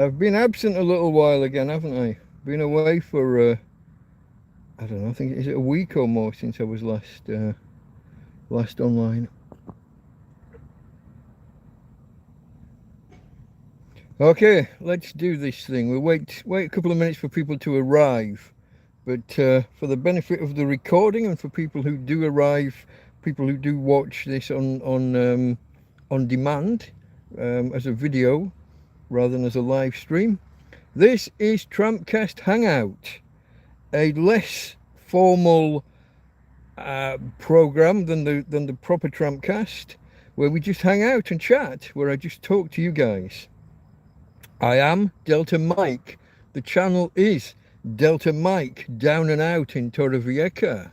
I've been absent a little while again, haven't I? Been away for I don't know. I think is it a week or more since I was last online. Okay, let's do this thing. We'll wait a couple of minutes for people to arrive, but for the benefit of the recording and for people who do arrive, people who do watch this on demand as a video rather than as a live stream. This is TrampCast Hangout, a less formal program than the proper TrampCast, where we just hang out and chat, where I just talk to you guys. I am Delta Mike. The channel is Delta Mike, down and out in Torrevieja.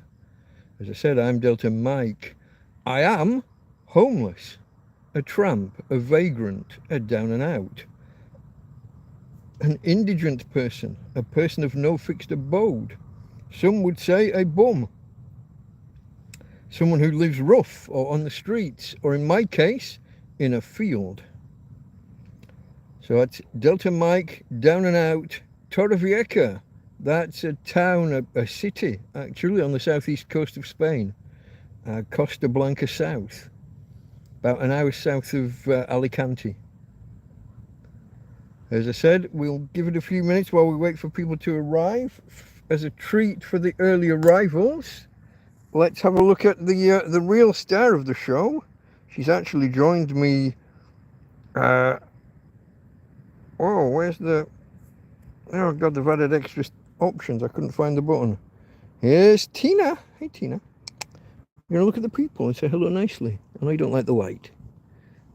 As I said, I'm Delta Mike. I am homeless, a tramp, a vagrant, a down and out. An indigent person, a person of no fixed abode. Some would say a bum. Someone who lives rough or on the streets, or in my case, in a field. So that's Delta Mike, down and out, Torrevieja. That's a town, a city, actually, on the southeast coast of Spain. Costa Blanca South. About an hour south of Alicante. As I said, we'll give it a few minutes while we wait for people to arrive. As a treat for the early arrivals, let's have a look at the real star of the show. She's actually joined me. Oh, where's the... Oh, God, they've added extra options. I couldn't find the button. Here's Tina. Hey, Tina. You're going to look at the people and say hello nicely. I know you don't like the light.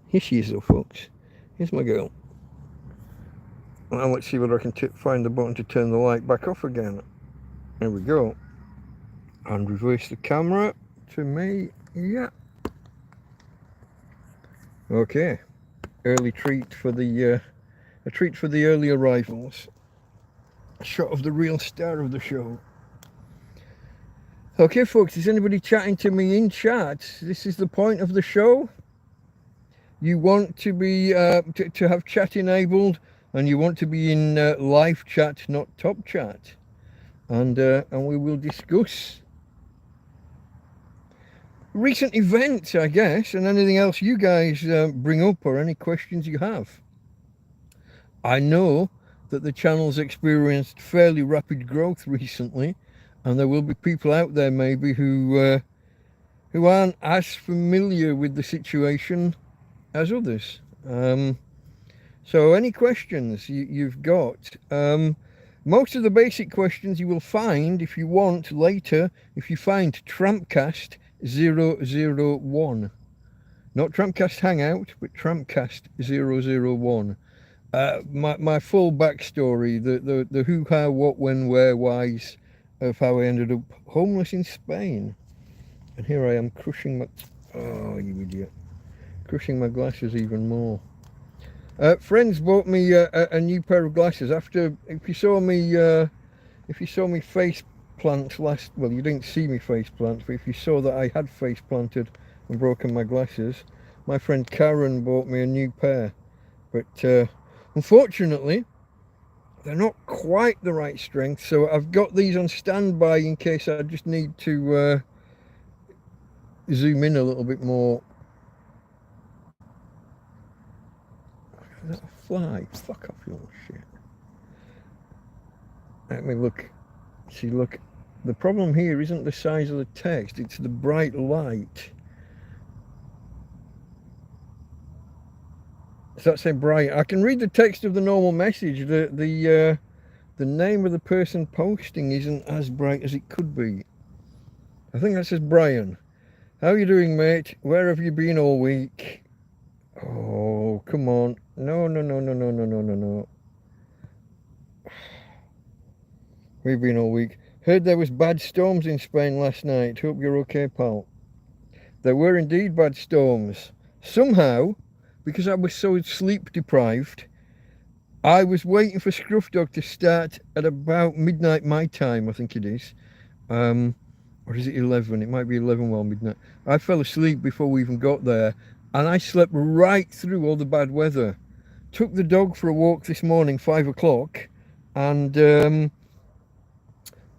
Here she is, though, folks. Here's my girl. Now let's see whether I can find the button to turn the light back off again. There we go. And reverse the camera to me. Yeah. Okay. Early treat for the... a treat for the early arrivals. A shot of the real star of the show. Okay, folks, is anybody chatting to me in chat? This is the point of the show. You want to be to have chat enabled, and you want to be in live chat, not top chat, and we will discuss recent events, I guess, and anything else you guys bring up or any questions you have. I know that the channel's experienced fairly rapid growth recently, and there will be people out there maybe who aren't as familiar with the situation as others. So any questions you've got, most of the basic questions you will find, if you want later, if you find TrampCast 001. Not TrampCast Hangout, but TrampCast 001. My full backstory, the who, how, what, when, where, whys of how I ended up homeless in Spain. And here I am crushing my... Oh, you idiot. Crushing my glasses even more. Friends bought me a new pair of glasses after... If you saw me face plant last... Well, you didn't see me face plant, but if you saw that I had face planted and broken my glasses, my friend Karen bought me a new pair. But... unfortunately, they're not quite the right strength, so I've got these on standby in case I just need to zoom in a little bit more. Is that a fly? Fuck off, you little shit. Let me look. See, look. The problem here isn't the size of the text, it's the bright light. Does that say bright? I can read the text of the normal message. The name of the person posting isn't as bright as it could be. I think that says Brian. How you doing, mate? Where have you been all week? Oh, come on. No. We've been all week. Heard there was bad storms in Spain last night. Hope you're okay, pal. There were indeed bad storms. Somehow, because I was so sleep deprived, I was waiting for Scruff Dog to start at about midnight my time, I think it is. Or is it 11? It might be 11 while midnight. I fell asleep before we even got there, and I slept right through all the bad weather. took the dog for a walk this morning, 5 o'clock, and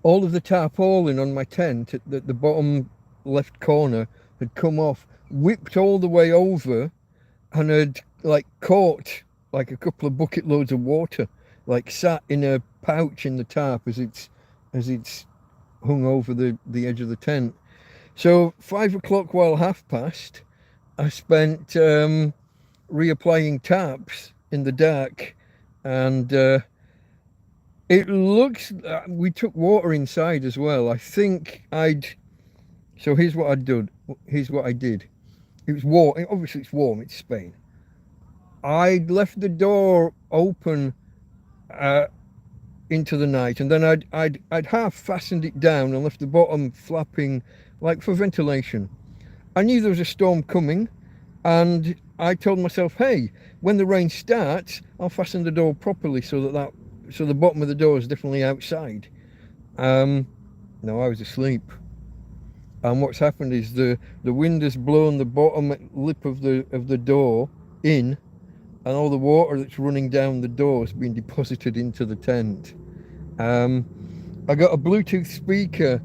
all of the tarpaulin on my tent at the bottom left corner had come off, whipped all the way over, and had like caught like a couple of bucket loads of water, like sat in a pouch in the tarp as it's hung over the edge of the tent. So 5 o'clock, while half past, I spent reapplying tarps in the dark, and it looks. We took water inside as well. I think I'd. So here's what I'd done. Here's what I did. It was warm. Obviously, it's warm. It's Spain. I'd left the door open into the night, and then I'd half fastened it down and left the bottom flapping, like for ventilation. I knew there was a storm coming, and I told myself, hey, when the rain starts, I'll fasten the door properly so the bottom of the door is definitely outside. No, I was asleep. And what's happened is the wind has blown the bottom lip of the door in, and all the water that's running down the door has been deposited into the tent. I got a Bluetooth speaker.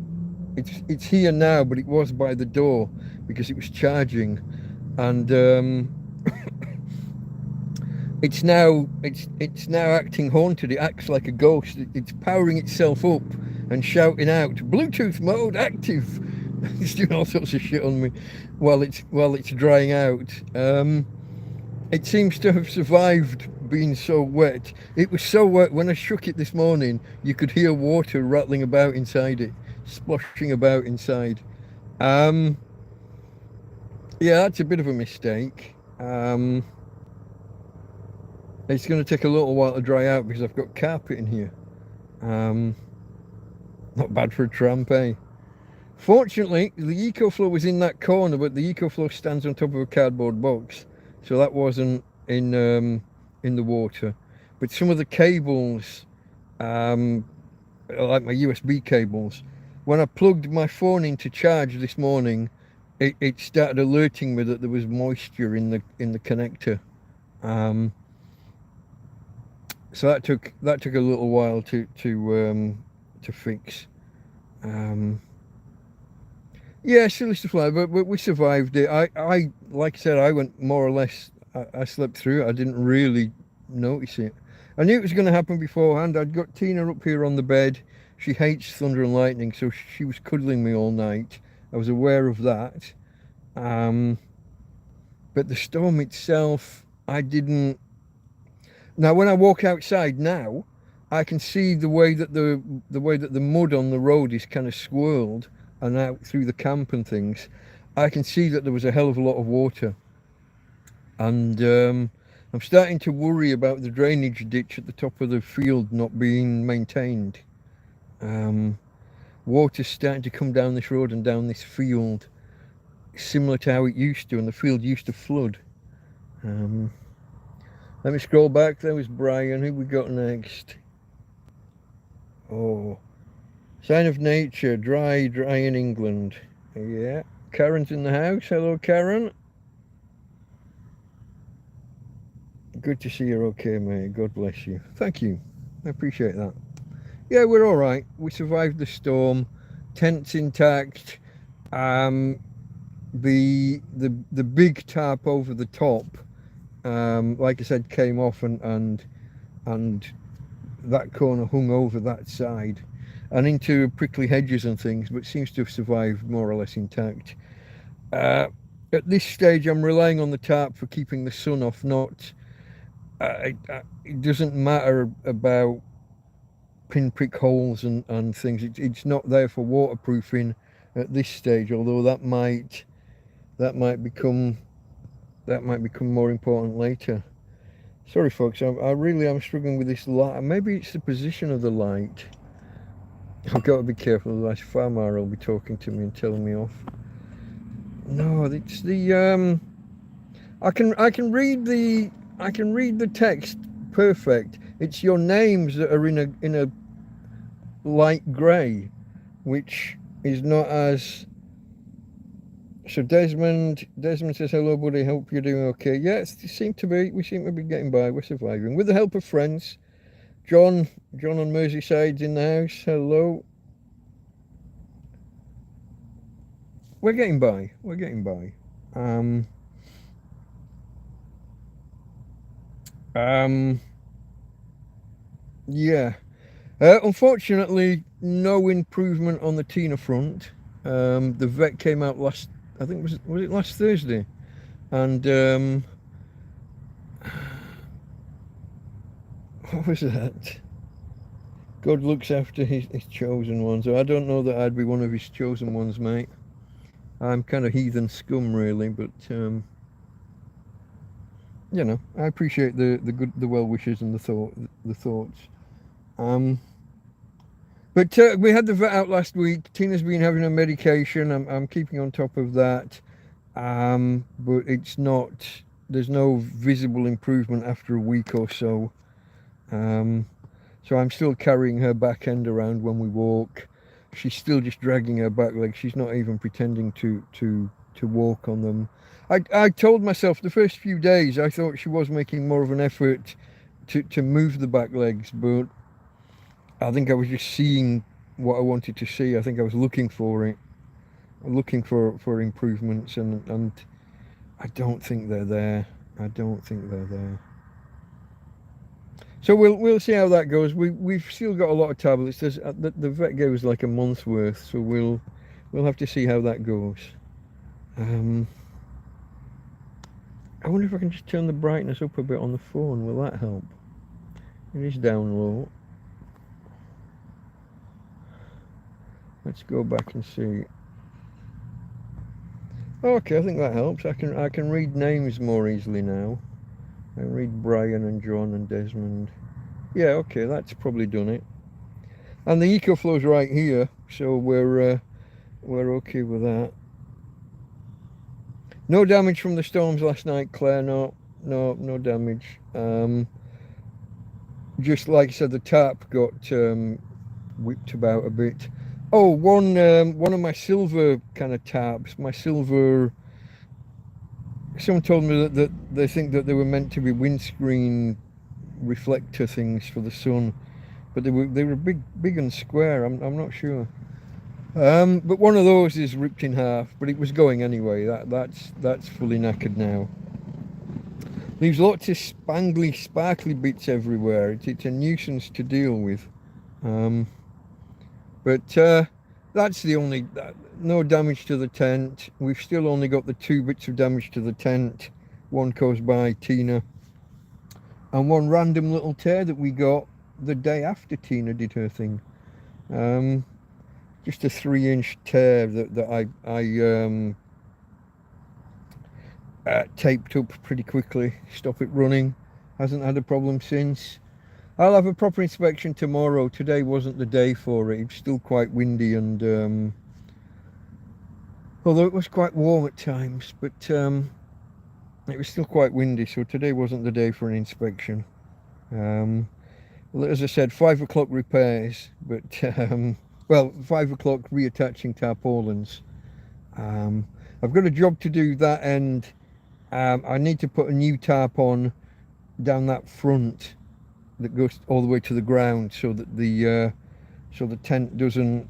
It's here now, but it was by the door because it was charging, and it's now acting haunted. It acts like a ghost. It's powering itself up and shouting out, "Bluetooth mode active." It's doing all sorts of shit on me while it's drying out. It seems to have survived being so wet. It was so wet when I shook it this morning, you could hear water rattling about inside it, splashing about inside. Yeah, that's a bit of a mistake. It's going to take a little while to dry out because I've got carpet in here. Not bad for a tramp, eh? Fortunately, the EcoFlow was in that corner, but the EcoFlow stands on top of a cardboard box, so that wasn't in the water. But some of the cables, like my USB cables, when I plugged my phone in to charge this morning, it started alerting me that there was moisture in the connector. So that took a little while to fix. Yeah, silly stuff like that, but we survived it. I like I said, I went more or less. I slept through it. I didn't really notice it. I knew it was going to happen beforehand. I'd got Tina up here on the bed. She hates thunder and lightning, so she was cuddling me all night. I was aware of that. But the storm itself, I didn't. Now, when I walk outside now, I can see the way that the mud on the road is kind of swirled and out through the camp and things. I can see that there was a hell of a lot of water, and I'm starting to worry about the drainage ditch at the top of the field not being maintained. Water's starting to come down this road and down this field, similar to how it used to, and the field used to flood. Let me scroll back. There was Brian. Who we got next? Oh, sign of nature, dry in England. Yeah, Karen's in the house. Hello, Karen. Good to see you're okay, mate. God bless you. Thank you. I appreciate that. Yeah, we're all right. We survived the storm. Tent's intact. The big tarp over the top, like I said, came off, and that corner hung over that side and into prickly hedges and things, but seems to have survived more or less intact. At this stage, I'm relying on the tarp for keeping the sun off. Not it doesn't matter about pinprick holes and things. It's not there for waterproofing at this stage, although that might become more important later. Sorry folks, I really am struggling with this light. Maybe it's the position of the light. I've got to be careful, otherwise Farmar will be talking to me and telling me off. No, it's the I can read the text perfect. It's your names that are in a light grey, which is not as So Desmond says hello, buddy. Hope you're doing okay. Yes, we seem to be getting by. We're surviving with the help of friends. John on Merseyside's in the house. Hello. We're getting by. We're getting by. Yeah. Unfortunately, no improvement on the Tina front. The vet came out last. I think was it last Thursday, and what was that? God looks after his chosen ones. So I don't know that I'd be one of his chosen ones, mate. I'm kind of heathen scum, really, but you know, I appreciate the well wishes and the thoughts. But we had the vet out last week. Tina's been having her medication. I'm keeping on top of that, but it's not. There's no visible improvement after a week or so. So I'm still carrying her back end around when we walk. She's still just dragging her back legs. She's not even pretending to walk on them. I told myself the first few days I thought she was making more of an effort to move the back legs, but I think I was just seeing what I wanted to see. I think I was looking for it, looking for improvements, and I don't think they're there. I don't think they're there. So we'll see how that goes. We've still got a lot of tablets. There's the vet gave us like a month's worth, so we'll have to see how that goes. I wonder if I can just turn the brightness up a bit on the phone. Will that help? It is down low. Let's go back and see. Okay, I think that helps. I can read names more easily now. I can read Brian and John and Desmond. Yeah, okay, that's probably done it. And the EcoFlow's right here, so we're okay with that. No damage from the storms last night, Claire. No damage. Just like I said, the tarp got whipped about a bit. Oh, one of my silver kind of tarps, my silver. Someone told me that they think that they were meant to be windscreen reflector things for the sun, but they were big and square. I'm not sure. But one of those is ripped in half, but it was going anyway. That's fully knackered now. Leaves lots of spangly, sparkly bits everywhere. It's a nuisance to deal with. But that's the only. No damage to the tent. We've still only got the 2 bits of damage to the tent. One caused by Tina, and one random little tear that we got the day after Tina did her thing. Just a 3-inch tear that I taped up pretty quickly. Stop it running. Hasn't had a problem since. I'll have a proper inspection tomorrow. Today wasn't the day for it. It's still quite windy, and although it was quite warm at times, but it was still quite windy, so today wasn't the day for an inspection. As I said, 5 o'clock repairs, but well, 5 o'clock reattaching tarpaulins. I've got a job to do that end. I need to put a new tarp on down that front that goes all the way to the ground, so that the tent doesn't.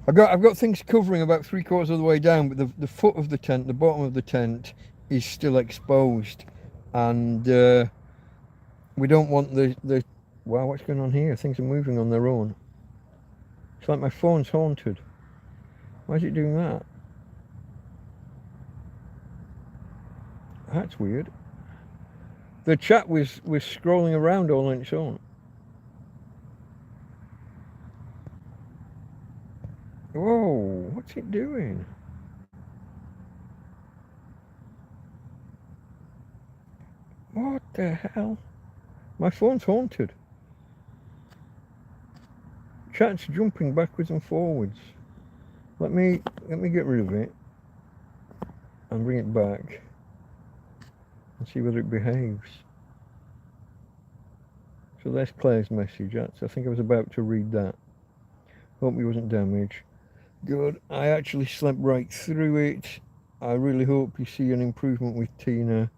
I've got things covering about 3/4 of the way down, but the foot of the tent, the bottom of the tent, is still exposed, and we don't want the. Wow, what's going on here? Things are moving on their own. It's like my phone's haunted. Why is it doing that? That's weird. The chat was scrolling around all on its own. Whoa, what's it doing? What the hell? My phone's haunted. Chat's jumping backwards and forwards. Let me get rid of it and bring it back and see whether it behaves. So there's Claire's message. I think I was about to read that. Hope it wasn't damaged. Good. I actually slept right through it. I really hope you see an improvement with Tina.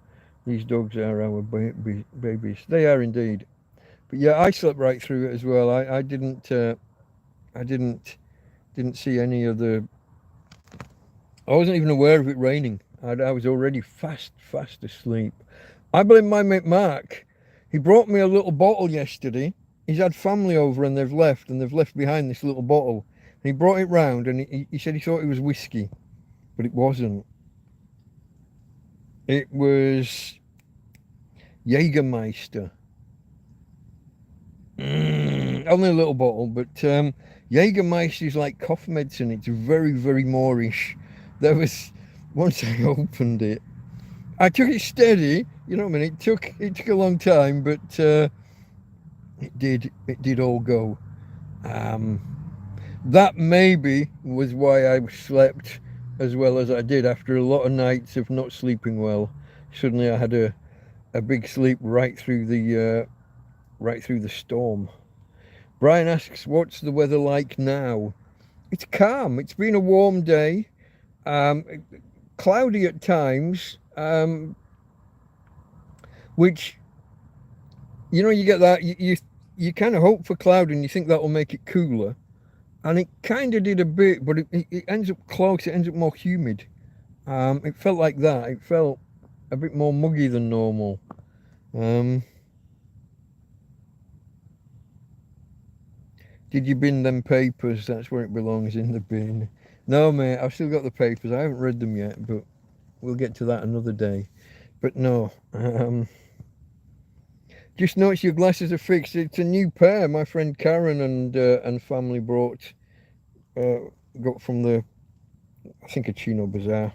These dogs are our babies. They are indeed. But yeah, I slept right through it as well. I didn't. I didn't see any of the. I wasn't even aware of it raining. I was already fast asleep. I blame my mate Mark. He brought me a little bottle yesterday. He's had family over and they've left behind this little bottle. And he brought it round and he said he thought it was whiskey, but it wasn't. It was Jägermeister. Only a little bottle, but Jägermeister is like cough medicine. It's very Moorish. There was once I opened it, I took it steady. You know what I mean? It took a long time, but it did all go. Um, that maybe was why I slept as well as I did after a lot of nights of not sleeping well. Suddenly I had a big sleep right through the storm. Brian asks, "What's the weather like now?" It's calm. It's been a warm day, um, cloudy at times, which you get that you kind of hope for cloud and you think that will make it cooler, and it kind of did a bit, but it ends up close. It ends up more humid. It felt like that. It felt a bit more muggy than normal. Um, Did you bin them papers? That's where it belongs, in the bin. No, mate, I've still got the papers. I haven't read them yet, but we'll get to that another day. But no, just notice your glasses are fixed. It's a new pair. My friend Karen and family uh, got from the, I think, a Chino Bazaar.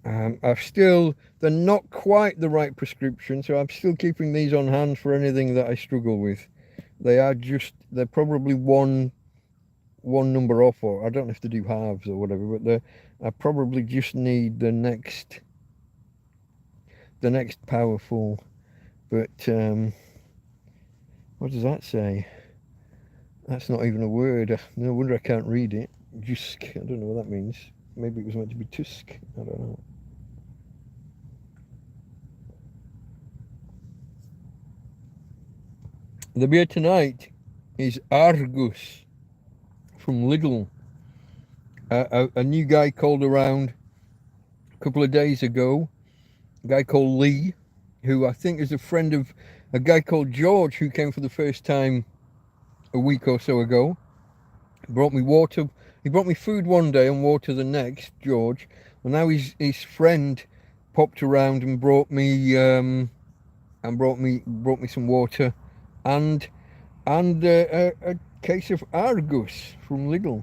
They're not quite the right prescription, so I'm still keeping these on hand for anything that I struggle with. They're probably one number off, or I don't know if they do halves or whatever, but I probably just need the next powerful. But what does that say? That's not even a word. No wonder I can't read it. Jusk. I don't know what that means. Maybe it was meant to be tusk. I don't know. The beer tonight is Argus from Lidl. A new guy called around a couple of days ago. A guy called Lee, who I think is a friend of a guy called George, who came for the first time a week or so ago. He brought me water. He brought me food one day and water the next, George. And now his friend popped around and brought me some water and a case of Argus from Lidl.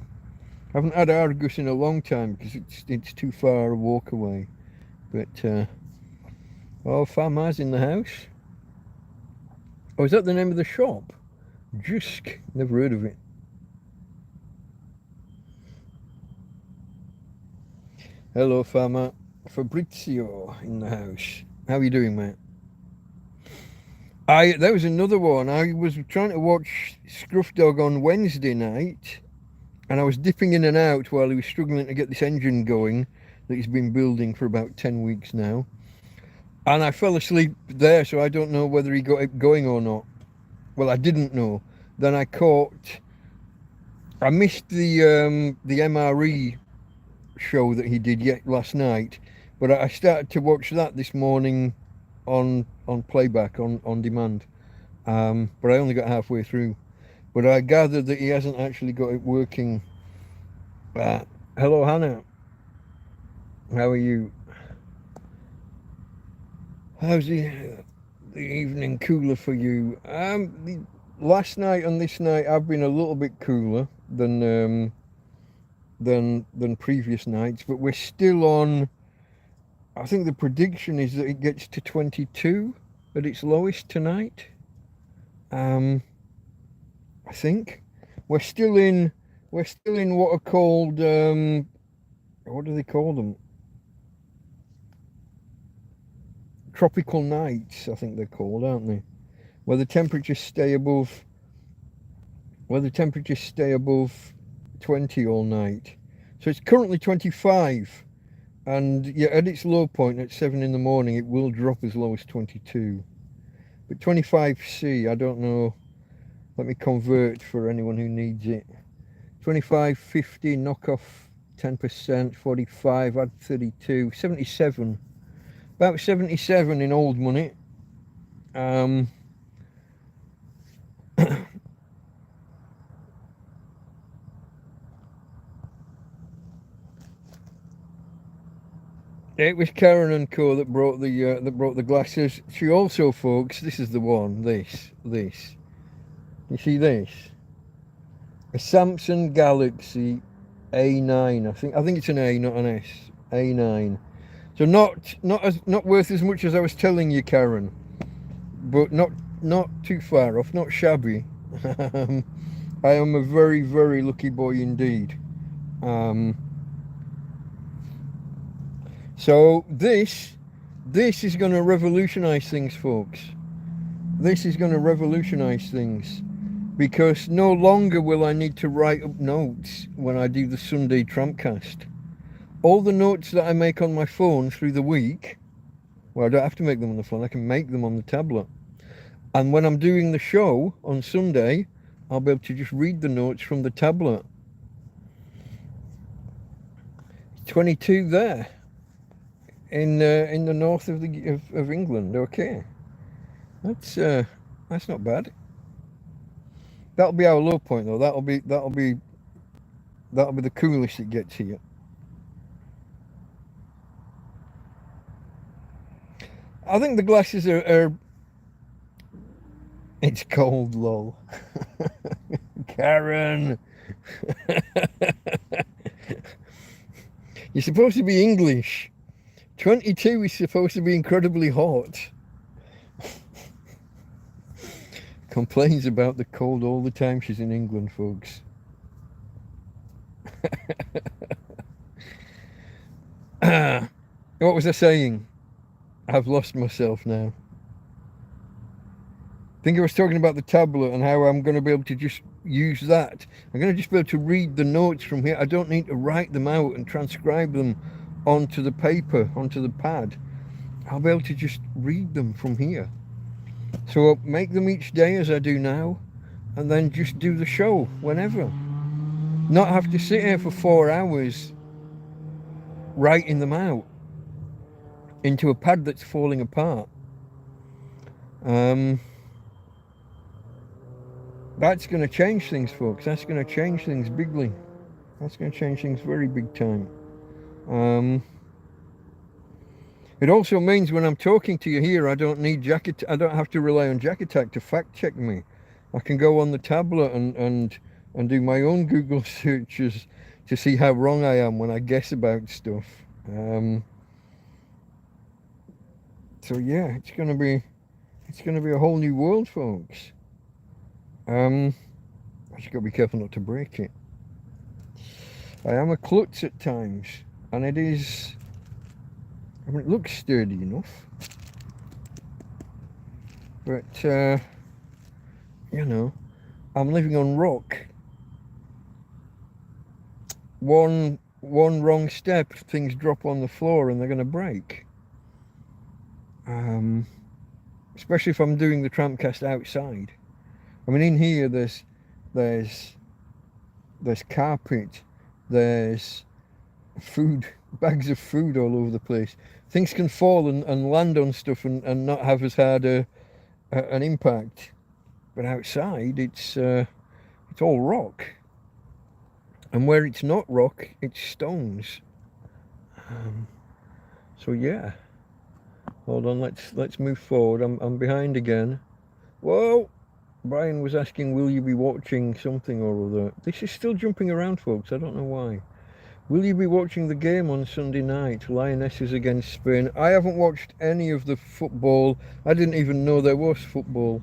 I haven't had Argus in a long time because it's too far a walk away. But Farmer's in the house. Oh, is that the name of the shop? Jusk. Never heard of it. Hello, Farmer. Fabrizio in the house. How are you doing, mate? There was another one. I was trying to watch Scruff Dog on Wednesday night, and I was dipping in and out while he was struggling to get this engine going that he's been building for about 10 weeks now. And I fell asleep there, so I don't know whether he got it going or not. Well, I didn't know. Then I missed the MRE show that he did last night, but I started to watch that this morning on playback, on demand. But I only got halfway through. But I gathered that he hasn't actually got it working. Hello, Hannah. How are you? How's the evening cooler for you? Last night and this night I've been a little bit cooler than previous nights, but we're still on. I think the prediction is that it gets to 22 at its lowest tonight. I think we're still in what are called what do they call them? Tropical nights, I think they're called, aren't they? Where the temperatures stay above 20 all night. So it's currently 25. And yeah, at its low point at 7 in the morning, it will drop as low as 22. But 25C, I don't know. Let me convert for anyone who needs it. 25, 50, knock off 10%, 45, add 32, 77. About 77 in old money. It was Karen and Co that brought the glasses. She also, folks, this is the one. This. You see this? A Samsung Galaxy A9. I think it's an A, not an S. A9. So not worth as much as I was telling you, Karen, but not too far off. Not shabby. I am a very, very lucky boy indeed. So this is going to revolutionize things, folks. This is going to revolutionize things, because no longer will I need to write up notes when I do the Sunday TrampCast. All the notes that I make on my phone through the week, well, I don't have to make them on the phone, I can make them on the tablet. And when I'm doing the show on Sunday, I'll be able to just read the notes from the tablet. 22 there in the north of England. Okay, that's not bad. That'll be our low point though. That'll be the coolest it gets here. I think the glasses are it's cold, lol. Karen. You're supposed to be English. 22 is supposed to be incredibly hot. Complains about the cold all the time she's in England, folks. What was I saying? I've lost myself now. I think I was talking about the tablet and how I'm going to be able to just use that. I'm going to just be able to read the notes from here. I don't need to write them out and transcribe them onto the paper, onto the pad. I'll be able to just read them from here. So I'll make them each day as I do now, and then just do the show whenever. Not have to sit here for 4 hours writing them out into a pad that's falling apart. That's going to change things, folks. That's going to change things bigly. That's going to change things very big time. It also means when I'm talking to you here, I don't have to rely on Jack Attack to fact check me. I can go on the tablet and do my own Google searches to see how wrong I am when I guess about stuff. So yeah, it's gonna be a whole new world, folks. I just gotta be careful not to break it. I am a klutz at times, and it is. I mean, it looks sturdy enough, but you know, I'm living on rock. One wrong step, things drop on the floor and they're going to break. Especially if I'm doing the TrampCast outside. I mean, in here there's carpet, there's food, bags of food all over the place. Things can fall and land on stuff and not have as hard an impact. But outside, it's all rock. And where it's not rock, it's stones. So yeah. Hold on, let's move forward. I'm behind again. Whoa! Brian was asking, will you be watching something or other? This is still jumping around, folks. I don't know why. Will you be watching the game on Sunday night? Lionesses against Spain. I haven't watched any of the football. I didn't even know there was football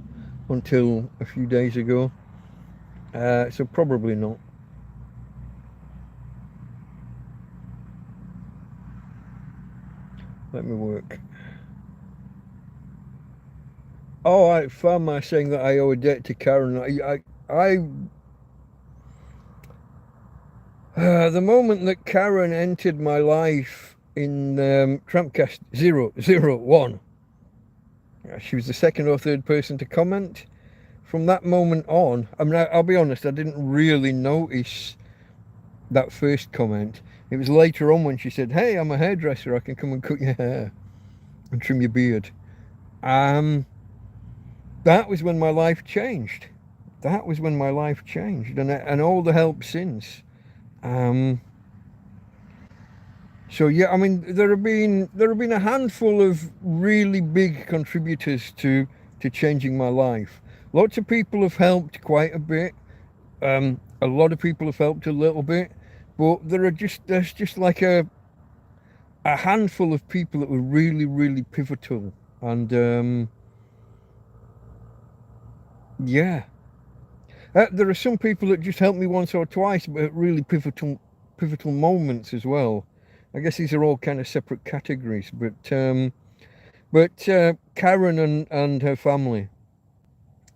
until a few days ago. So probably not. Let me work. Oh, Farmer saying that I owe a debt to Karen. I The moment that Karen entered my life in TrampCast 001, she was the second or third person to comment. From that moment on, I mean, I'll be honest, I didn't really notice that first comment. It was later on when she said, "Hey, I'm a hairdresser. I can come and cut your hair and trim your beard." Um, that was when my life changed. That was when my life changed, and all the help since. Um, so yeah, I mean, there have been a handful of really big contributors to changing my life. Lots of people have helped quite a bit. A lot of people have helped a little bit, but there's just like a handful of people that were really, really pivotal. And yeah, there are some people that just helped me once or twice, but at really pivotal moments as well. I guess these are all kind of separate categories, but Karen and her family,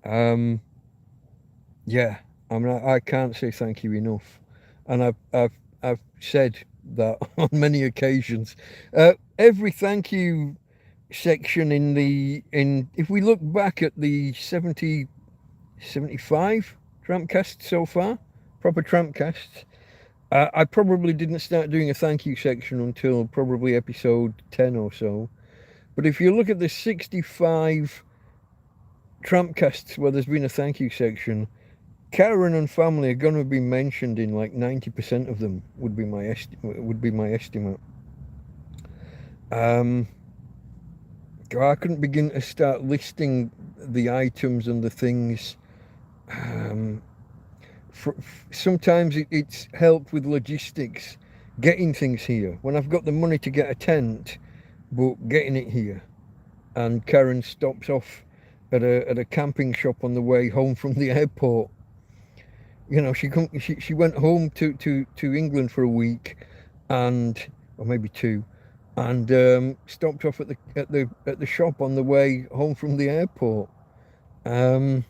um, yeah. I mean, I can't say thank you enough, and I've said that on many occasions. Every thank you section in if we look back at the 75 TrampCasts so far, proper TrampCasts, I probably didn't start doing a thank you section until probably episode 10 or so. But if you look at the 65 TrampCasts where there's been a thank you section, Karen and family are going to be mentioned in like 90% of them. Would be my estimate. Um, I couldn't begin to start listing the items and the things. Um, Sometimes it's helped with logistics, getting things here. When I've got the money to get a tent, but getting it here. And Karen stops off at a camping shop on the way home from the airport. You know, she went home to England for a week, and or maybe two, and stopped off at the shop on the way home from the airport. Um,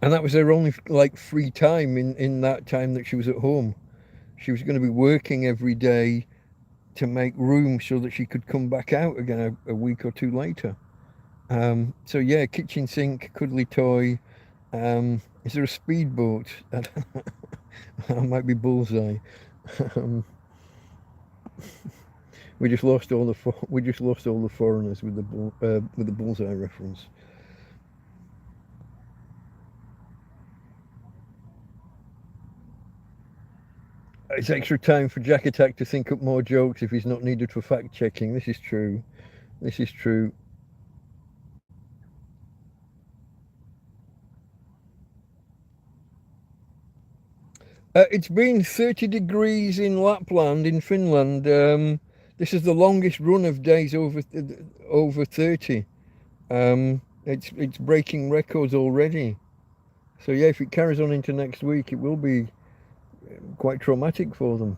and that was her only like free time in that time that she was at home. She was going to be working every day to make room so that she could come back out again a week or two later. So yeah, kitchen sink, cuddly toy. Is there a speedboat? That might be bullseye. Um, we just lost all the foreigners with the bullseye reference. It's extra time for Jack Attack to think up more jokes if he's not needed for fact checking. This is true. This is true. It's been 30 degrees in Lapland, in Finland. This is the longest run of days over 30. It's breaking records already. So yeah, if it carries on into next week, it will be quite traumatic for them.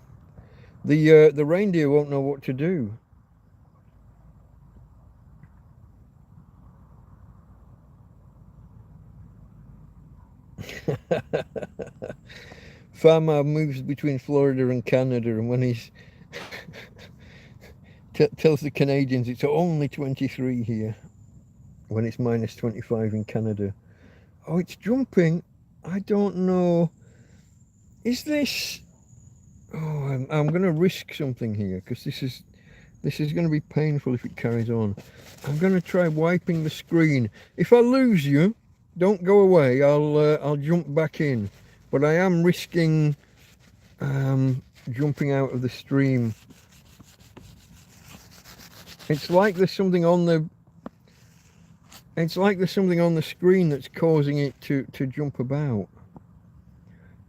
The reindeer won't know what to do. Farmer moves between Florida and Canada, and when he's tells the Canadians it's only 23 here, when it's minus 25 in Canada. Oh, it's jumping. I don't know. Is this? Oh, I'm going to risk something here because this is going to be painful if it carries on. I'm going to try wiping the screen. If I lose you, don't go away. I'll jump back in, but I am risking jumping out of the stream. It's like there's something on the. It's like there's something on the screen that's causing it to jump about.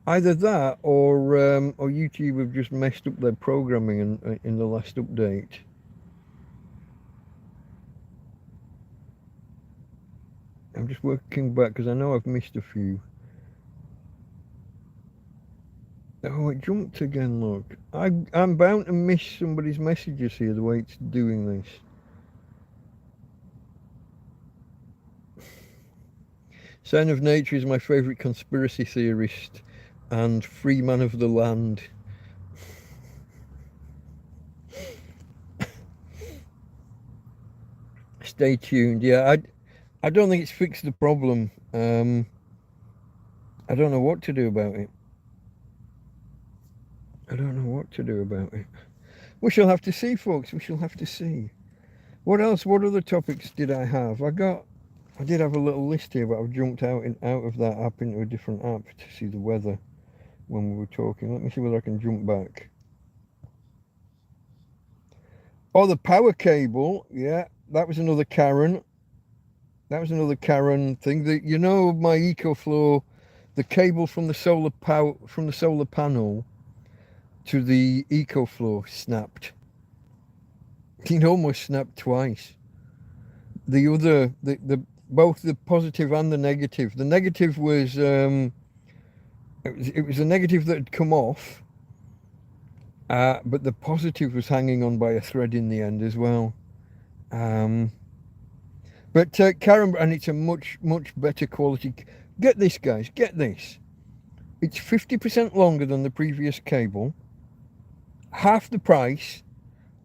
Either that, or YouTube have just messed up their programming in the last update. I'm just working back because I know I've missed a few. Oh, it jumped again, look. I'm bound to miss somebody's messages here, the way it's doing this. Sign of Nature is my favourite conspiracy theorist. and free man of the land. Stay tuned. Yeah, I don't think it's fixed the problem. I don't know what to do about it. I don't know what to do about it. We shall have to see, folks. We shall have to see. What else? What other topics did I have? I did have a little list here, but I've jumped out of that app into a different app to see the weather when we were talking. Let me see whether I can jump back. Oh, the power cable. Yeah, that was another Karen. That was another Karen thing. My EcoFlow, the cable from the solar panel to the EcoFlow snapped. It almost snapped twice. The both the positive and the negative. The negative was it was a negative that had come off, but the positive was hanging on by a thread in the end as well. But Karen, and it's a much better quality. Get this, guys. Get this. It's 50% longer than the previous cable, half the price,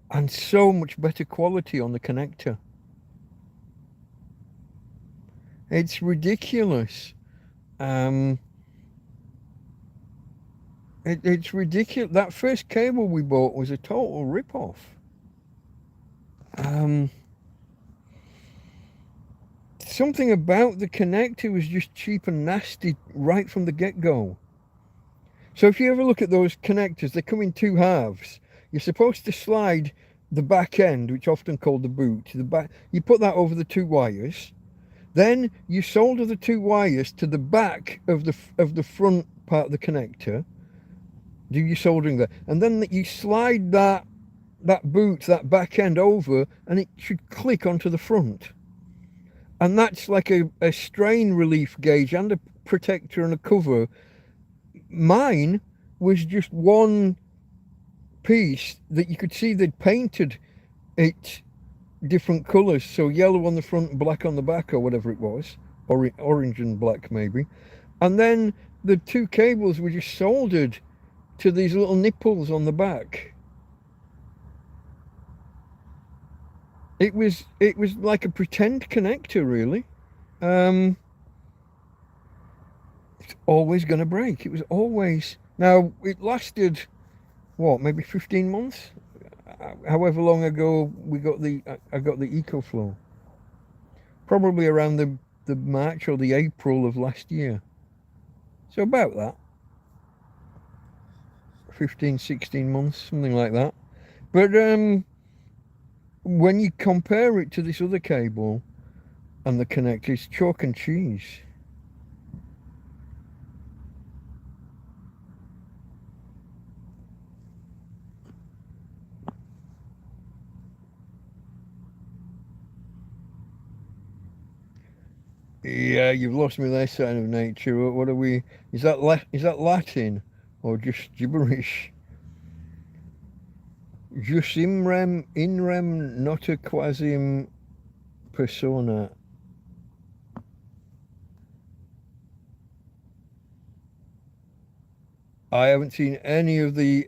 and so much better quality on the connector. It's ridiculous. It's ridiculous. That first cable we bought was a total rip-off. Something about the connector was just cheap and nasty right from the get-go. So if you ever look at those connectors, they come in two halves. You're supposed to slide the back end, which is often called the boot, you put that over the two wires. Then you solder the two wires to the back of the front part of the connector. Do your soldering there, and then you slide that back end over, and it should click onto the front. And that's like a strain relief gauge and a protector and a cover. Mine was just one piece that you could see they'd painted it different colours, so yellow on the front, black on the back, or whatever it was, or orange and black maybe. And then the two cables were just soldered to these little nipples on the back. It was like a pretend connector, really. It's always going to break. It was always. Now it lasted, what, maybe 15 months. However long ago I got the EcoFlow. Probably around the March or the April of last year. So about that. 15, 16 months, something like that. But when you compare it to this other cable and the connector, it's chalk and cheese. Yeah, you've lost me there, sign of nature. What are we? Is that Latin or just gibberish? Jus in rem nota quasim persona. I haven't seen any of the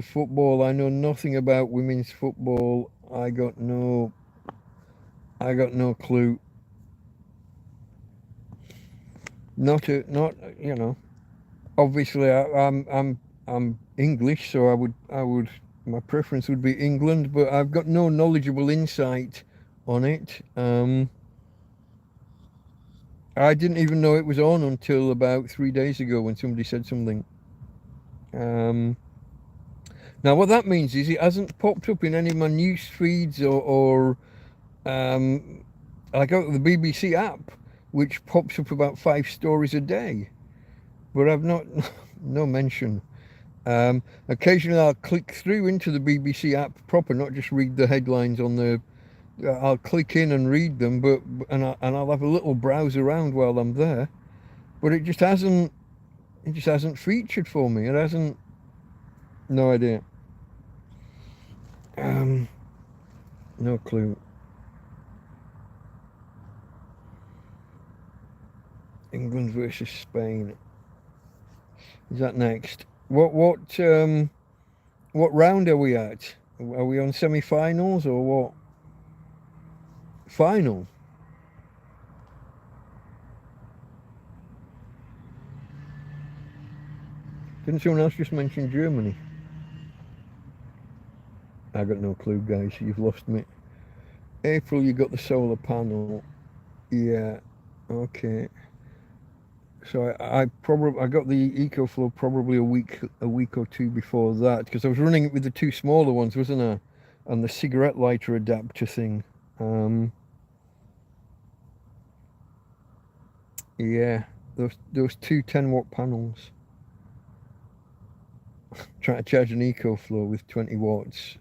football. I know nothing about women's football. I got no clue. Not obviously I'm English, so I would my preference would be England, but I've got no knowledgeable insight on it. I didn't even know it was on until about 3 days ago when somebody said something. Now what that means is it hasn't popped up in any of my news feeds or I got the BBC app, which pops up about 5 stories a day, but I've not no mention. Occasionally I'll click through into the BBC app proper, not just read the headlines on the. I'll click in and read them, and I'll have a little browse around while I'm there, but it just hasn't featured for me. It hasn't. No idea. No clue. England versus Spain. Is that next? What round are we at? Are we on semi-finals or what? Final. Didn't someone else just mention Germany? I got no clue, guys. You've lost me. April, you got the solar panel. Yeah. Okay. So I got the EcoFlow probably a week or two before that because I was running it with the two smaller ones, wasn't I? And the cigarette lighter adapter thing. Yeah, those two 10-watt panels. Trying to charge an EcoFlow with 20 watts.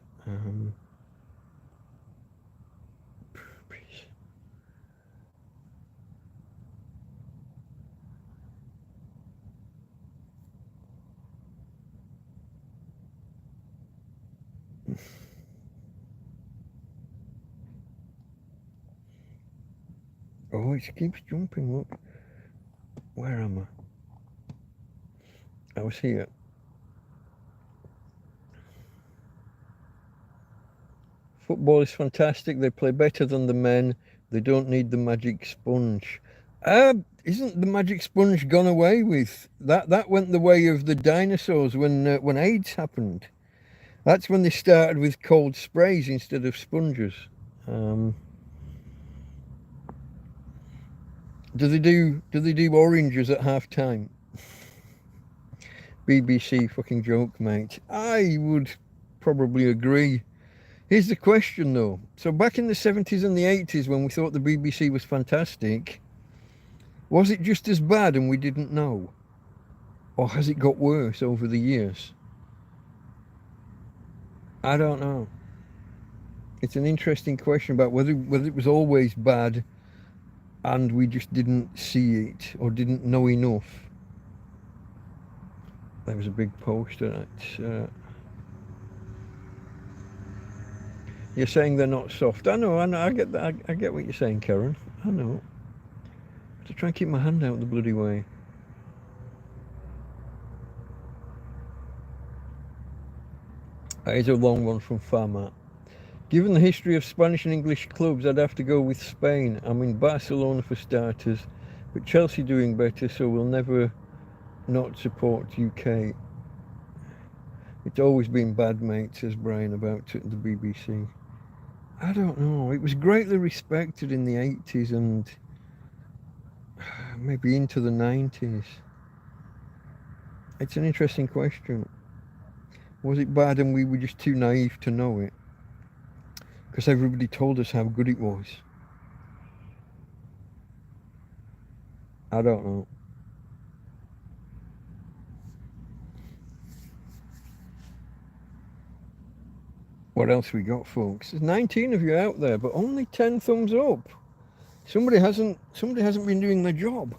Oh, it keeps jumping. Look, where am I? I was here. Football is fantastic. They play better than the men. They don't need the magic sponge. Isn't the magic sponge gone away with? That went the way of the dinosaurs when AIDS happened. That's when they started with cold sprays instead of sponges. Do they do oranges at half time? BBC fucking joke, mate. I would probably agree. Here's the question though. So back in the 70s and the 80s when we thought the BBC was fantastic, was it just as bad and we didn't know? Or has it got worse over the years? I don't know. It's an interesting question about whether it was always bad and we just didn't see it or didn't know enough. There was a big poster that you're saying they're not soft. I know, I get that. I get what you're saying, Karen. I know. To try and keep my hand out the bloody way. That is a long one from Farmat. Given the history of Spanish and English clubs, I'd have to go with Spain. I'm in Barcelona for starters, but Chelsea doing better, so we'll never not support UK. It's always been bad, mate, says Brian about the BBC. I don't know. It was greatly respected in the 80s and maybe into the 90s. It's an interesting question. Was it bad and we were just too naive to know it? Because everybody told us how good it was. I don't know. What else we got, folks? There's 19 of you out there, but only 10 thumbs up. Somebody hasn't been doing their job.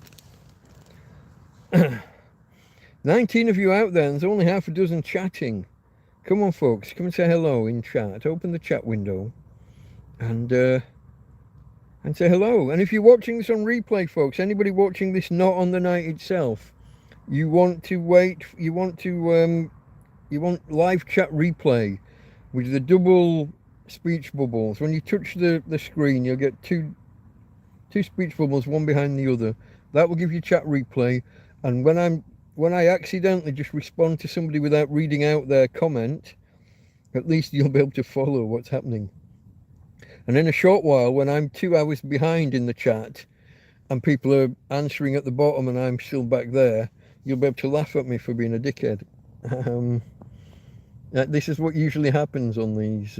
19 of you out there, and there's only half a dozen chatting. Come on, folks, come and say hello in chat. Open the chat window and say hello. And if you're watching this on replay, folks, anybody watching this not on the night itself, you want to wait. You want live chat replay with the double speech bubbles. When you touch the screen, you'll get two speech bubbles, one behind the other. That will give you chat replay. And when I accidentally just respond to somebody without reading out their comment, at least you'll be able to follow what's happening. And in a short while, when I'm 2 hours behind in the chat and people are answering at the bottom and I'm still back there, you'll be able to laugh at me for being a dickhead. This is what usually happens on these.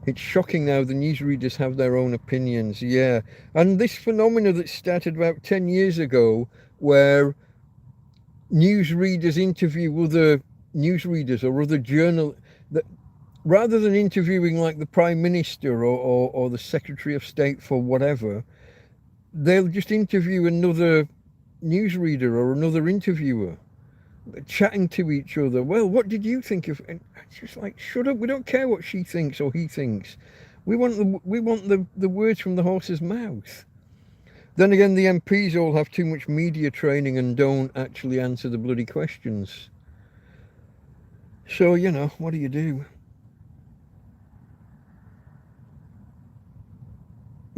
It's shocking now the newsreaders have their own opinions, yeah. And this phenomena that started about 10 years ago, where newsreaders interview other newsreaders or other journalists, rather than interviewing like the Prime Minister or the Secretary of State for whatever, they'll just interview another newsreader or another interviewer, chatting to each other. Well, what did you think of? And it's just like, shut up. We don't care what she thinks or he thinks. We want the words from the horse's mouth. Then again, the MPs all have too much media training and don't actually answer the bloody questions. So, you know, what do you do?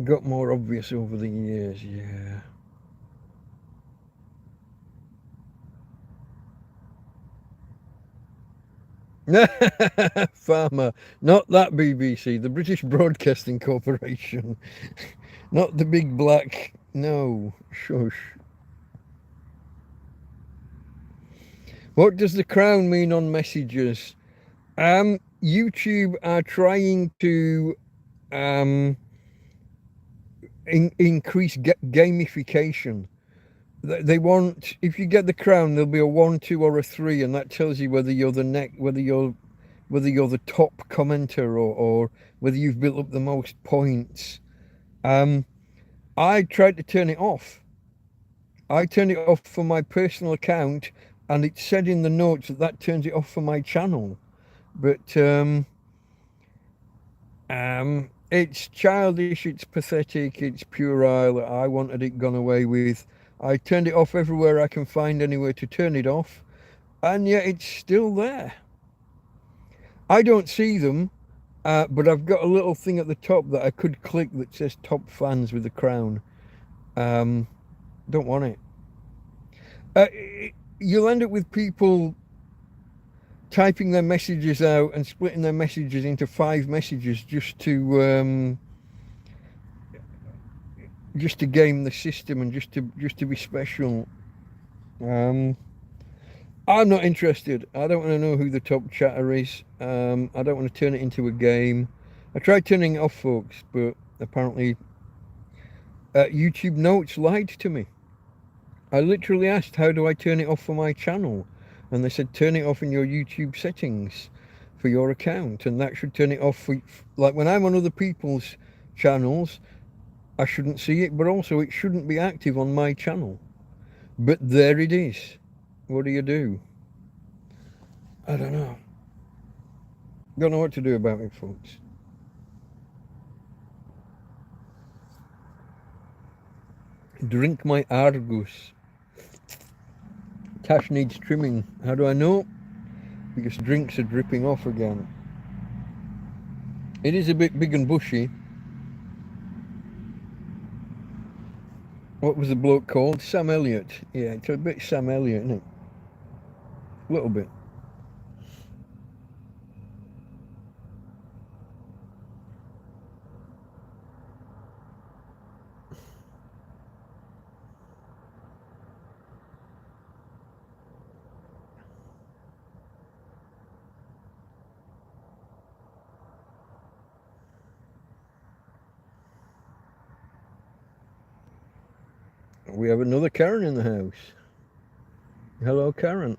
Got more obvious over the years, yeah. Farmer, not that BBC, the British Broadcasting Corporation, not the big black. No, shush. What does the crown mean on messages? YouTube are trying to increase gamification. They want, if you get the crown, there'll be a 1, 2, or a 3, and that tells you whether you're the top commenter or whether you've built up the most points. I tried to turn it off. I turned it off for my personal account, and it said in the notes that turns it off for my channel. But it's childish, it's pathetic, it's puerile. I wanted it gone away with. I turned it off everywhere I can find anywhere to turn it off, and yet it's still there. I don't see them, but I've got a little thing at the top that I could click that says top fans with the crown. Don't want it. You'll end up with people typing their messages out and splitting their messages into 5 messages just to game the system and just to be special. I'm not interested. I don't want to know who the top chatter is. I don't want to turn it into a game. I tried turning it off, folks, but apparently YouTube Notes lied to me. I literally asked, how do I turn it off for my channel? And they said, turn it off in your YouTube settings for your account, and that should turn it off for, like, when I'm on other people's channels, I shouldn't see it, but also it shouldn't be active on my channel. But there it is. What do you do? I don't know. Don't know what to do about it, folks. Drink my Argus. Tash needs trimming. How do I know? Because drinks are dripping off again. It is a bit big and bushy. What was the bloke called? Sam Elliott. Yeah, it's a bit Sam Elliott, isn't it? A little bit. We have another Karen in the house. Hello, Karen.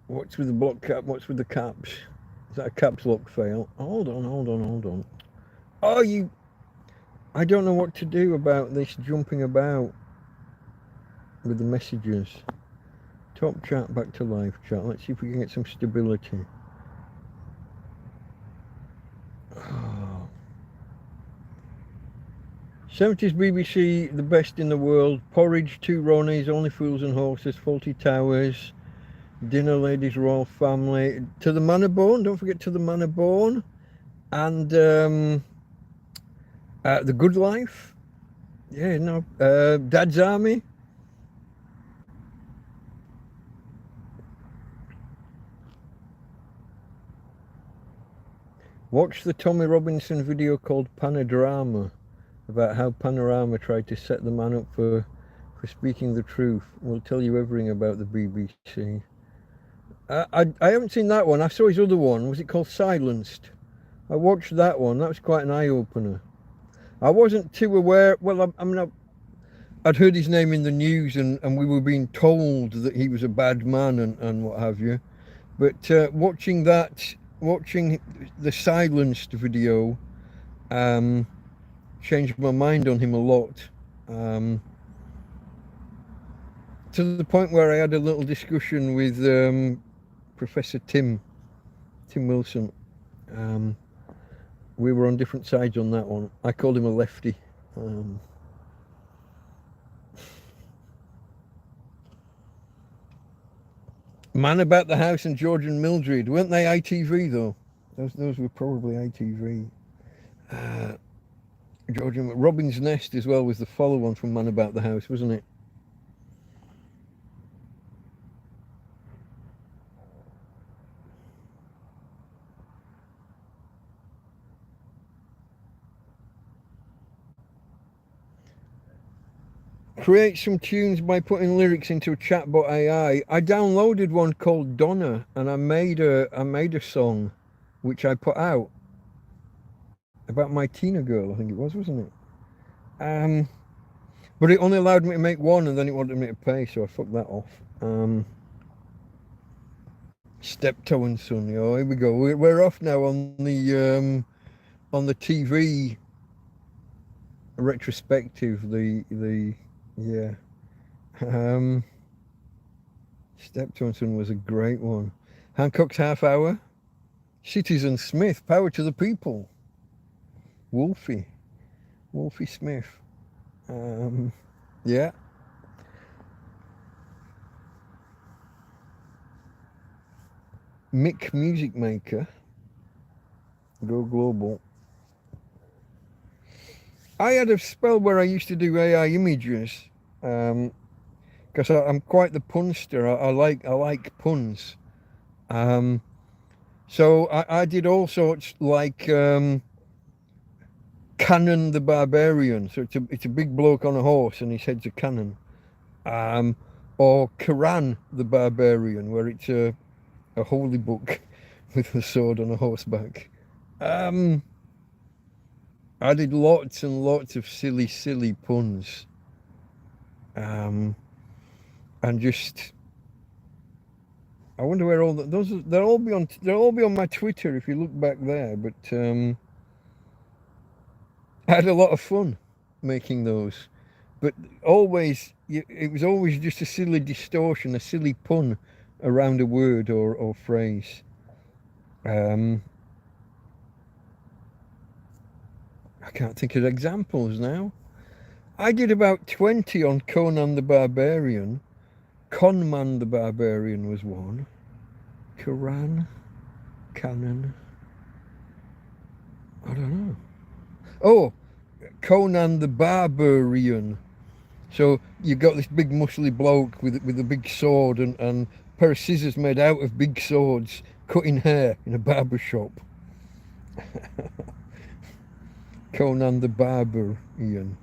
What's with the block cap? What's with the caps? Is that a caps lock fail? Hold on. Oh, I don't know what to do about this jumping about with the messages. Top chat, back to live chat. Let's see if we can get some stability. Oh. 70s BBC, the best in the world. Porridge, 2 Ronnies, Only Fools and Horses, Faulty Towers, Dinner Ladies, Royal Family, To the Manor Born, don't forget To the Manor Born, and The Good Life. Yeah, no, Dad's Army. Watch the Tommy Robinson video called Panodrama, about how Panorama tried to set the man up for speaking the truth. We'll tell you everything about the BBC. I haven't seen that one. I saw his other one. Was it called Silenced? I watched that one. That was quite an eye-opener. I wasn't too aware. Well, I'd heard his name in the news, and we were being told that he was a bad man and what have you. But watching the Silenced video changed my mind on him a lot, to the point where I had a little discussion with Professor Tim Tim Wilson. We were on different sides on that one. I called him a lefty. Man About the House and George and Mildred. Weren't they ITV though? Those were probably ITV. George and Robin's Nest as well was the follow-on from Man About the House, wasn't it? Create some tunes by putting lyrics into a chatbot AI. I downloaded one called Donna, and I made a song, which I put out about my Tina girl. I think it was, wasn't it? But it only allowed me to make one, and then it wanted me to pay, so I fucked that off. Steptoe and Son. Oh, here we go. We're off now on the TV retrospective. Yeah. Steptoe and Son was a great one. Hancock's Half Hour. Citizen Smith. Power to the People. Wolfie Smith. Yeah. Mick Music Maker. Go Global. I had a spell where I used to do AI images, because I'm quite the punster. I like puns. So I did all sorts, like Cannon the Barbarian. So it's a big bloke on a horse and his head's a cannon. Or Quran the Barbarian, where it's a holy book with a sword on a horseback. I did lots and lots of silly puns. And just, I wonder where all those, they'll all be on my Twitter if you look back there. But I had a lot of fun making those. But always, it was always just a silly distortion, a silly pun around a word or phrase. I can't think of examples now. I did about 20 on Conan the Barbarian. Conman the Barbarian was one. Quran, Cannon. I don't know. Oh, Conan the Barbarian. So you've got this big muscly bloke with a big sword and a pair of scissors made out of big swords cutting hair in a barber shop. Conan the Barbarian.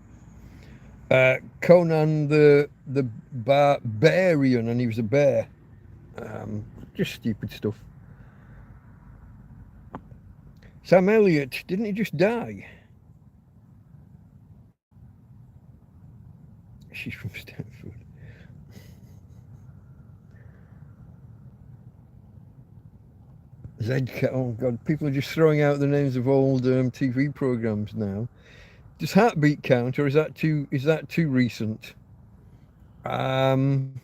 Conan the Barbarian, and he was a bear. Just stupid stuff. Sam Elliott, didn't he just die? She's from Stanford. Zedka, oh God, people are just throwing out the names of old TV programs now. Does Heartbeat count, or is that too recent? Zedka.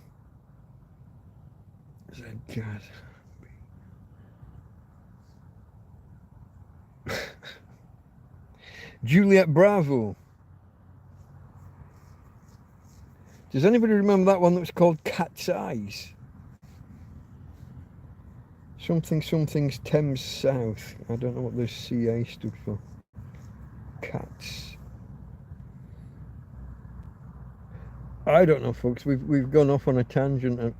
Juliet Bravo. Does anybody remember that one that was called Cat's Eyes? Something's Thames South. I don't know what the CA stood for. Cats. I don't know, folks. We've gone off on a tangent.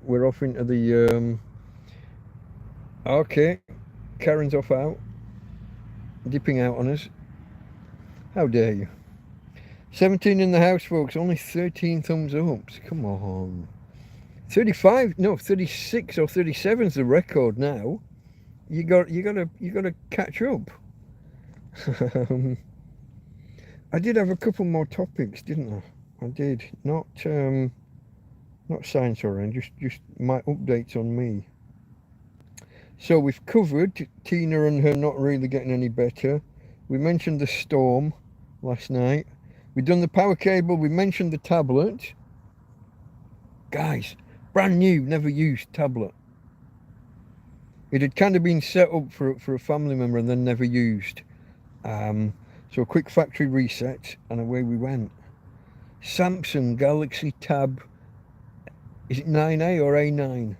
We're off into the. Okay, Karen's off out, dipping out on us. How dare you? 17 in the house, folks. Only 13 thumbs ups. Come on. 35, no, 36 or 37 is the record now. You gotta catch up. I did have a couple more topics, didn't I? I did. Not science or anything, just my updates on me. So we've covered Tina and her not really getting any better. We mentioned the storm last night. We've done the power cable. We mentioned the tablet. Guys, brand new, never used tablet. It had kind of been set up for a family member and then never used. So a quick factory reset and away we went. Samsung Galaxy Tab, is it 9A or A9?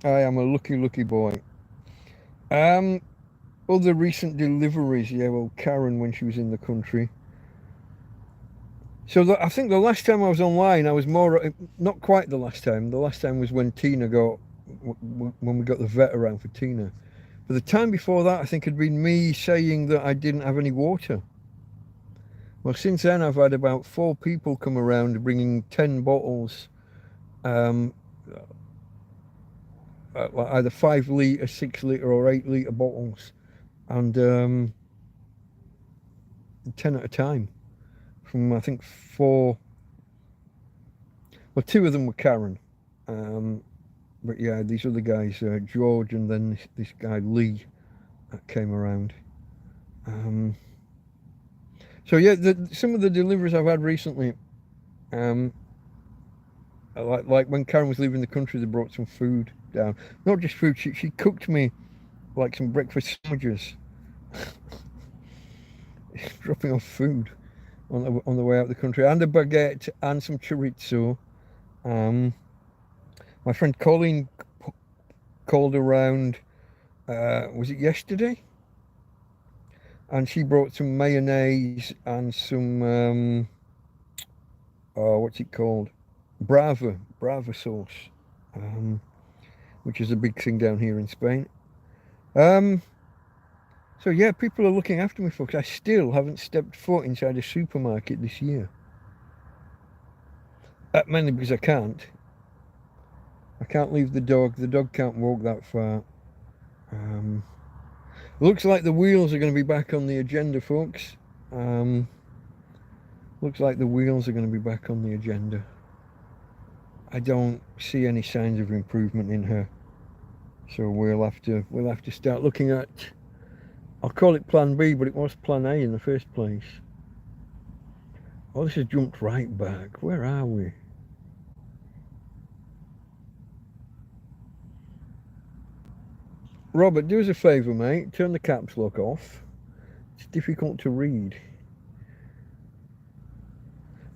I am a lucky boy. Other recent deliveries, yeah, well, Karen when she was in the country. So I think the last time I was online, I was more, not quite the last time. The last time was when when we got the vet around for Tina. But the time before that, I think had been me saying that I didn't have any water. Well, since then, I've had about 4 people come around bringing 10 bottles, either 5 litre, 6 litre, or 8 litre bottles, and 10 at a time. From I think 4. Well, 2 of them were Karen. But yeah, these other guys, George and then this guy Lee, that came around. So yeah, some of the deliveries I've had recently, like when Karen was leaving the country, they brought some food down. Not just food, she cooked me like some breakfast sandwiches, dropping off food on the way out of the country, and a baguette and some chorizo. My friend Colleen called around, was it yesterday? And she brought some mayonnaise and some, what's it called? Brava sauce, which is a big thing down here in Spain. So yeah, people are looking after me, folks. I still haven't stepped foot inside a supermarket this year. Mainly because I can't. I can't leave the dog. The dog can't walk that far. Looks like the wheels are going to be back on the agenda, folks. Looks like the wheels are going to be back on the agenda. I don't see any signs of improvement in her, so we'll have to start looking at. I'll call it Plan B, but it was Plan A in the first place. Oh, this has jumped right back. Where are we? Robert, do us a favour, mate. Turn the caps lock off. It's difficult to read.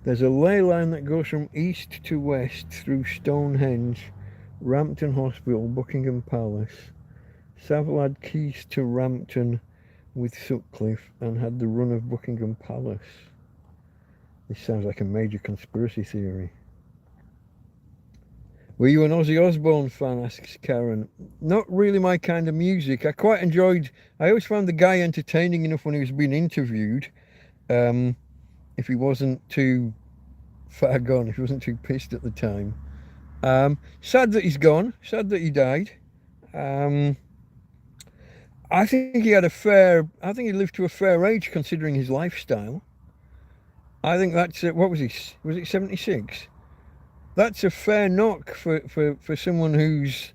There's a ley line that goes from east to west through Stonehenge, Rampton Hospital, Buckingham Palace. Savile had keys to Rampton with Sutcliffe and had the run of Buckingham Palace. This sounds like a major conspiracy theory. Were you an Ozzy Osbourne fan, asks Karen. Not really my kind of music. I always found the guy entertaining enough when he was being interviewed. If he wasn't too far gone, if he wasn't too pissed at the time. Sad that he's gone, sad that he died. I think he lived to a fair age considering his lifestyle. I think that's, what was he? Was it 76? That's a fair knock for someone who's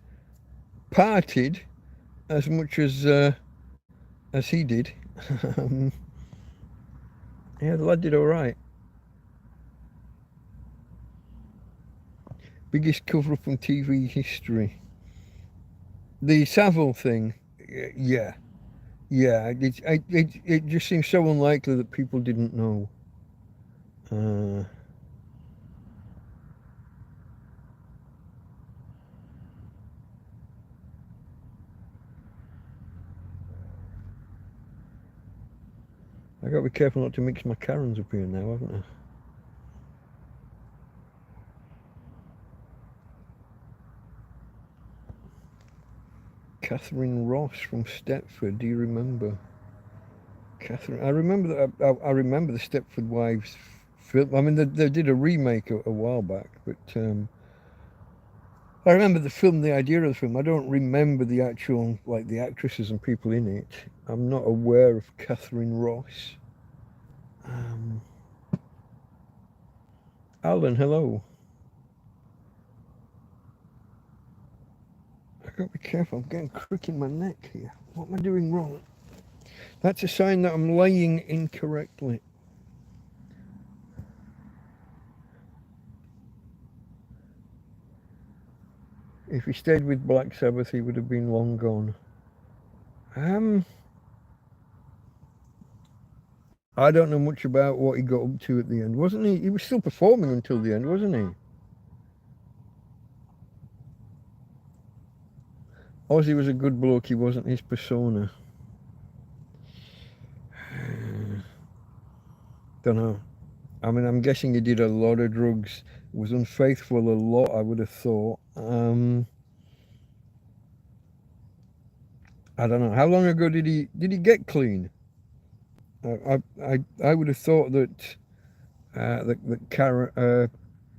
partied as much as he did. Yeah, the lad did all right. Biggest cover up on TV history. The Savile thing, yeah. It just seems so unlikely that people didn't know. I gotta be careful not to mix my Karens up here now, haven't I? Catherine Ross from Stepford. Do you remember? Catherine, I remember that. I remember the Stepford Wives film. I mean, they did a remake a while back, but I remember the film, the idea of the film. I don't remember the actual, like, the actresses and people in it. I'm not aware of Catherine Ross. Alan, hello. I gotta be careful. I'm getting crick in my neck here. What am I doing wrong? That's a sign that I'm laying incorrectly. If he stayed with Black Sabbath, he would have been long gone. I don't know much about what he got up to at the end. Wasn't he? He was still performing until the end, wasn't he? Ozzy was a good bloke. He wasn't his persona. Don't know. I mean, I'm guessing he did a lot of drugs. Was unfaithful a lot, I would have thought. I don't know. How long ago did he get clean? I would have thought that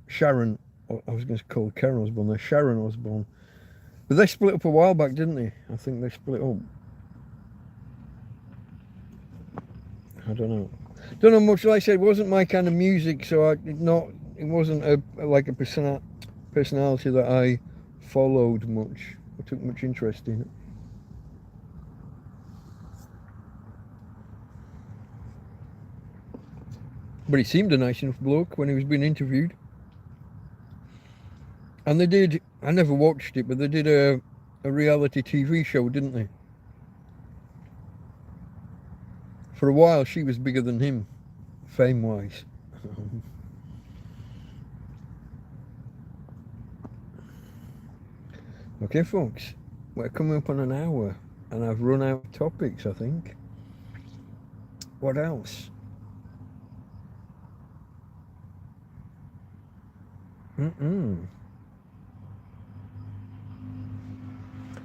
Sharon, I was going to call Karen Osbourne, Sharon Osbourne, but they split up a while back, didn't they? I think they split up. I don't know. Don't know much. Like I said, it wasn't my kind of music, so it wasn't like a personality that I followed much. I took much interest in it. But he seemed a nice enough bloke when he was being interviewed. And they did, I never watched it, but they did a reality TV show, didn't they? For a while, she was bigger than him, fame-wise. Okay, folks, we're coming up on an hour, and I've run out of topics, I think. What else?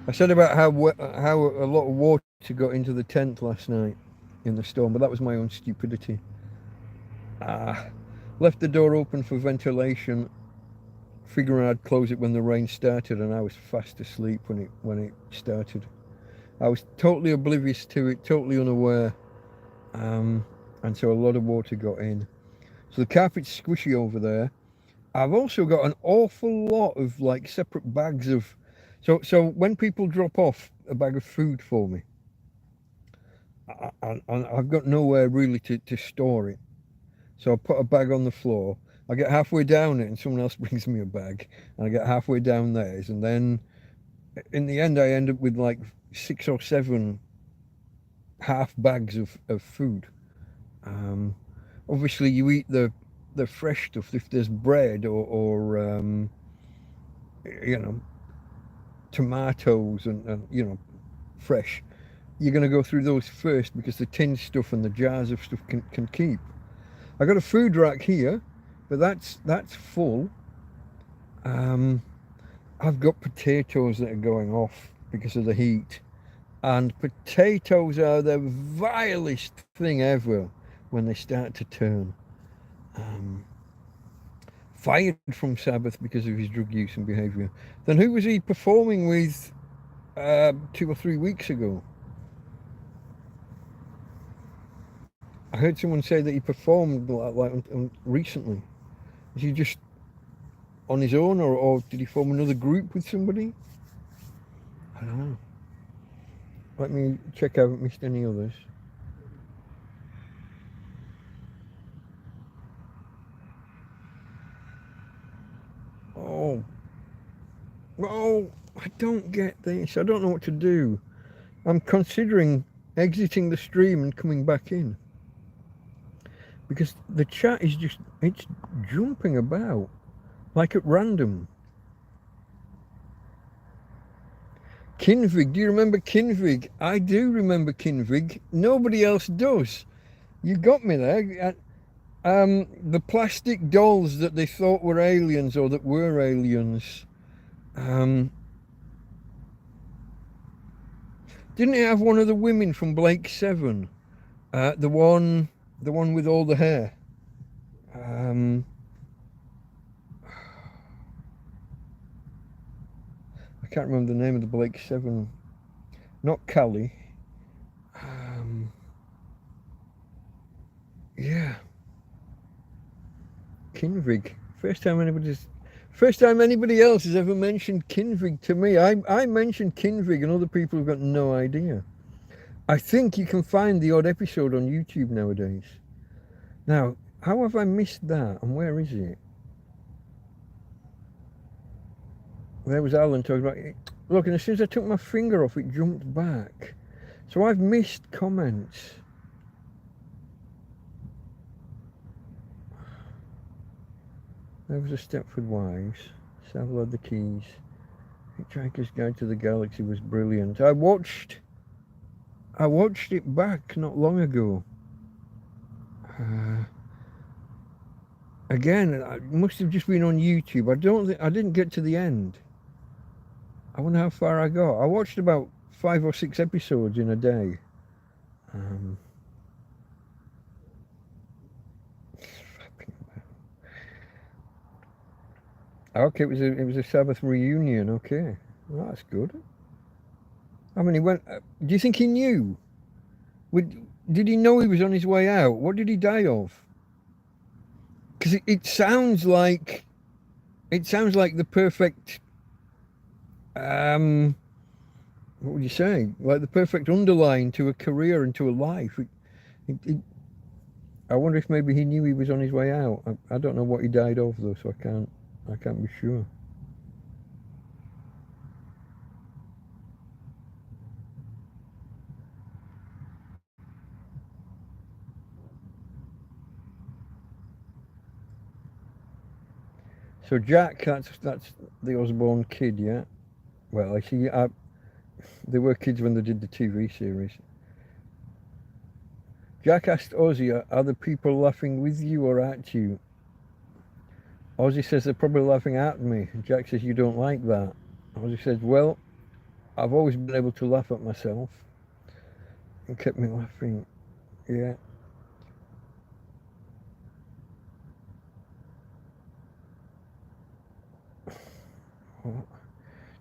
I said about how a lot of water got into the tent last night in the storm, but that was my own stupidity. Left the door open for ventilation, figuring I'd close it when the rain started, and I was fast asleep when it started. I was totally oblivious to it, totally unaware, and so a lot of water got in. So the carpet's squishy over there. I've also got an awful lot of like separate bags of, so when people drop off a bag of food for me, I've got nowhere really to store it. So I put a bag on the floor. I get halfway down it and someone else brings me a bag, and I get halfway down theirs, and then in the end I end up with like 6 or 7 half bags of food. Obviously you eat the fresh stuff. If there's bread or tomatoes and fresh, you're going to go through those first because the tin stuff and the jars of stuff can keep. I got a food rack here, but that's full. I've got potatoes that are going off because of the heat, and potatoes are the vilest thing ever when they start to turn. Fired from Sabbath because of his drug use and behaviour. Then who was he performing with 2 or 3 weeks ago? I heard someone say that he performed like recently. Is he just on his own, or did he form another group with somebody? I don't know. Let me check I haven't missed any others. Oh, I don't get this. I don't know what to do. I'm considering exiting the stream and coming back in, because the chat is it's jumping about like at random. Kinvig, do you remember Kinvig? I do remember Kinvig. Nobody else does. You got me there. The plastic dolls that they thought were aliens, or that were aliens. Didn't it have one of the women from Blake 7? The one with all the hair. I can't remember the name of the Blake 7. Not Callie. Yeah. Kinvig. First time anybody else has ever mentioned Kinvig to me. I mentioned Kinvig and other people have got no idea. I think you can find the odd episode on YouTube nowadays. Now, how have I missed that, and where is it? There was Alan talking about it. Look, and as soon as I took my finger off, it jumped back. So I've missed comments. There was a Stepford Wives. Savile had the keys. Hitchhiker's Guide to the Galaxy was brilliant. I watched it back not long ago. Again, it must have just been on YouTube. I didn't get to the end. I wonder how far I got. I watched about 5 or 6 episodes in a day. Okay, it was a Sabbath reunion. Okay, well, that's good. I mean, he went. Do you think he knew? Did he know he was on his way out? What did he die of? Because it sounds like the perfect. What would you say? Like the perfect underline to a career and to a life. I wonder if maybe he knew he was on his way out. I don't know what he died of though, so I can't be sure. So Jack, that's the Osborne kid, yeah. Well, I see. They were kids when they did the TV series. Jack asked Ozzy, "Are the people laughing with you or at you?" Ozzy says they're probably laughing at me. Jack says, "You don't like that." Ozzy says, "Well, I've always been able to laugh at myself." It kept me laughing. Yeah. Oh.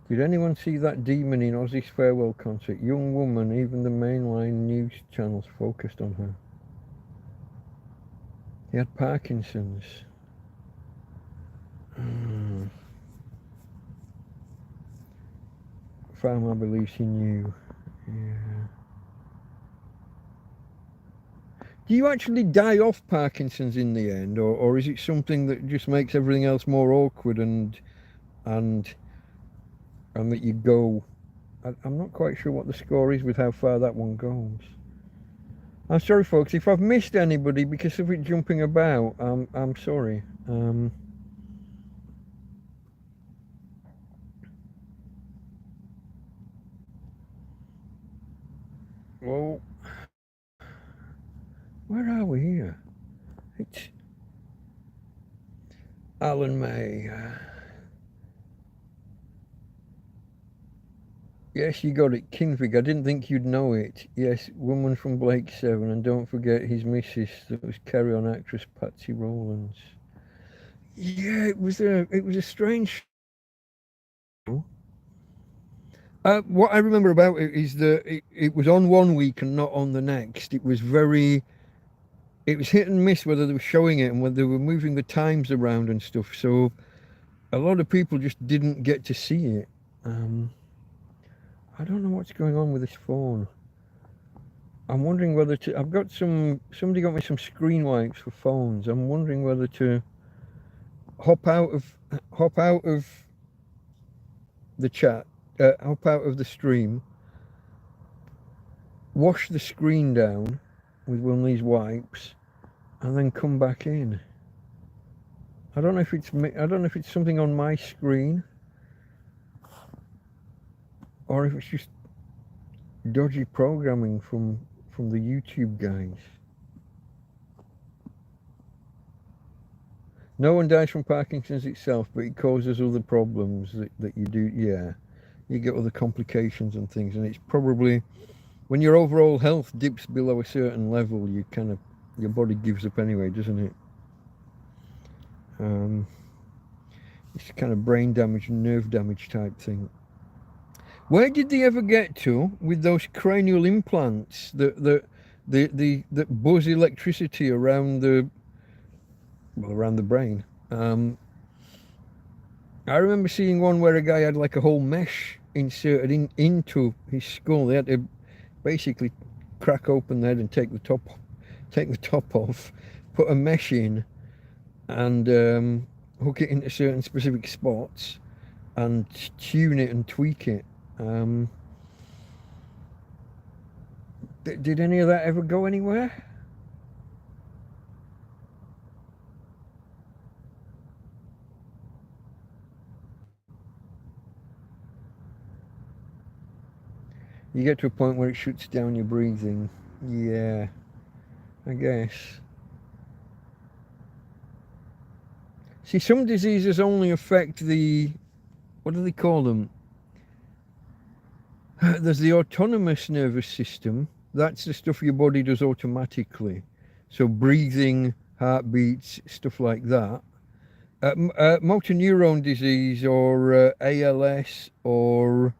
Did anyone see that demon in Ozzy's farewell concert? Young woman, even the mainline news channels focused on her. He had Parkinson's. Farmer believes he knew. Yeah. Do you actually die off Parkinson's in the end, or is it something that just makes everything else more awkward and that you go? I'm not quite sure what the score is with how far that one goes. I'm sorry, folks, if I've missed anybody because of it jumping about. I'm sorry. Well, where are we here? It's Alan May. Yes, you got it, Kinvig. I didn't think you'd know it. Yes, woman from Blake 7, and don't forget his missus. That was Carry On actress Patsy Rowlands. Yeah, it was a strange. What I remember about it is that it was on one week and not on the next. It was hit and miss whether they were showing it and whether they were moving the times around and stuff. So a lot of people just didn't get to see it. I don't know what's going on with this phone. I'm wondering whether to. Somebody got me some screen wipes for phones. I'm wondering whether to hop out of the chat, hop out of the stream, wash the screen down with one of these wipes, and then come back in. I don't know if it's something on my screen, or if it's just dodgy programming from the YouTube guys. No one dies from Parkinson's itself, but it causes other problems that you do. Yeah, you get other complications and things, and it's probably when your overall health dips below a certain level, your body gives up anyway, doesn't it? It's kind of brain damage, nerve damage type thing. Where did they ever get to with those cranial implants that buzz electricity around the brain? I remember seeing one where a guy had like a whole mesh inserted into his skull. They had to basically crack open the head and take the top off, put a mesh in, and hook it into certain specific spots, and tune it and tweak it. Did any of that ever go anywhere? You get to a point where it shuts down your breathing. Yeah, I guess. See, some diseases only affect the, what do they call them? There's the autonomous nervous system. That's the stuff your body does automatically. So breathing, heartbeats, stuff like that. Motor neuron disease or ALS or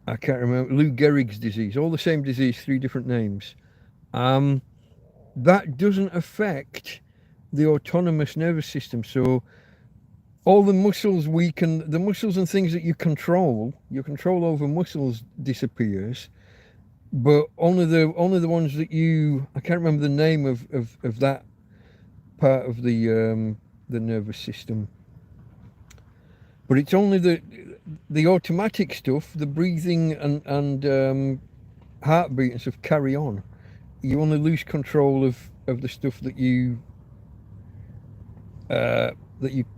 I can't remember, Lou Gehrig's disease, all the same disease, 3 different names. That doesn't affect the autonomous nervous system. So all the muscles weaken, the muscles and things that you control, your control over muscles disappears, but only the ones that you, I can't remember the name of that part of the nervous system. But it's only the automatic stuff, the breathing and heartbeat and stuff carry on. You only lose control of the stuff that you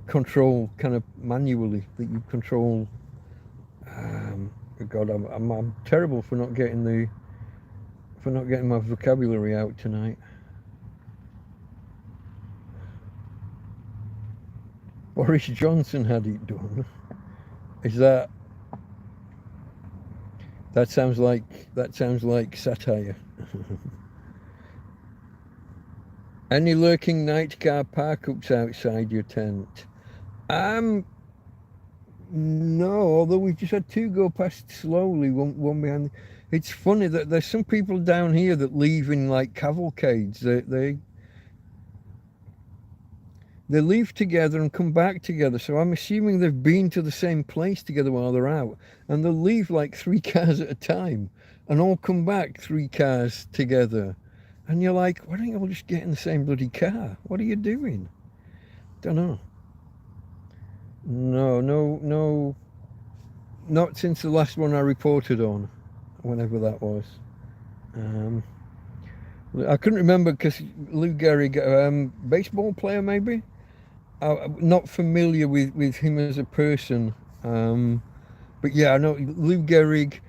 control kind of manually, that you control. God, I'm terrible for not getting my vocabulary out tonight. Boris Johnson had it done. Is that sounds like satire. Any lurking night car park-ups outside your tent? No, although we've just had 2 go past slowly, one behind. It's funny that there's some people down here that leave in like cavalcades. They leave together and come back together. So I'm assuming they've been to the same place together while they're out. And they'll leave like 3 cars at a time and all come back 3 cars together. And you're like, why don't you all just get in the same bloody car? What are you doing? Don't know. No. Not since the last one I reported on, whenever that was. I couldn't remember because Lou Gehrig, baseball player maybe? I'm not familiar with him as a person. But yeah, I know Lou Gehrig,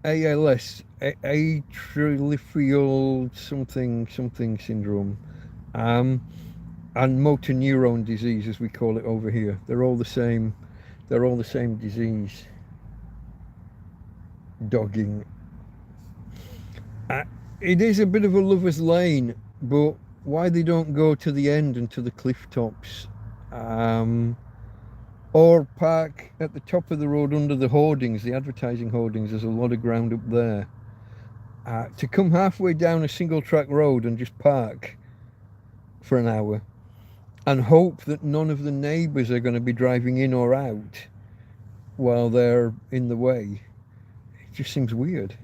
ALS, atrial something syndrome, and motor neuron disease, as we call it over here. They're all the same disease. Dogging. It is a bit of a lover's lane, but why they don't go to the end and to the cliff tops, or park at the top of the road under the hoardings, the advertising hoardings. There's a lot of ground up there. To come halfway down a single track road and just park for an hour and hope that none of the neighbours are going to be driving in or out while they're in the way, it just seems weird.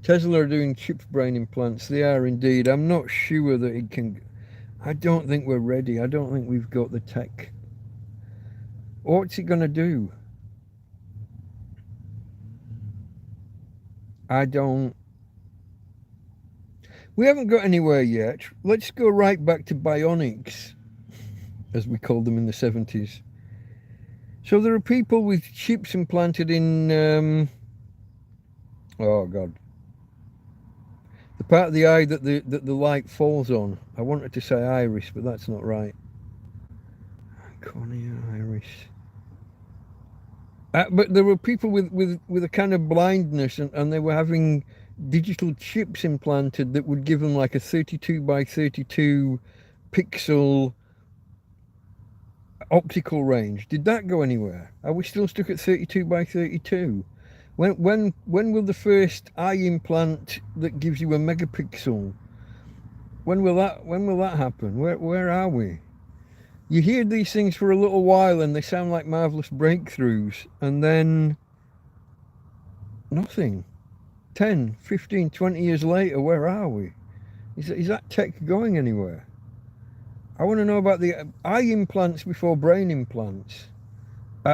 Tesla are doing chip brain implants. They are indeed. I'm not sure that it can. I don't think we're ready. I don't think we've got the tech. What's it going to do? I don't. We haven't got anywhere yet. Let's go right back to bionics, as we called them in the 70s. So there are people with chips implanted in. Oh God. The part of the eye that the light falls on. I wanted to say iris, but that's not right. Cornea, iris. But there were people with a kind of blindness, and they were having digital chips implanted that would give them like a 32 by 32 pixel optical range. Did that go anywhere? Are we still stuck at 32 by 32? When will the first eye implant that gives you a megapixel? When will that happen? Where are we? You hear these things for a little while and they sound like marvelous breakthroughs, and then Nothing. 10, 15, 20 years later, where are we? Is that tech going anywhere? I want to know about the eye implants before brain implants.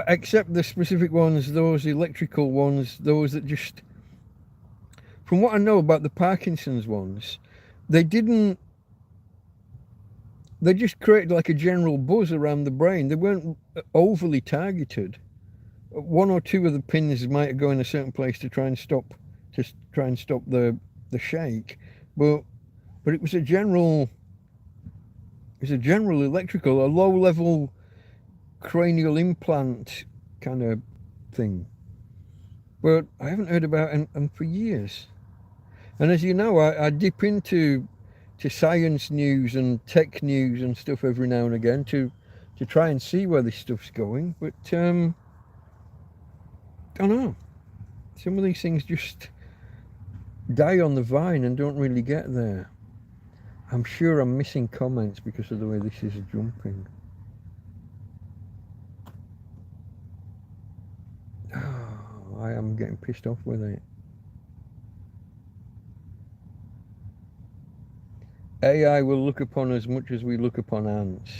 Except the specific ones, those electrical ones, those that just. From what I know about the Parkinson's ones, they didn't. They just created like a general buzz around the brain. They weren't overly targeted. One or two of the pins might go in a certain place to try and stop, the shake, but it was a general. It was a general electrical, a low level cranial implant kind of thing. But I haven't heard about them for years. And as you know, I dip into to science news and tech news and stuff every now and again to try and see where this stuff's going. But I don't know. Some of these things just die on the vine and don't really get there. I'm sure I'm missing comments because of the way this is jumping. Oh, I am getting pissed off with it. AI will look upon us much as we look upon ants,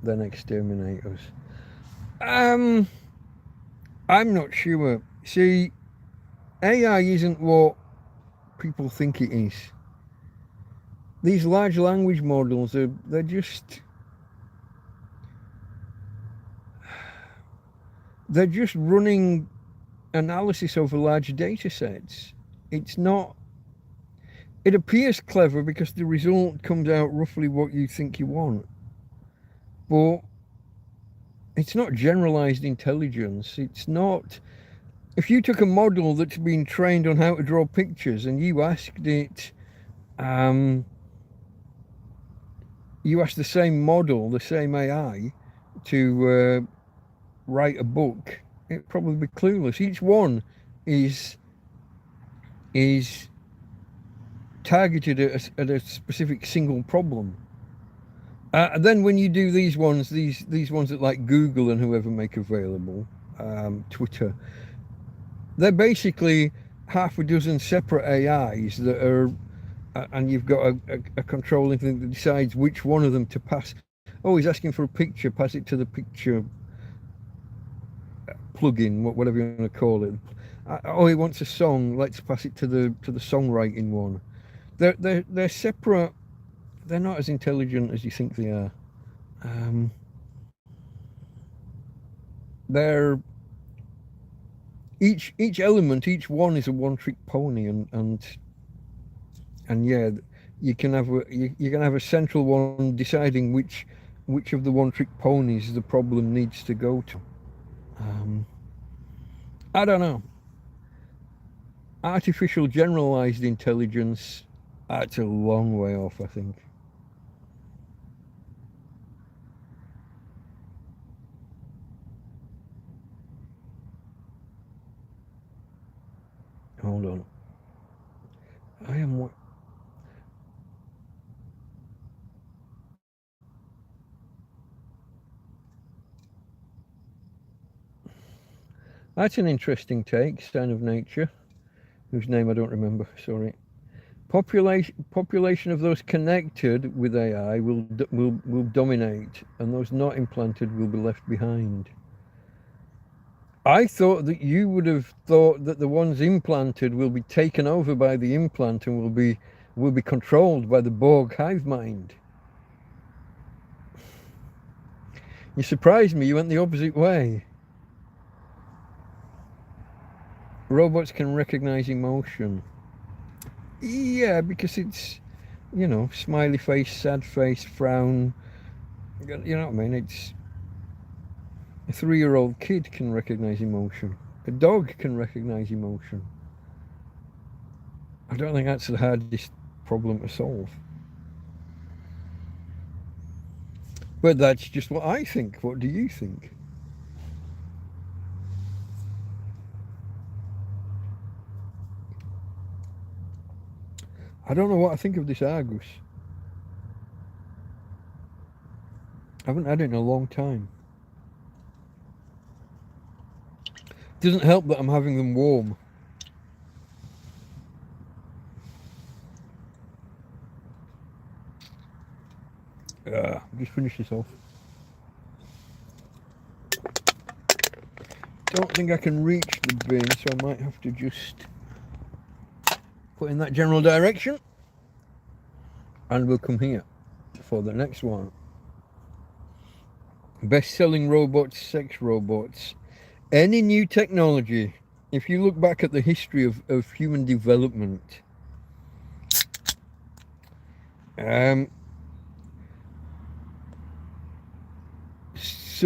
then exterminate us. I'm not sure. See, AI isn't what people think it is. These large language models they're just running analysis over large data sets. It's not. It appears clever because the result comes out roughly what you think you want, but it's not generalized intelligence. It's not. If you took a model that's been trained on how to draw pictures and you asked it, you asked the same model, the same AI, to write a book, it'd probably be clueless. Each one is targeted at a specific single problem. And then when you do these ones that like Google and whoever make available, Twitter, they're basically half a dozen separate AIs that are, and you've got a controlling thing that decides which one of them to pass. Oh, he's asking for a picture, pass it to the picture plugin, whatever you want to call it. Oh, he wants a song, let's pass it to the songwriting one. They're separate. They're not as intelligent as you think they are. They're each element, each one is a one-trick pony, and yeah, you can have a central one deciding which of the one-trick ponies the problem needs to go to. I don't know. Artificial generalized intelligence, that's a long way off, I think. Hold on. I am. That's an interesting take, Stand of Nature, whose name I don't remember, sorry. Population of those connected with AI will dominate, and those not implanted will be left behind. I thought that you would have thought that the ones implanted will be taken over by the implant and will be controlled by the Borg hive mind. You surprised me. You went the opposite way. Robots can recognize emotion. Yeah, because it's, smiley face, sad face, frown. You know what I mean? It's a 3-year-old kid can recognize emotion. A dog can recognize emotion. I don't think that's the hardest problem to solve. But that's just what I think. What do you think? I don't know what I think of this Argus. I haven't had it in a long time. Doesn't help that I'm having them warm. Just finish this off. Don't think I can reach the bin, so I might have to just put in that general direction. And we'll come here for the next one. Best-selling robots, sex robots. Any new technology, if you look back at the history of human development, some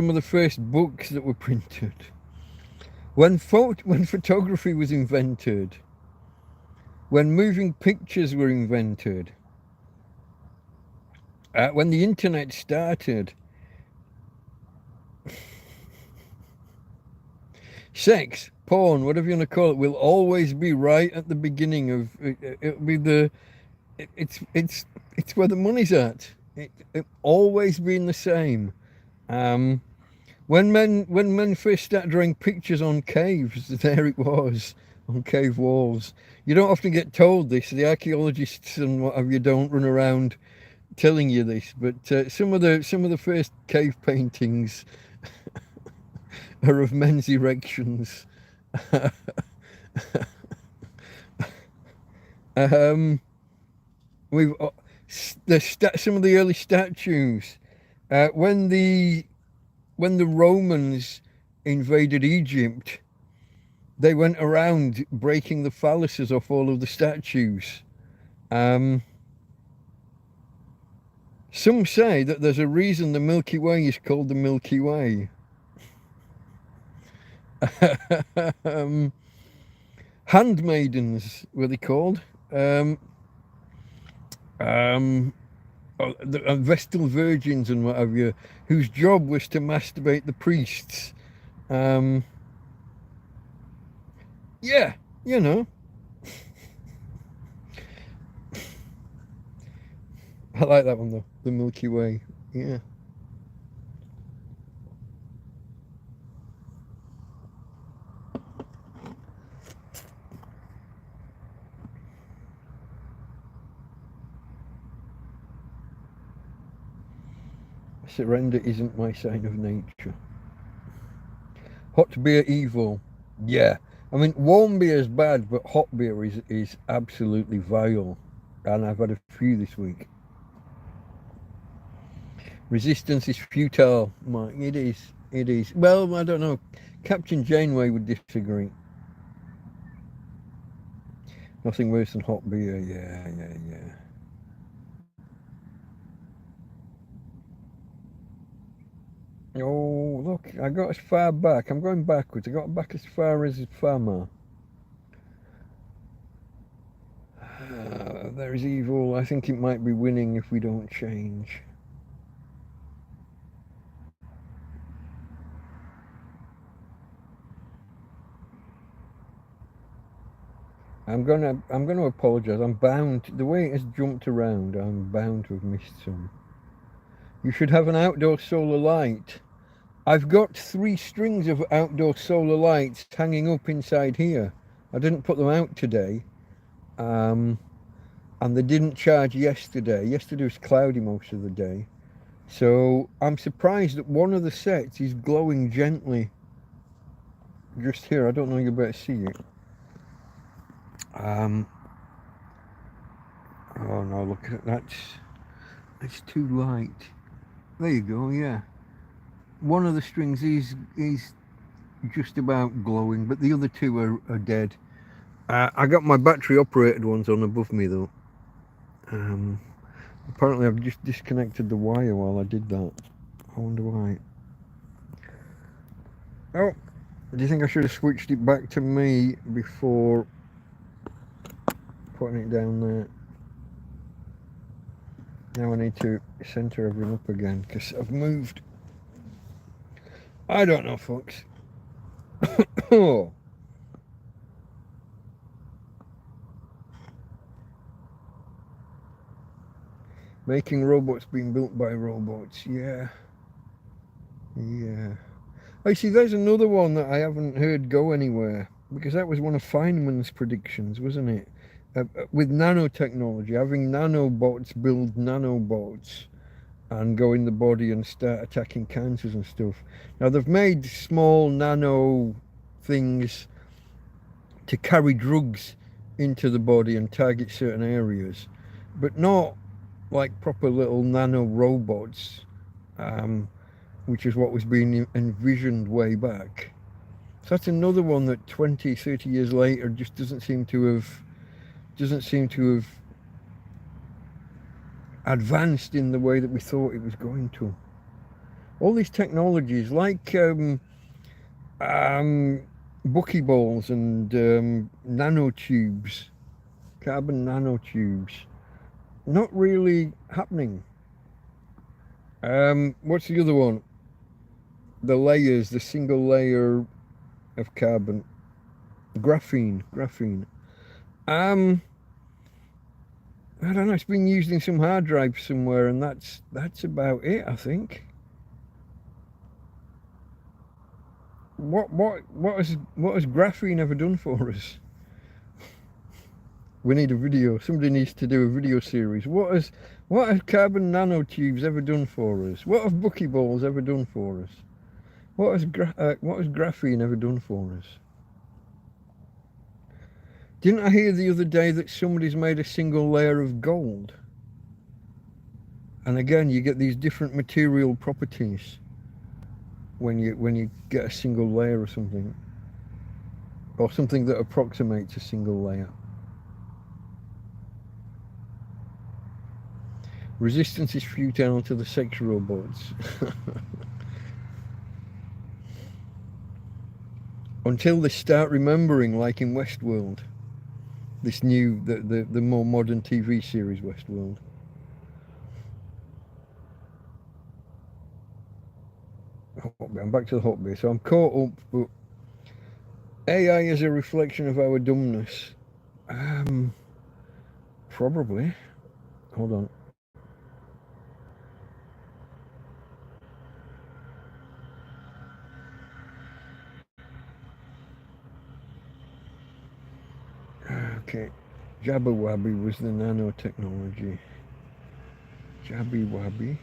of the first books that were printed, when photography was invented, when moving pictures were invented, when the internet started, sex, porn, whatever you want to call it, will always be right at the beginning of it. It'll be it's where the money's at. It always been the same. When men first started drawing pictures on caves, there it was on cave walls. You don't often get told this. The archaeologists and what have you don't run around telling you this, but some of the first cave paintings are of men's erections. We've some of the early statues when the Romans invaded Egypt, they went around breaking the phalluses off all of the statues. Some say that there's a reason the Milky Way is called the Milky Way. Handmaidens were they called? Vestal virgins and what have you, whose job was to masturbate the priests. Yeah, you know. I like that one though, the Milky Way. Yeah. Surrender isn't my sign of nature. Hot beer evil. Yeah. I mean, warm beer is bad, but hot beer is absolutely vile. And I've had a few this week. Resistance is futile, Mike. It is. It is. Well, I don't know. Captain Janeway would disagree. Nothing worse than hot beer. Yeah. Oh, look, I got as far back. I'm going backwards. I got back as far as Farmer. There is evil. I think it might be winning if we don't change. I'm gonna apologise. I'm bound. The way it has jumped around, I'm bound to have missed some. You should have an outdoor solar light. I've got 3 strings of outdoor solar lights hanging up inside here. I didn't put them out today. And they didn't charge yesterday. Yesterday was cloudy most of the day. So I'm surprised that one of the sets is glowing gently. Just here, I don't know, you better see it. Oh no, look at that. That's too light. There you go, yeah. One of the strings is just about glowing, but the other 2 are dead. I got my battery operated ones on above me though. Apparently I've just disconnected the wire while I did that. I wonder why. Oh, do you think I should have switched it back to me before putting it down there? Now I need to center everything up again because I've moved. I don't know, folks. Oh. Making robots being built by robots, yeah. I see, there's another one that I haven't heard go anywhere, because that was one of Feynman's predictions, wasn't it? With nanotechnology, having nanobots build nanobots. and go in the body and start attacking cancers and stuff. Now they've made small nano things to carry drugs into the body and target certain areas, but not like proper little nano robots, which is what was being envisioned way back. So that's another one that 20, 30 years later just doesn't seem to have advanced in the way that we thought it was going to. All these technologies, like buckyballs and nanotubes, carbon nanotubes, not really happening. What's the other one? The layers, the single layer of carbon, graphene. I don't know. It's been used in some hard drive somewhere, and that's about it, I think. What has graphene ever done for us? We need a video. Somebody needs to do a video series. What have carbon nanotubes ever done for us? What have buckyballs ever done for us? What has graphene ever done for us? Didn't I hear the other day that somebody's made a single layer of gold? And again, you get these different material properties when you get a single layer or something that approximates a single layer. Resistance is futile to the sex robots. Until they start remembering, like in Westworld, this new, the more modern TV series Westworld. I'm back to the hot bit. So I'm caught up, but AI is a reflection of our dumbness. Probably. Hold on. Okay. Jabberwabby was the nanotechnology. Jabberwabby.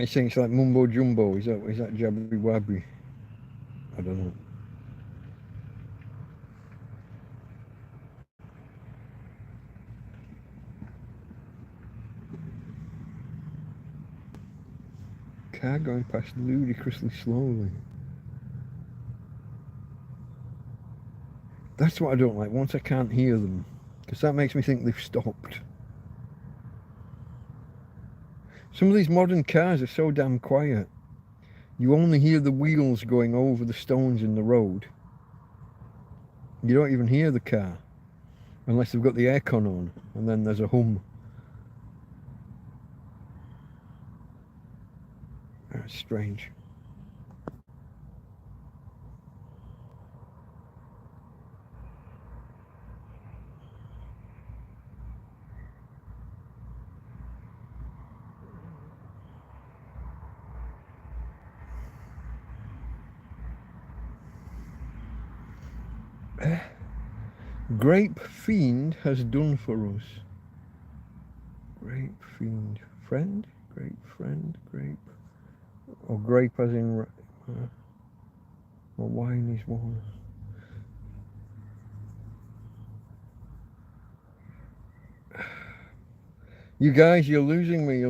I think it's like mumbo jumbo. Is that Jabberwabby? I don't know. Car going past ludicrously slowly. That's what I don't like. Once I can't hear them, because that makes me think they've stopped. Some of these modern cars are so damn quiet. You only hear the wheels going over the stones in the road. You don't even hear the car unless they've got the aircon on, and then there's a hum. That's strange. Grape Fiend has done for us. Grape Fiend. Friend? Grape friend? Grape. Or grape as in... or wine is one. You guys, you're losing me.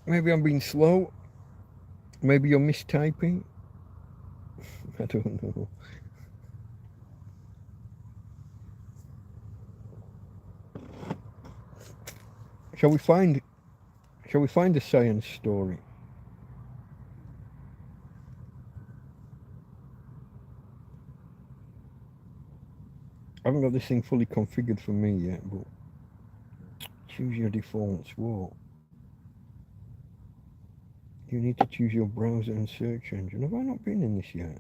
Maybe I'm being slow. Maybe you're mistyping. I don't know. Shall we find a science story? I haven't got this thing fully configured for me yet, but choose your defaults. What? You need to choose your browser and search engine. Have I not been in this yet?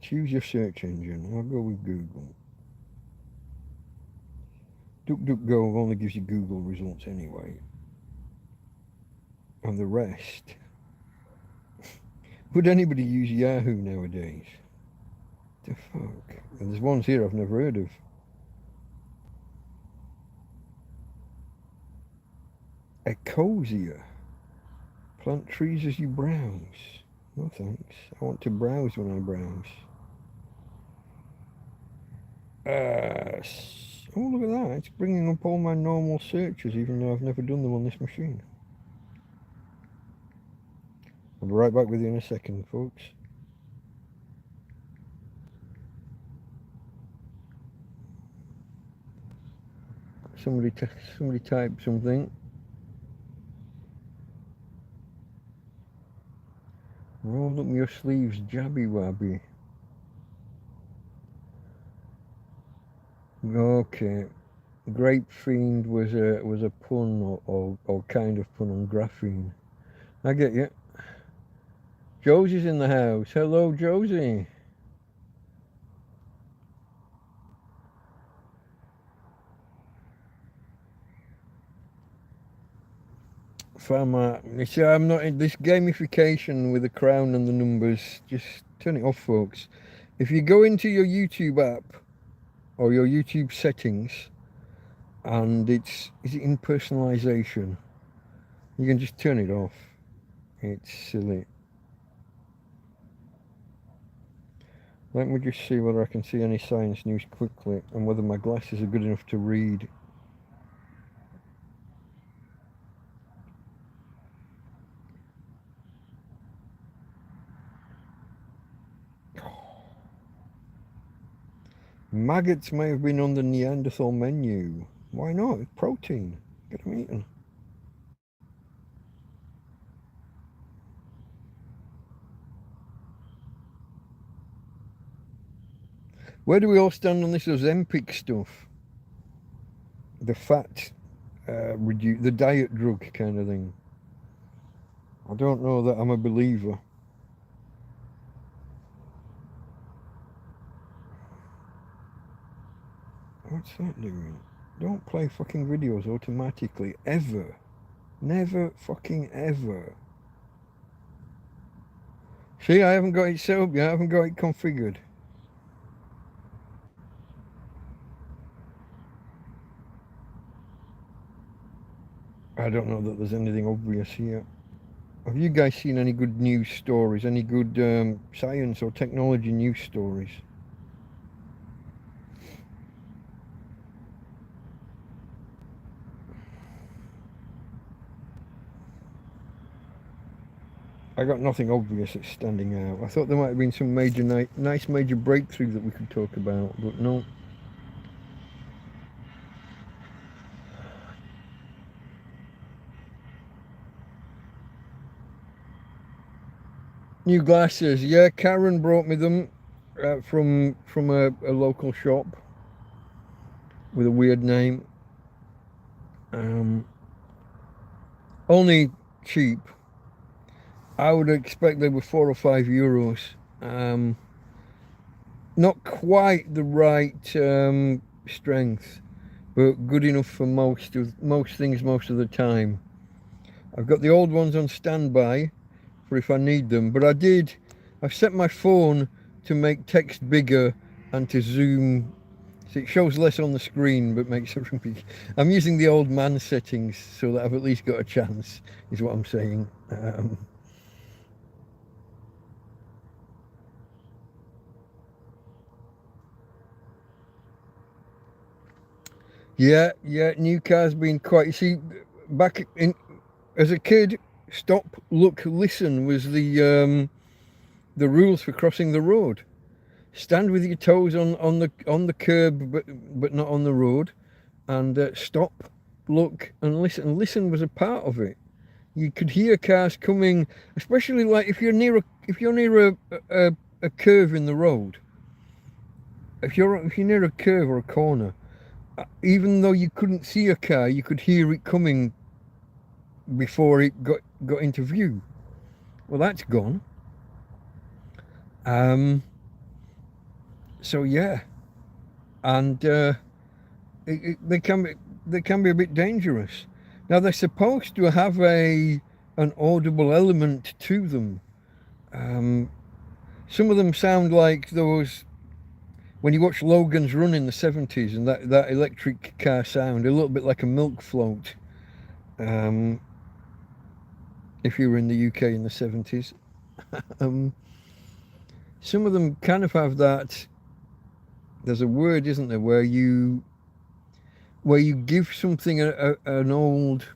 Choose your search engine. I'll go with Google. DuckDuckGo only gives you Google results anyway. And the rest. Would anybody use Yahoo nowadays? The fuck? And there's ones here I've never heard of. Ecosia. Plant trees as you browse. No thanks. I want to browse when I browse. Oh, look at that. It's bringing up all my normal searches, even though I've never done them on this machine. I'll be right back with you in a second, folks. Somebody type something. Roll up your sleeves, jabby wabby. Okay. Grape fiend was a pun or kind of pun on graphene. I get you. Josie's in the house. Hello, Josie. Farmer, you see, I'm not in this gamification with the crown and the numbers. Just turn it off, folks. If you go into your YouTube app or your YouTube settings, and is it in personalization? You can just turn it off. It's silly. Let me just see whether I can see any science news quickly and whether my glasses are good enough to read. Maggots may have been on the Neanderthal menu. Why not? It's protein. Get them eaten. Where do we all stand on this Ozempic stuff? The fat reduce, the diet drug kind of thing. I don't know that I'm a believer. What's that doing? Don't play fucking videos automatically, ever. Never fucking ever. See, I haven't got it set up yet, I haven't got it configured. I don't know that there's anything obvious here. Have you guys seen any good news stories? Any good science or technology news stories? I got nothing obvious that's standing out. I thought there might have been some major, nice major breakthrough that we could talk about, but no. New glasses, yeah. Karen brought me them from a local shop with a weird name. Only cheap. I would expect they were €4 or €5. Not quite the right strength, but good enough for most things most of the time. I've got the old ones on standby for if I need them, but I've set my phone to make text bigger and to zoom, so it shows less on the screen but makes everything big. I'm using the old man settings so that I've at least got a chance, is what I'm saying. Yeah, new cars being quite. You see, back in as a kid, stop, look, listen was the rules for crossing the road. Stand with your toes on the curb, but not on the road, and stop, look, and listen. And listen was a part of it. You could hear cars coming, especially like if you're near a curve in the road. If you're near a curve or a corner, even though you couldn't see a car, you could hear it coming before it got into view. Well, that's gone. So yeah, and they can be a bit dangerous. Now they're supposed to have an audible element to them. Some of them sound like those when you watch Logan's Run in the 70s, and that electric car sound, a little bit like a milk float. Um, if you were in the UK in the 70s. um, some of them kind of have that. There's a word, isn't there, where you give something an old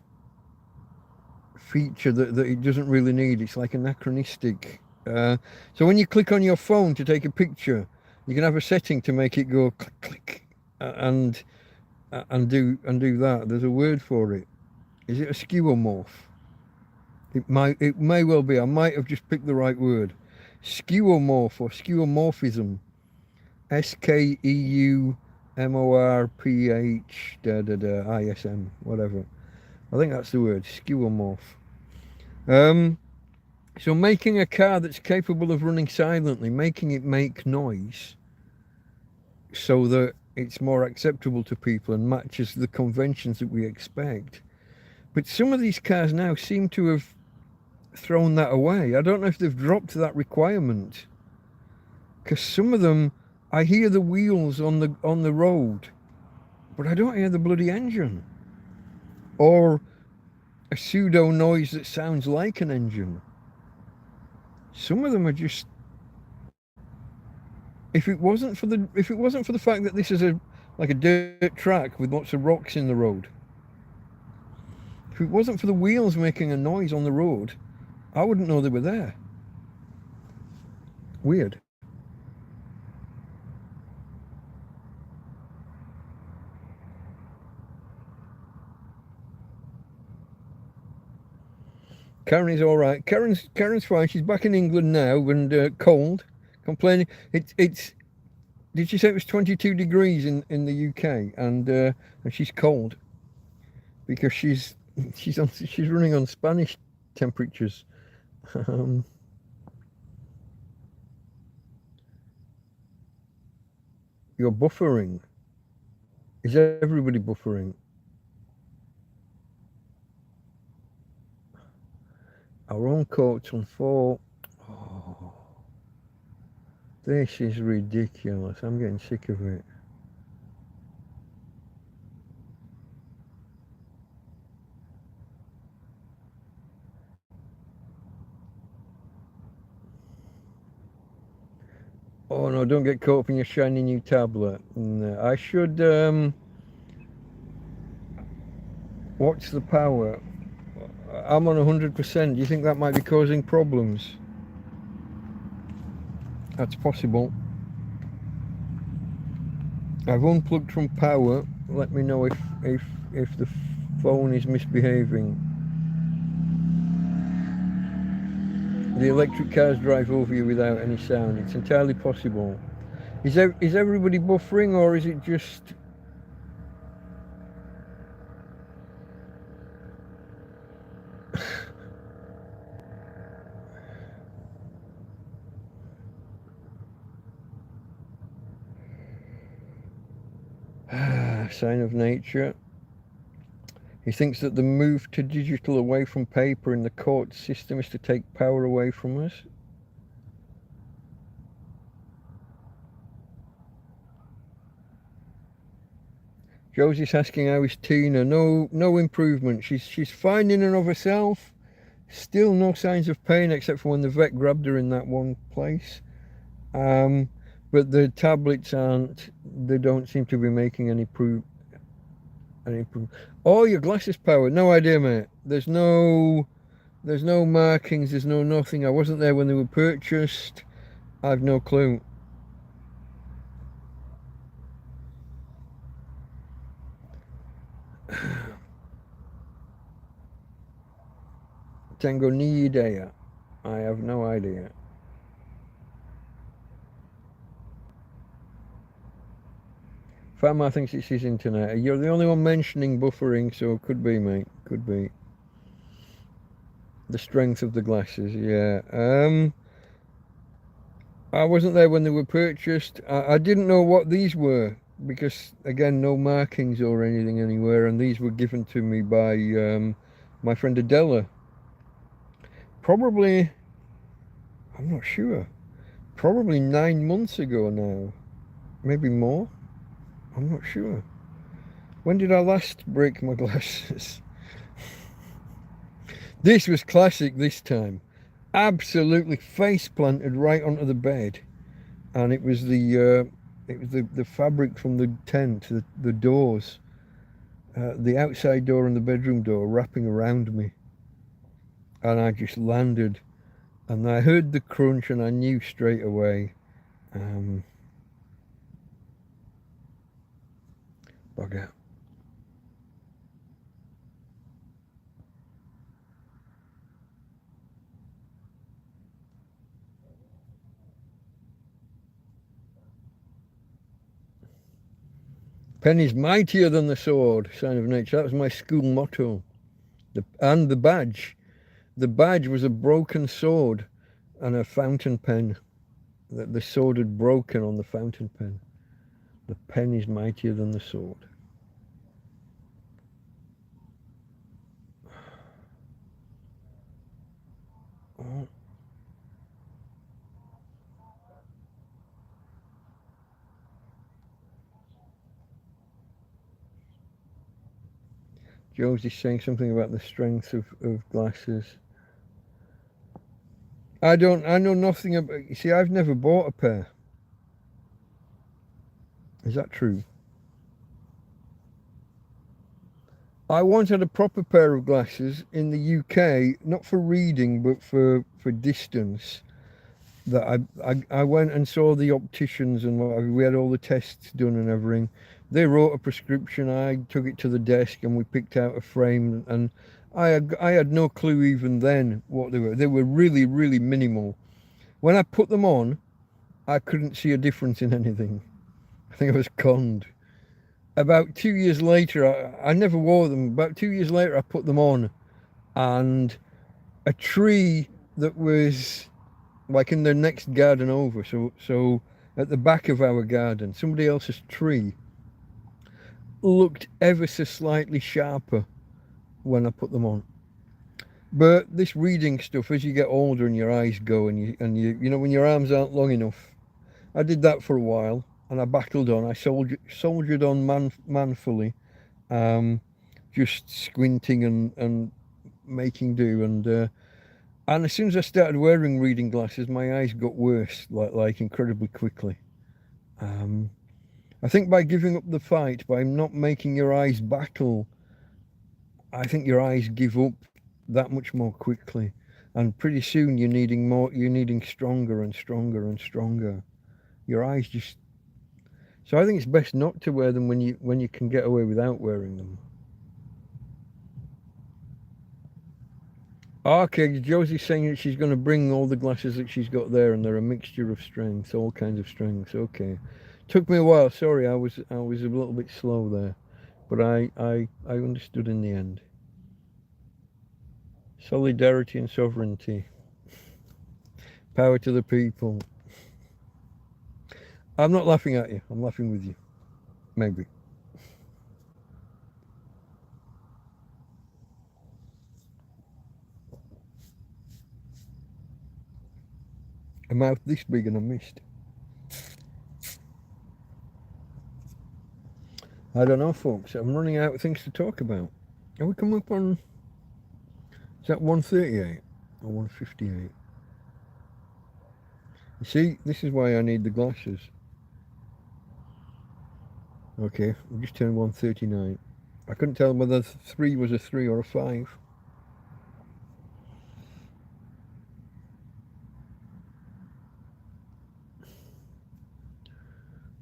feature that it doesn't really need. It's like anachronistic. So when you click on your phone to take a picture, you can have a setting to make it go click click and do that. There's a word for it. Is it a skeuomorph? It may well be. I might have just picked the right word. Skeuomorph or skeuomorphism. SKEUMORPH whatever. I think that's the word. Skeuomorph. So making a car that's capable of running silently, making it make noise so that it's more acceptable to people and matches the conventions that we expect. But some of these cars now seem to have thrown that away. I don't know if they've dropped that requirement. Because some of them, I hear the wheels on the road, but I don't hear the bloody engine. Or a pseudo noise that sounds like an engine. Some of them are just. If it wasn't for the fact that this is like a dirt track with lots of rocks in the road, if it wasn't for the wheels making a noise on the road, I wouldn't know they were there. Weird. Karen is all right. Karen's fine. She's back in England now and cold, complaining. It's. Did she say it was 22 degrees in the UK and she's cold because she's running on Spanish temperatures. You're buffering. Is everybody buffering? Our own coats on 4. Oh, this is ridiculous. I'm getting sick of it. Oh no, don't get caught up in your shiny new tablet. No, I should watch the power. I'm on 100%. Do you think that might be causing problems? That's possible. I've unplugged from power. Let me know if the phone is misbehaving. The electric cars drive over you without any sound. It's entirely possible. Is everybody buffering, or is it just... Sign of nature. He thinks that the move to digital away from paper in the court system is to take power away from us. Josie's asking how is Tina. No improvement. She's fine in and of herself. Still no signs of pain except for when the vet grabbed her in that one place. But the tablets they don't seem to be making any improvement. Oh, your glasses powered. No idea, mate. There's no markings. There's no nothing. I wasn't there when they were purchased. I've no clue. Tango ni idea. I have no idea. Fama thinks it's his internet. You're the only one mentioning buffering, so it could be, mate. Could be. The strength of the glasses, yeah. I wasn't there when they were purchased. I didn't know what these were because, again, no markings or anything anywhere, and these were given to me by my friend Adela. Probably, I'm not sure. Probably 9 months ago now. Maybe more. I'm not sure. When did I last break my glasses? This was classic this time. Absolutely face planted right onto the bed. And it was the fabric from the tent, the doors, the outside door and the bedroom door wrapping around me. And I just landed. And I heard the crunch and I knew straight away. Um, Bugger. Pen is mightier than the sword, sign of nature. That was my school motto. And the badge. The badge was a broken sword and a fountain pen. The sword had broken on the fountain pen. The pen is mightier than the sword. Oh. Josie's saying something about the strength of glasses. I know nothing about, you see, I've never bought a pair. Is that true? I once had a proper pair of glasses in the UK, not for reading, but for distance. That I went and saw the opticians and we had all the tests done and everything. They wrote a prescription. I took it to the desk and we picked out a frame. And I had no clue even then what they were. They were really, really minimal. When I put them on, I couldn't see a difference in anything. I think I was conned. About 2 years later, I never wore them. About 2 years later, I put them on, and a tree that was like in the next garden over, so at the back of our garden, somebody else's tree looked ever so slightly sharper when I put them on. But this reading stuff, as you get older and your eyes go, and you know when your arms aren't long enough, I did that for a while. And I battled on. I soldiered on manfully, just squinting and making do. And as soon as I started wearing reading glasses, my eyes got worse, like incredibly quickly. I think by giving up the fight, by not making your eyes battle, I think your eyes give up that much more quickly. And pretty soon you're needing more. You're needing stronger and stronger and stronger. Your eyes just. So I think it's best not to wear them when you can get away without wearing them. Okay, Josie's saying that she's going to bring all the glasses that she's got there, and they're a mixture of strengths, all kinds of strengths. Okay, took me a while. Sorry, I was a little bit slow there, but I understood in the end. Solidarity and sovereignty. Power to the people. I'm not laughing at you. I'm laughing with you. Maybe. A mouth this big and I missed. I don't know, folks. I'm running out of things to talk about. Have we come up on... Is that 138 or 158? You see, this is why I need the glasses. Okay, we just turned 139. I couldn't tell whether 3 was a 3 or a 5.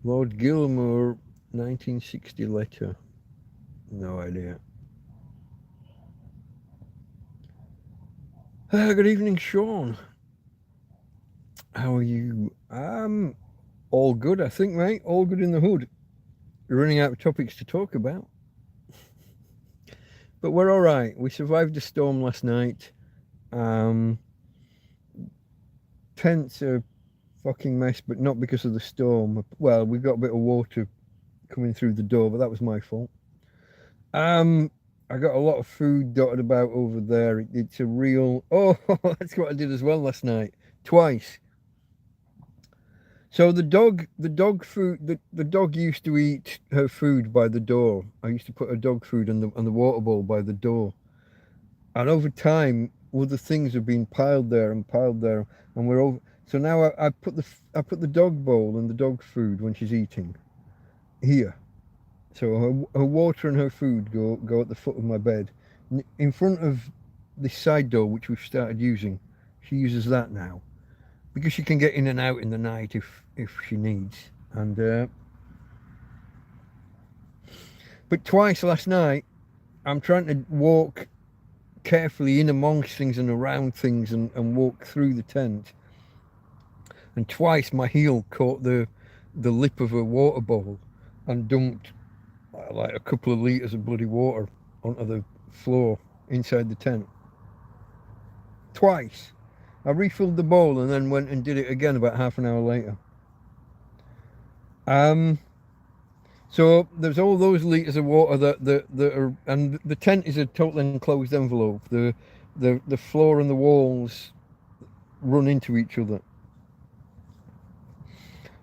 Lord Gilmour, 1960 letter. No idea. Good evening, Sean. How are you? All good, I think, mate. All good in the hood. We're running out of topics to talk about. But we're all right. We survived the storm last night. Tents are fucking mess, but not because of the storm. Well, we got a bit of water coming through the door, but that was my fault. I got a lot of food dotted about over there. It's a real... Oh, that's what I did as well last night. twice. So the dog food, the dog used to eat her food by the door. I used to put her dog food on the water bowl by the door, and over time, other things have been piled there, and we're over. So now I put the dog bowl and the dog food when she's eating here. So her water and her food go at the foot of my bed, in front of this side door which we've started using. She uses that now because she can get in and out in the night if she needs. And but twice last night, I'm trying to walk carefully in amongst things and around things and walk through the tent. And twice my heel caught the lip of a water bowl and dumped like a couple of litres of bloody water onto the floor inside the tent. Twice. I refilled the bowl and then went and did it again about half an hour later. So there's all those litres of water that are, and the tent is a totally enclosed envelope. The floor and the walls run into each other.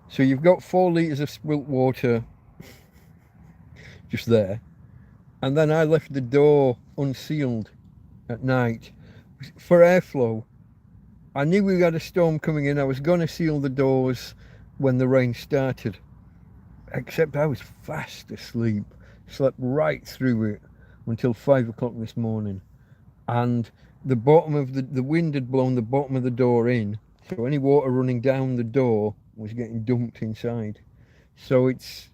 So you've got 4 litres of spilt water just there. And then I left the door unsealed at night for airflow. I knew we had a storm coming in. I was going to seal the doors when the rain started. Except I was fast asleep. Slept right through it until 5 o'clock this morning. And the bottom of the wind had blown the bottom of the door in. So any water running down the door was getting dumped inside. So it's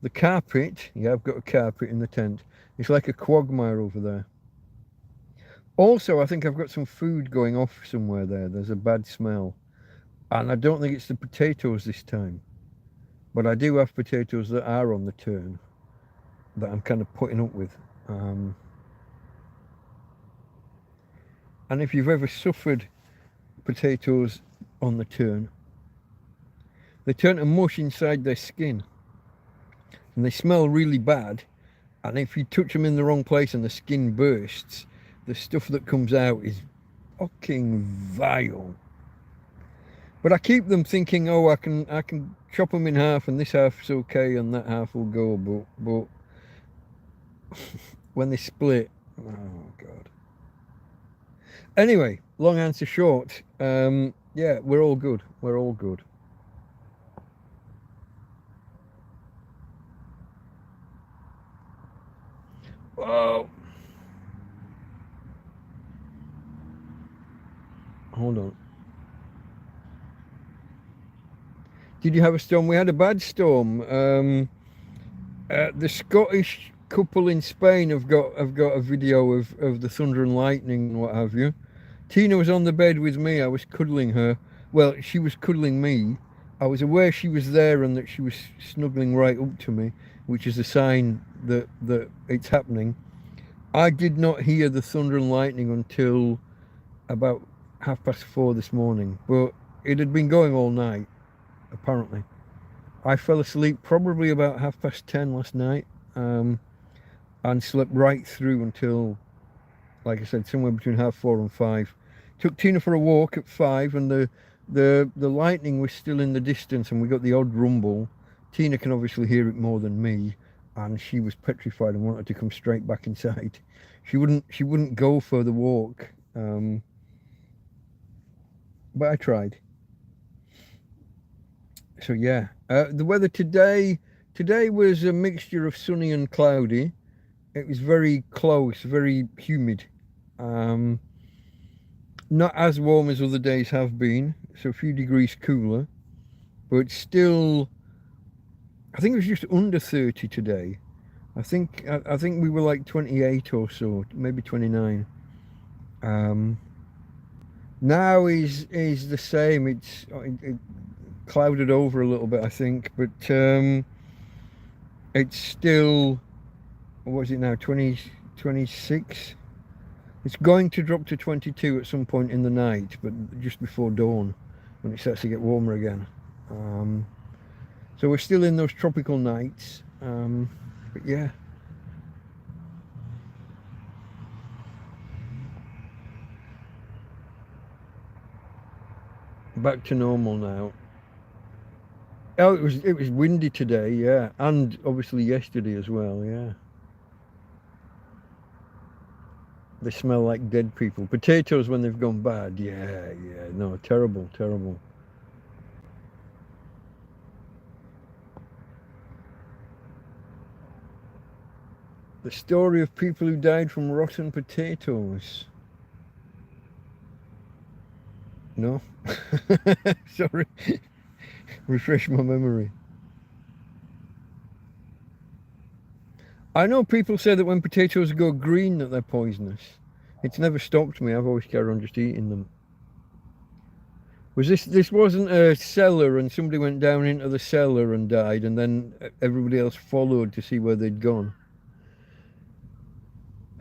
the carpet. Yeah, I've got a carpet in the tent. It's like a quagmire over there. Also, I think I've got some food going off somewhere there. There's a bad smell. And I don't think it's the potatoes this time. But I do have potatoes that are on the turn that I'm kind of putting up with. And if you've ever suffered potatoes on the turn, they turn to mush inside their skin. And they smell really bad. And if you touch them in the wrong place and the skin bursts, the stuff that comes out is fucking vile. But I keep them thinking, oh, I can chop them in half and this half's okay and that half will go. But when they split, oh God. Anyway, long answer short. Yeah, we're all good. We're all good. Whoa. Hold on. Did you have a storm? We had a bad storm. The Scottish couple in Spain have got a video of the thunder and lightning and what have you. Tina was on the bed with me. I was cuddling her. Well, she was cuddling me. I was aware she was there and that she was snuggling right up to me, which is a sign that it's happening. I did not hear the thunder and lightning until about 4:30 this morning, but it had been going all night, apparently. I fell asleep probably about 10:30 last night, and slept right through until, like I said, somewhere between 4:30 and 5. Took Tina for a walk at 5, and the lightning was still in the distance, and we got the odd rumble. Tina can obviously hear it more than me, and she was petrified and wanted to come straight back inside. She wouldn't go for the walk, but I tried. So yeah, the weather today was a mixture of sunny and cloudy. It was very close, very humid. Not as warm as other days have been, so a few degrees cooler, but still, I think it was just under 30 today. I think we were like 28 or so, maybe 29. Now is the same. It clouded over a little bit, I think, but it's still, what is it now, 26? It's going to drop to 22 at some point in the night, but just before dawn, when it starts to get warmer again. So we're still in those tropical nights, but yeah. Back to normal now. Oh, it was windy today, yeah, and obviously yesterday as well, yeah. They smell like dead people. Potatoes when they've gone bad, yeah, yeah, no, terrible, terrible. The story of people who died from rotten potatoes. No? Sorry. Refresh my memory. I know people say that when potatoes go green that they're poisonous. It's never stopped me. I've always carried on just eating them. Was this wasn't a cellar and somebody went down into the cellar and died and then everybody else followed to see where they'd gone?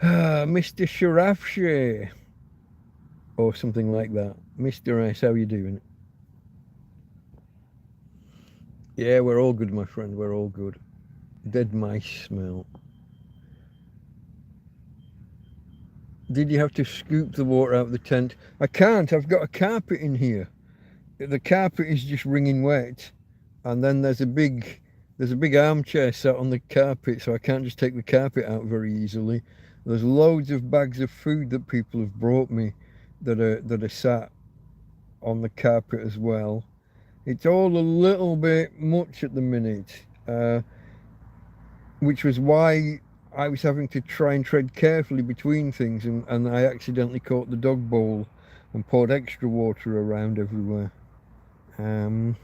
Mr. Sharafshe or something like that. Mr. S, how you doing? Yeah, we're all good, my friend. We're all good. Dead mice smell. Did you have to scoop the water out of the tent? I can't. I've got a carpet in here. The carpet is just wringing wet, and then there's a big armchair sat on the carpet, so I can't just take the carpet out very easily. There's loads of bags of food that people have brought me that are sat on the carpet as well. It's all a little bit much at the minute, which was why I was having to try and tread carefully between things, and I accidentally caught the dog bowl and poured extra water around everywhere. Well,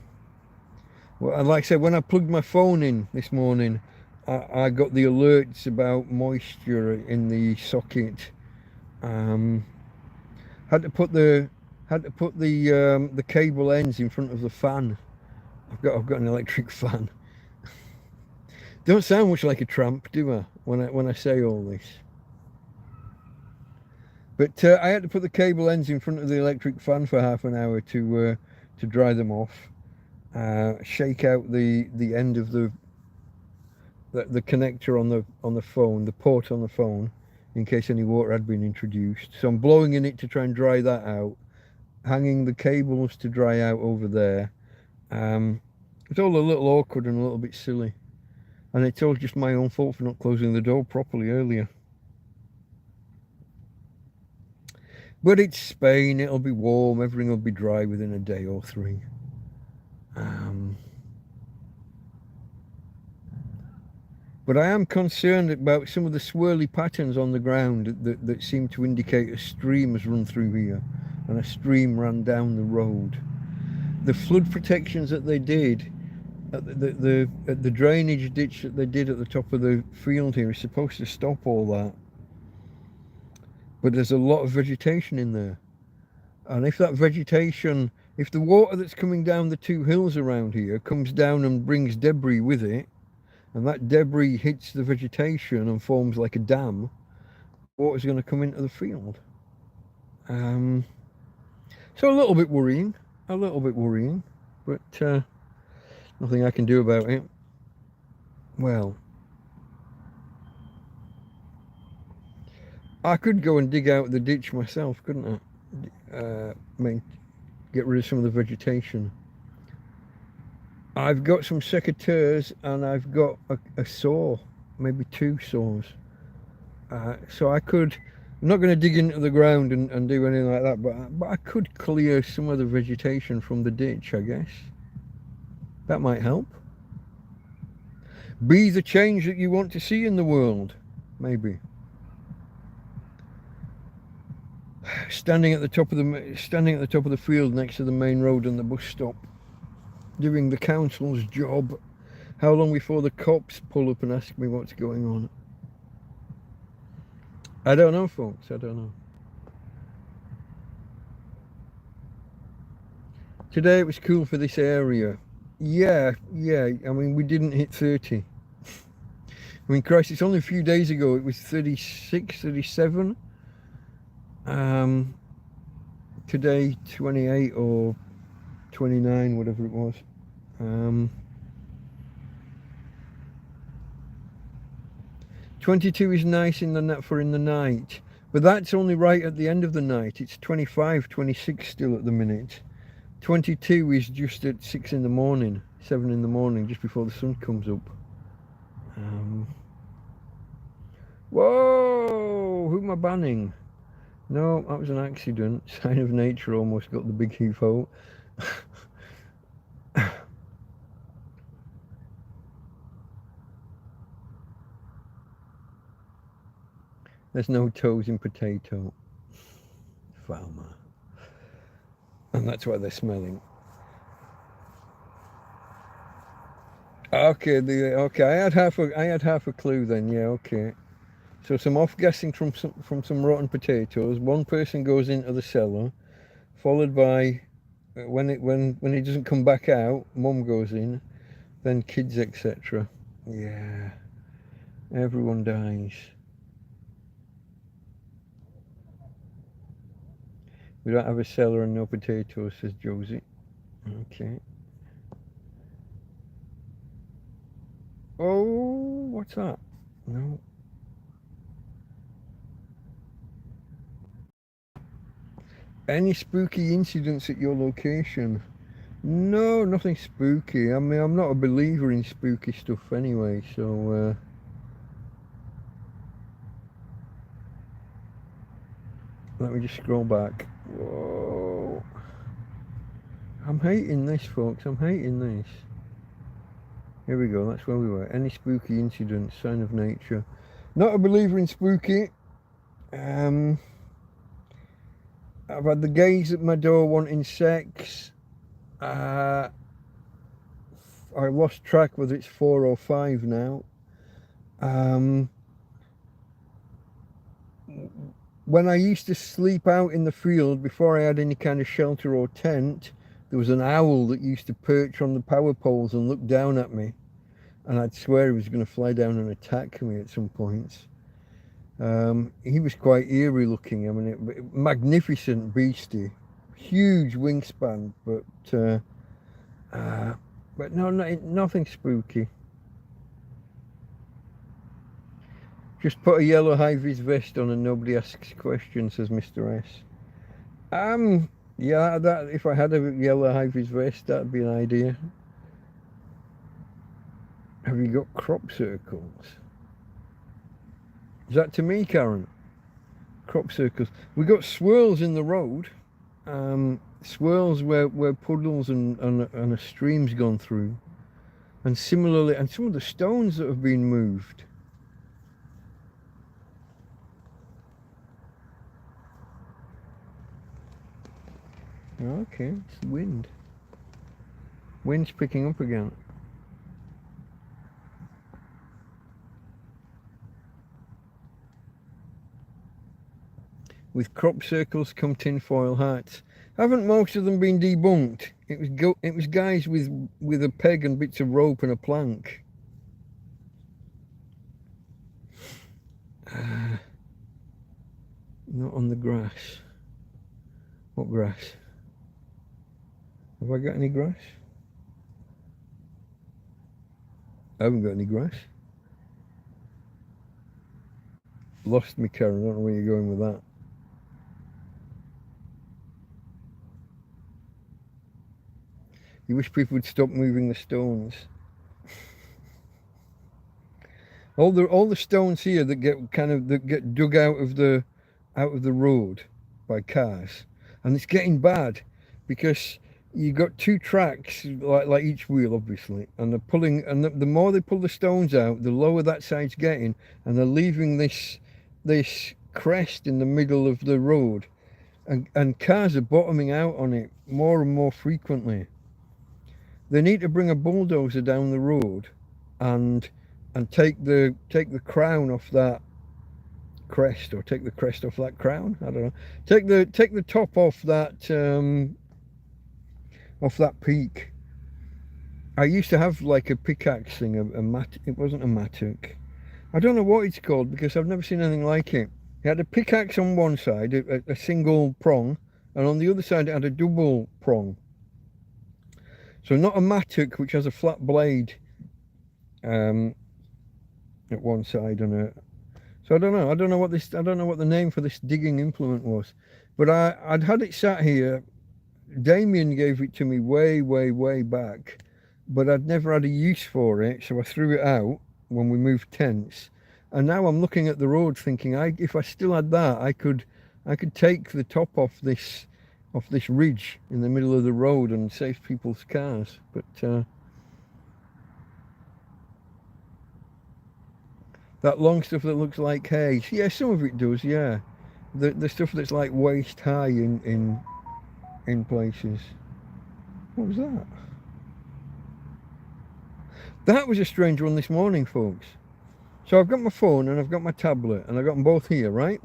like I said, when I plugged my phone in this morning, I got the alerts about moisture in the socket. Had to put the cable ends in front of the fan. I've got an electric fan. Don't sound much like a tramp, do I? When I say all this. But I had to put the cable ends in front of the electric fan for half an hour to dry them off. Shake out the end of the connector on the phone, the port on the phone, in case any water had been introduced. So I'm blowing in it to try and dry that out, hanging the cables to dry out over there. It's all a little awkward and a little bit silly, and it's all just my own fault for not closing the door properly earlier. But it's Spain, it'll be warm, everything will be dry within a day or three. But I am concerned about some of the swirly patterns on the ground that seem to indicate a stream has run through here and a stream ran down the road. The flood protections that they did, the drainage ditch that they did at the top of the field here is supposed to stop all that. But there's a lot of vegetation in there. And if that vegetation, if the water that's coming down the two hills around here comes down and brings debris with it, and that debris hits the vegetation and forms like a dam, water's going to come into the field. So a little bit worrying, but nothing I can do about it. Well, I could go and dig out the ditch myself, couldn't I? Get rid of some of the vegetation. I've got some secateurs and I've got a saw, maybe two saws. So I could, I'm not going to dig into the ground and do anything like that, but I could clear some of the vegetation from the ditch, I guess. That might help. Be the change that you want to see in the world, maybe. Standing at the top of the field next to the main road and the bus stop, doing the council's job. How long before the cops pull up and ask me what's going on? I don't know, folks. I don't know. Today it was cool for this area. Yeah. I mean, we didn't hit 30. I mean, Christ, it's only a few days ago. It was 36, 37. Today 28 or 29, whatever it was. 22 is nice in the night, but that's only right at the end of the night. It's 25, 26 still at the minute. 22 is just at 6 in the morning, 7 in the morning, just before the sun comes up. Whoa! Who am I banning? No, that was an accident. Sign of nature almost got the big heave out. There's no toes in potato. Farmer. And that's why they're smelling. Okay, okay. I had half a clue then. Yeah, okay. So some off-gassing from some rotten potatoes. One person goes into the cellar, followed by when he doesn't come back out, mum goes in, then kids, etc. Yeah, everyone dies. We don't have a cellar and no potatoes, says Josie. Okay. Oh, what's that? No. Any spooky incidents at your location? No, nothing spooky. I mean, I'm not a believer in spooky stuff anyway, so... Let me just scroll back. Whoa. I'm hating this, folks. I'm hating this. Here we go. That's where we were. Any spooky incidents? Sign of nature. Not a believer in spooky. I've had the gays at my door wanting sex. I lost track whether it's 4 or 5 now. When I used to sleep out in the field before I had any kind of shelter or tent, there was an owl that used to perch on the power poles and look down at me, and I'd swear he was going to fly down and attack me at some points. He was quite eerie looking. I mean, magnificent beastie, huge wingspan, but no, nothing spooky. Just put a yellow high-vis vest on and nobody asks questions, says Mr. S. Yeah, that if I had a yellow high-vis vest, that'd be an idea. Have you got crop circles? Is that to me, Karen? Crop circles. We got swirls in the road. Swirls where puddles and a stream's gone through. And similarly, and some of the stones that have been moved. Okay, it's the wind. Wind's picking up again. With crop circles come tinfoil hats. Haven't most of them been debunked? It was guys with a peg and bits of rope and a plank. Not on the grass. What grass? Have I got any grass? I haven't got any grass. Lost me, Karen. I don't know where you're going with that. You wish people would stop moving the stones. all the stones here that get dug out of the road by cars, and it's getting bad because you got 2 tracks like each wheel, obviously, and they're pulling, and the more they pull the stones out, the lower that side's getting, and they're leaving this crest in the middle of the road, and cars are bottoming out on it more and more frequently. They need to bring a bulldozer down the road and take the crown off that crest, or take the crest off that crown. I don't know. Take the top off that peak. I used to have like a pickaxe thing, it wasn't a mattock. I don't know what it's called because I've never seen anything like it. It had a pickaxe on one side, a single prong, and on the other side it had a double prong. So not a mattock, which has a flat blade at one side and a. So I don't know what the name for this digging implement was, but I'd had it sat here Damien gave it to me way back, but I'd never had a use for it, so I threw it out when we moved tents. And now I'm looking at the road thinking, if I still had that, I could take the top off this ridge in the middle of the road and save people's cars. But that long stuff that looks like hay, yeah, some of it does, yeah. The stuff that's like waist high in places. What was that? That was a strange one this morning, folks. So I've got my phone and I've got my tablet and I've got them both here, right?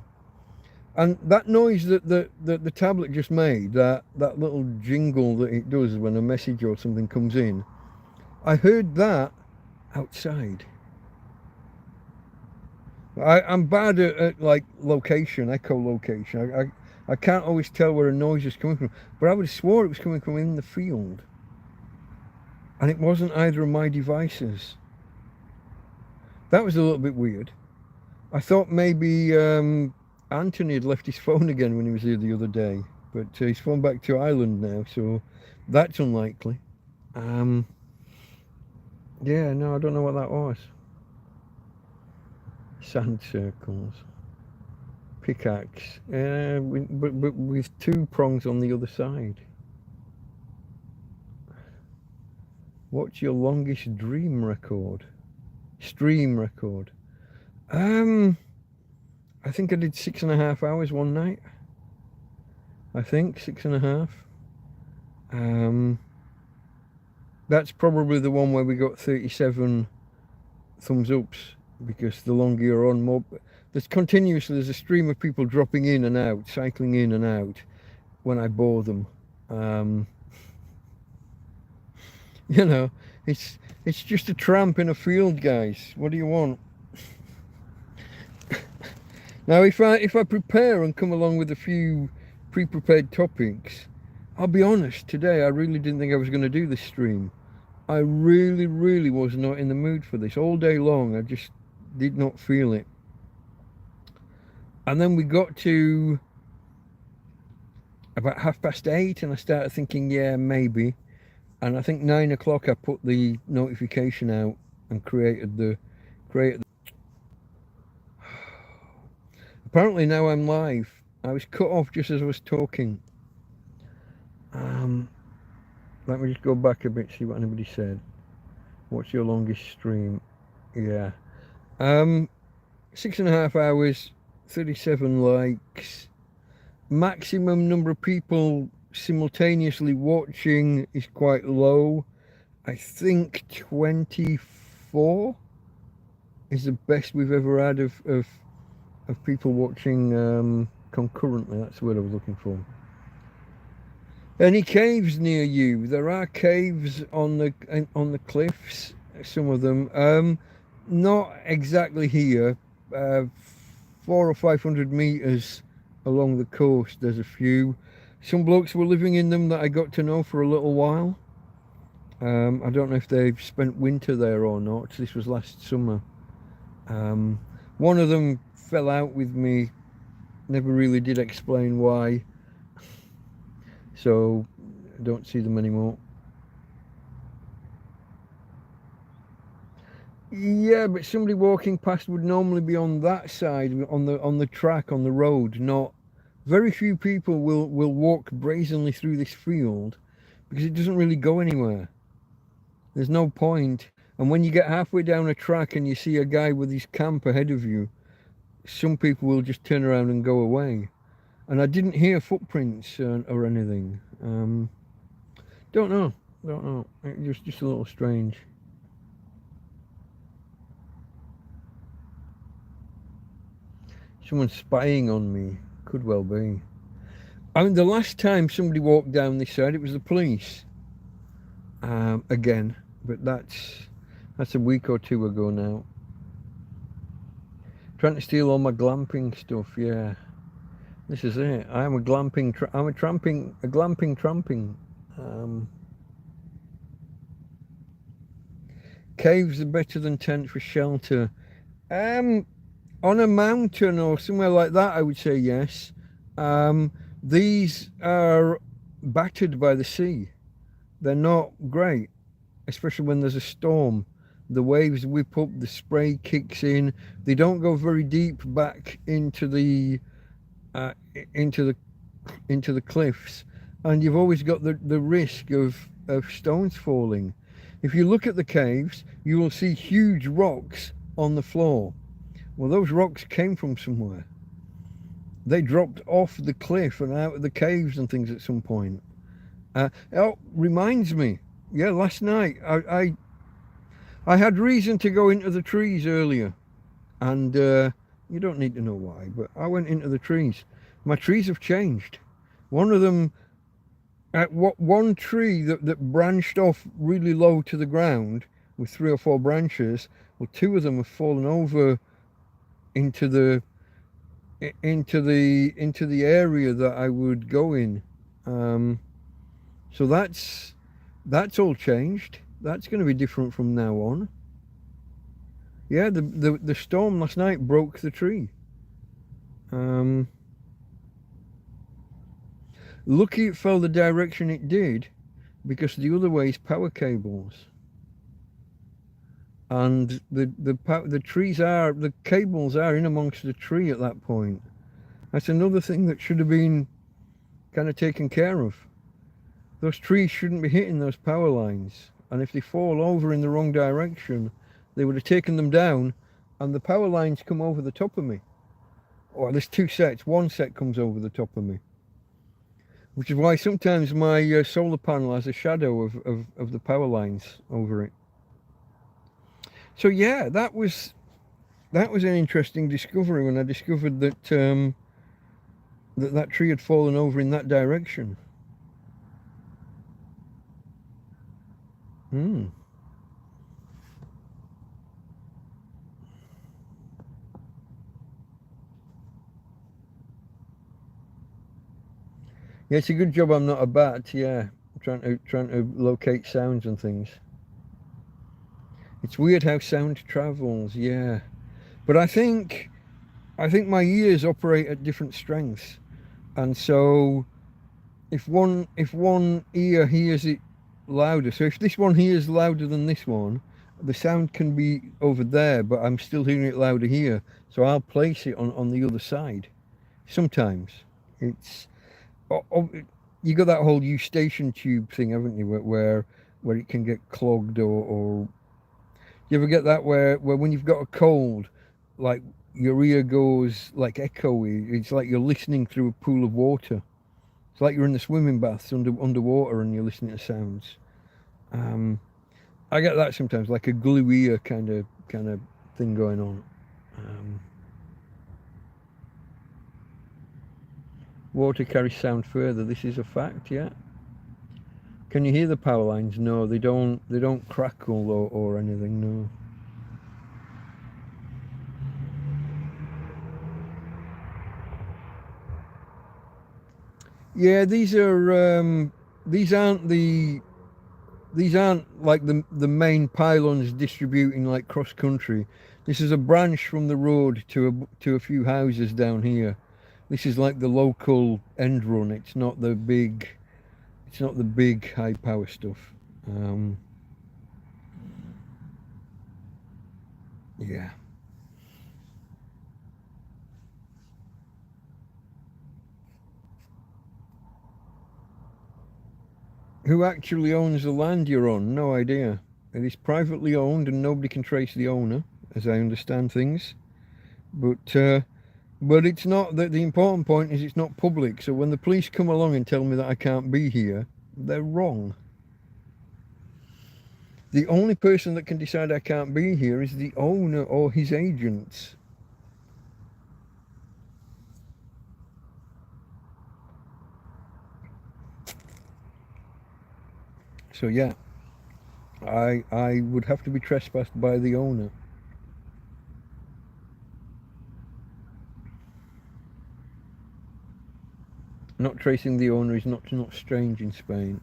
And that noise that the tablet just made, that little jingle that it does when a message or something comes in, I heard that outside. I'm bad at like location, echolocation. I can't always tell where a noise is coming from, but I would have swore it was coming from in the field. And it wasn't either of my devices. That was a little bit weird. I thought maybe Anthony had left his phone again when he was here the other day, but he's flown back to Ireland now, so that's unlikely. Yeah, no, I don't know what that was. Sand circles. Pickaxe. But with two prongs on the other side. What's your longest stream record? I think I did 6.5 hours one night. I think 6.5. That's probably the one where we got 37 thumbs ups, because the longer you're on, more there's a stream of people dropping in and out, cycling in and out when I bore them. You know, it's just a tramp in a field, guys. What do you want? Now, if I prepare and come along with a few pre-prepared topics, I'll be honest, today I really didn't think I was going to do this stream. I really was not in the mood for this. All day long, I just did not feel it. And then we got to about 8:30 and I started thinking, yeah, maybe. And I think 9 o'clock I put the notification out and created the Apparently now I'm live. I was cut off just as I was talking. Let me just go back a bit, see what anybody said. What's your longest stream? Yeah. 6.5 hours, 37 likes. Maximum number of people simultaneously watching is quite low. I think 24 is the best we've ever had of people watching concurrently. That's the word I was looking for. Any caves near you? There are caves on the cliffs, some of them. Not exactly here. 400 or 500 meters along the coast there's a few. Some blokes were living in them that I got to know for a little while. I don't know if they've spent winter there or not. This was last summer. One of them fell out with me, never really did explain why, so I don't see them anymore. Yeah, but somebody walking past would normally be on that side, on the track, on the road. Not very few people will walk brazenly through this field, because it doesn't really go anywhere. There's no point. And when you get halfway down a track and you see a guy with his camp ahead of you, some people will just turn around and go away. And I didn't hear footprints or anything. Don't know. It was just a little strange. Someone's spying on me. Could well be. I mean, the last time somebody walked down this side, it was the police. Again, but that's a week or two ago now. Trying to steal all my glamping stuff, yeah. This is it. I'm a glamping tramping. Caves are better than tents for shelter. On a mountain or somewhere like that, I would say yes. These are battered by the sea. They're not great, especially when there's a storm. The waves whip up, the spray kicks in. They don't go very deep back uh, into the into the cliffs, and you've always got the risk of stones falling. If you look at the caves, you will see huge rocks on the floor. Well, those rocks came from somewhere. They dropped off the cliff and out of the caves and things at some point. Oh, reminds me, yeah, last night I had reason to go into the trees earlier, and you don't need to know why, but I went into the trees. My trees have changed. One of them, one tree that branched off really low to the ground with 3 or 4 branches, well, 2 of them have fallen over into the area that I would go in. So that's all changed. That's going to be different from now on. Yeah, the storm last night broke the tree. Lucky it fell the direction it did, because the other way is power cables. And the cables are in amongst the tree at that point. That's another thing that should have been kind of taken care of. Those trees shouldn't be hitting those power lines, and if they fall over in the wrong direction, they would have taken them down, and the power lines come over the top of me. Or there's 2 sets. One set comes over the top of me, which is why sometimes my solar panel has a shadow of the power lines over it. So yeah, that was an interesting discovery when I discovered that that tree had fallen over in that direction. Yeah, it's a good job I'm not a bat. Yeah, trying to locate sounds and things. It's weird how sound travels. Yeah, but I think my ears operate at different strengths, and so if one ear hears it louder, so if this one hears louder than this one, the sound can be over there, but I'm still hearing it louder here, so I'll place it on the other side. Sometimes it's you got that whole Eustachian tube thing, haven't you, where it can get clogged, or you ever get that where when you've got a cold, like your ear goes like echoey. It's like you're listening through a pool of water. It's like you're in the swimming baths underwater and you're listening to sounds. I get that sometimes, like a glue ear kind of thing going on. Water carries sound further. This is a fact, yeah. Can you hear the power lines? No, they don't crackle or anything, no. Yeah, these aren't like the main pylons distributing like cross country. This is a branch from the road to a few houses down here. This is like the local end run. It's not the big high power stuff. Yeah. Who actually owns the land you're on? No idea. It is privately owned and nobody can trace the owner, as I understand things. But it's not that. The important point is it's not public. So when the police come along and tell me that I can't be here, they're wrong. The only person that can decide I can't be here is the owner or his agents. So yeah, I would have to be trespassed by the owner. Not tracing the owner is not strange in Spain.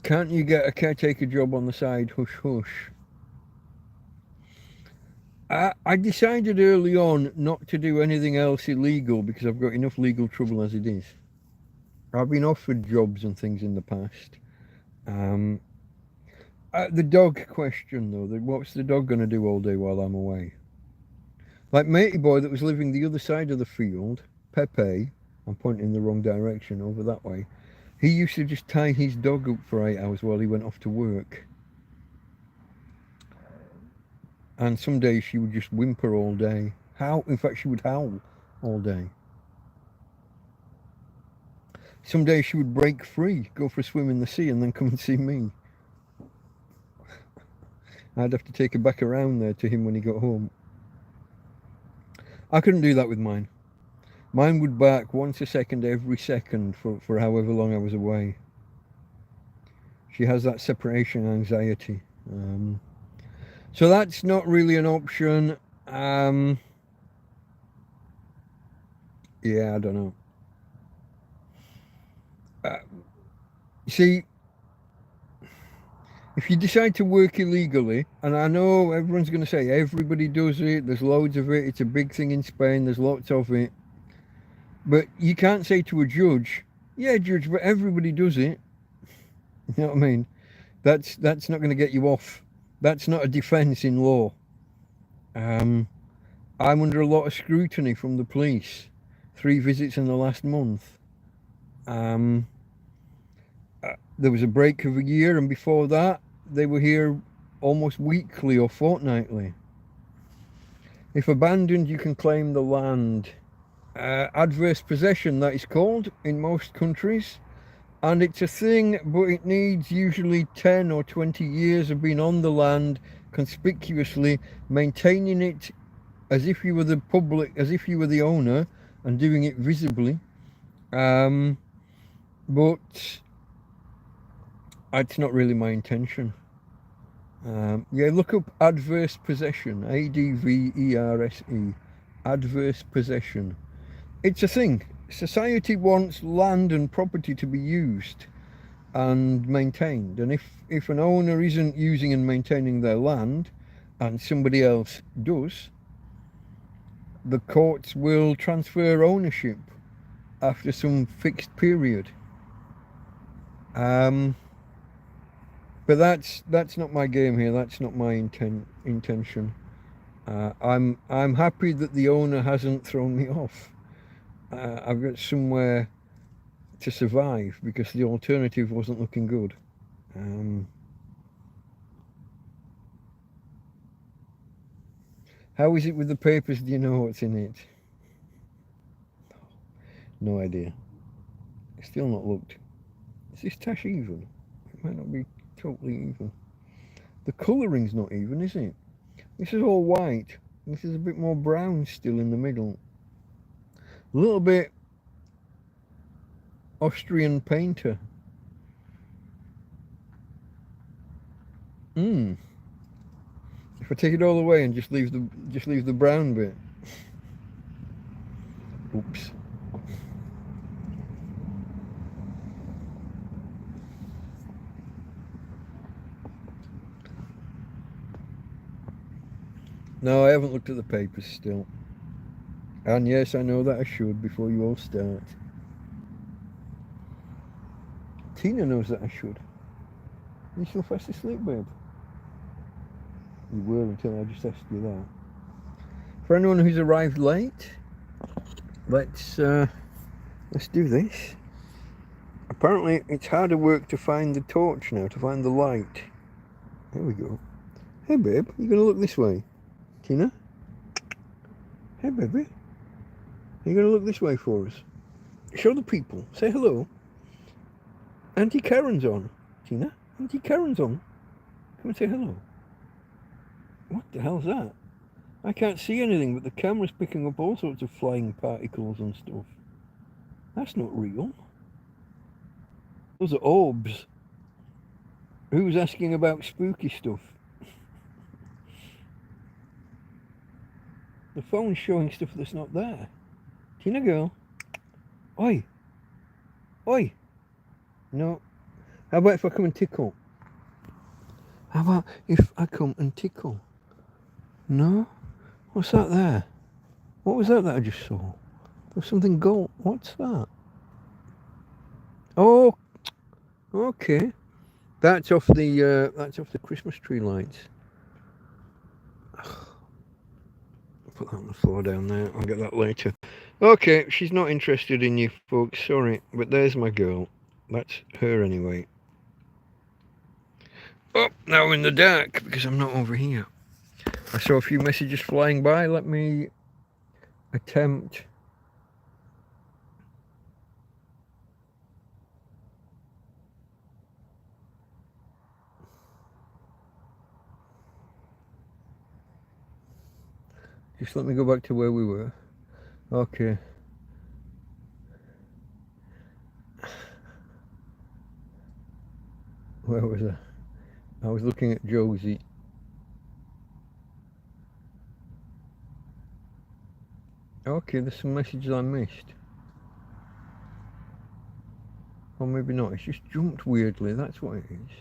Can't you get a caretaker job on the side? Hush hush. I decided early on not to do anything else illegal because I've got enough legal trouble as it is. I've been offered jobs and things in the past. The dog question though, what's the dog going to do all day while I'm away? Like matey boy that was living the other side of the field, Pepe, I'm pointing in the wrong direction over that way. He used to just tie his dog up for 8 hours while he went off to work. And some days she would just whimper all day. In fact, she would howl all day. Some days she would break free, go for a swim in the sea, and then come and see me. I'd have to take her back around there to him when he got home. I couldn't do that with mine. Mine would bark once a second every second for however long I was away. She has that separation anxiety. So that's not really an option. Yeah, I don't know. See, if you decide to work illegally, and I know everyone's going to say everybody does it, there's loads of it, it's a big thing in Spain, there's lots of it. But you can't say to a judge, yeah, judge, but everybody does it. You know what I mean? That's not going to get you off. That's not a defence in law. I'm under a lot of scrutiny from the police. 3 visits in the last month. There was a break of a year, and before that, they were here almost weekly or fortnightly. If abandoned, you can claim the land. Adverse possession, that is called in most countries. And it's a thing, but it needs usually 10 or 20 years of being on the land conspicuously, maintaining it as if you were the public, as if you were the owner, and doing it visibly. But it's not really my intention. Yeah, look up adverse possession, ADVERSE, adverse possession. It's a thing. Society wants land and property to be used and maintained, and if an owner isn't using and maintaining their land and somebody else does, the courts will transfer ownership after some fixed period. But that's not my game here. That's not my intention. I'm happy that the owner hasn't thrown me off. I've got somewhere to survive because the alternative wasn't looking good. How is it with the papers? Do you know what's in it? No idea. Still not looked. Is this tash even? It might not be totally even. The colouring's not even, is it? This is all white. This is a bit more brown still in the middle. A little bit Austrian painter. If I take it all away and just leave the brown bit. Oops. No, I haven't looked at the papers still. And yes, I know that I should before you all start. Tina knows that I should. You still fast asleep, babe? You were until I just asked you that. For anyone who's arrived late, let's do this. Apparently, it's harder work to find the torch now, to find the light. There we go. Hey, babe, you gonna look this way? Tina? Hey, baby. You're going to look this way for us. Show the people. Say hello. Auntie Karen's on. Tina? Auntie Karen's on. Come and say hello. What the hell's that? I can't see anything, but the camera's picking up all sorts of flying particles and stuff. That's not real. Those are orbs. Who's asking about spooky stuff? The phone's showing stuff that's not there. Tina girl. Oi. Oi. No. How about if I come and tickle? How about if I come and tickle? No? What's that there? What was that I just saw? There's something gold. What's that? Oh, okay. That's off the Christmas tree lights. Put that on the floor down there. I'll get that later. Okay, she's not interested in you folks. Sorry, but there's my girl. That's her anyway. Oh, now I'm in the dark because I'm not over here. I saw a few messages flying by. Let me attempt. Just let me go back to where we were. Okay. Where was I? I was looking at Josie. Okay, there's some messages I missed. Or maybe not. It's just jumped weirdly. That's what it is.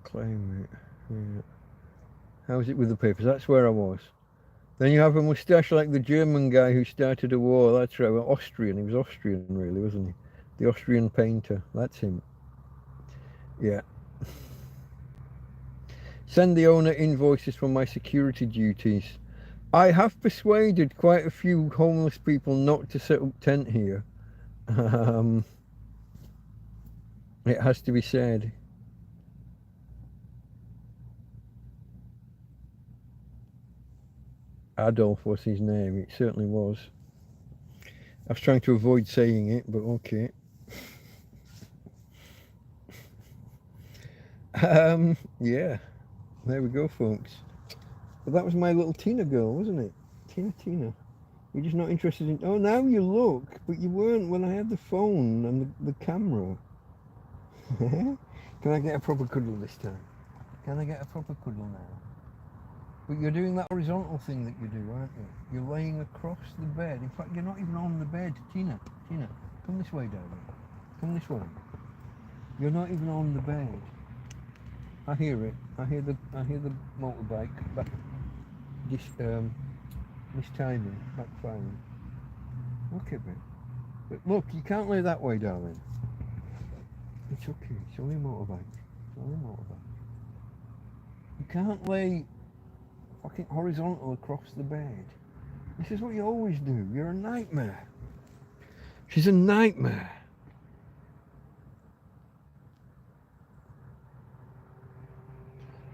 Claim it. Yeah. How's it with the papers? That's where I was. Then you have a moustache like the German guy who started a war. That's right. Well, Austrian. He was Austrian, really, wasn't he? The Austrian painter. That's him. Yeah. Send the owner invoices for my security duties. I have persuaded quite a few homeless people not to set up tent here. It has to be said. Adolf was his name. It certainly was. I was trying to avoid saying it, but okay. Yeah. There we go, folks. But that was my little Tina girl, wasn't it? Tina. You're just not interested in... Oh, now you look, but you weren't when I had the phone and the camera. Can I get a proper cuddle this time? Can I get a proper cuddle now? But you're doing that horizontal thing that you do, aren't you? You're laying across the bed. In fact, you're not even on the bed. Tina, come this way, darling. Come this way. You're not even on the bed. I hear it. I hear the motorbike back. Mistiming, backfiring. Okay, babe. But look, you can't lay that way, darling. It's okay. It's only a motorbike. It's only a motorbike. You can't lay fucking horizontal across the bed. This is what you always do. You're a nightmare. She's a nightmare.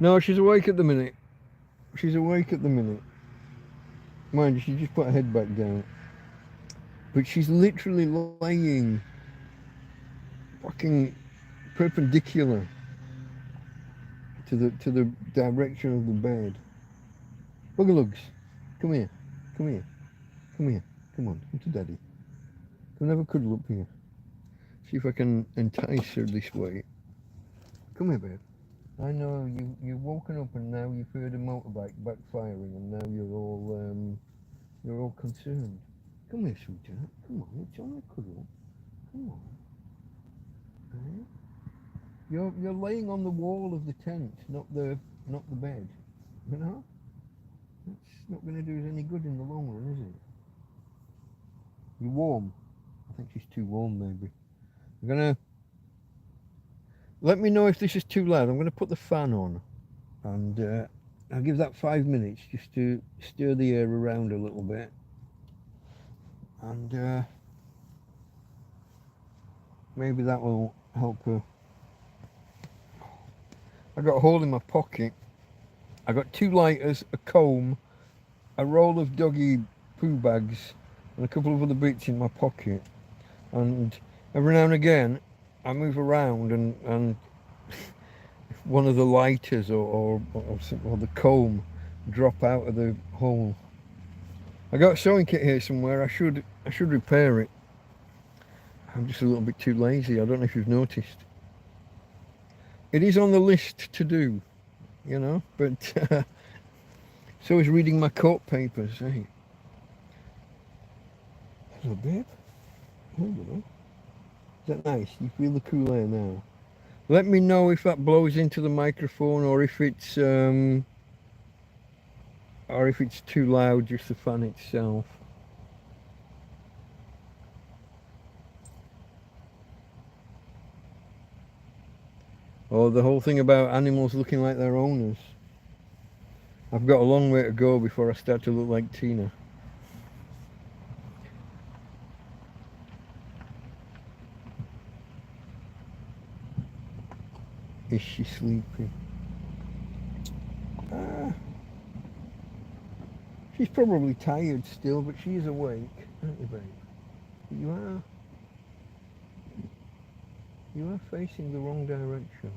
No, she's awake at the minute. She's awake at the minute. Mind you, she just put her head back down. But she's literally laying fucking perpendicular to the direction of the bed. Buggalugs, come here. Come on, come to daddy. Come have a cuddle up here. See if I can entice her this way. Come here, babe. I know you've woken up and now you've heard a motorbike backfiring and now you're all concerned. Come here, sweetheart. Come on, it's on a cuddle. Come on. Right? You're laying on the wall of the tent, not the bed. You know? That's not going to do us any good in the long run, is it? You're warm. I think she's too warm, maybe. I'm gonna... Let me know if this is too loud. I'm going to put the fan on. And I'll give that 5 minutes just to stir the air around a little bit. And maybe that will help her. I got a hole in my pocket. I got 2 lighters, a comb, a roll of doggy poo bags, and a couple of other bits in my pocket. And every now and again, I move around and one of the lighters or the comb drop out of the hole. I got a sewing kit here somewhere. I should repair it. I'm just a little bit too lazy. I don't know if you've noticed. It is on the list to do, you know, but so is reading my court papers. Hey. Hello, babe. Hello. Is that nice? You feel the cool air now? Let me know if that blows into the microphone or if it's or if it's too loud, just the fan itself. Or the whole thing about animals looking like their owners. I've got a long way to go before I start to look like Tina. Is she sleeping? She's probably tired still, but she is awake, aren't you, babe? You are facing the wrong direction.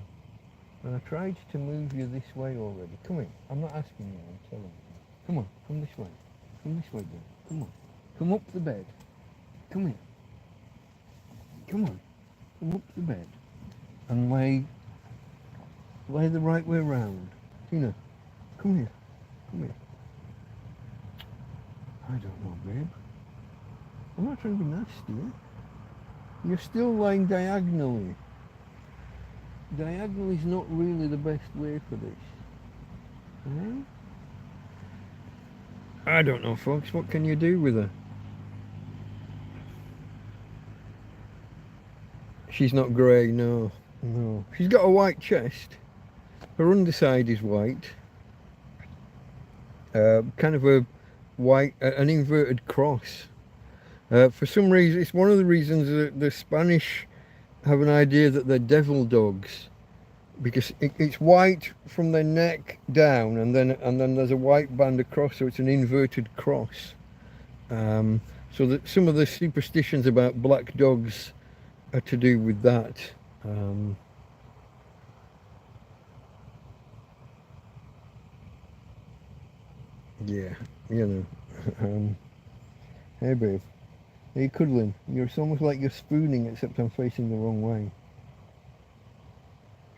And I tried to move you this way already. Come in. I'm not asking you, I'm telling you. Come on, come this way. Come this way, babe. Come on. Come up the bed. Come in. Come on. Come up the bed. And lay the right way round. Tina, come here. Come here. I don't know, babe. I'm not trying to be nasty. You're still lying diagonally. Diagonal is not really the best way for this. I don't know, folks. What can you do with her? She's not grey, no. No. She's got a white chest. Her underside is white. Kind of a white, an inverted cross. For some reason, it's one of the reasons that the Spanish have an idea that they're devil dogs, because it's white from their neck down, and then there's a white band across, so it's an inverted cross. So that some of the superstitions about black dogs are to do with that. Yeah, you know. Hey, babe. Are you cuddling? It's almost like you're spooning, except I'm facing the wrong way.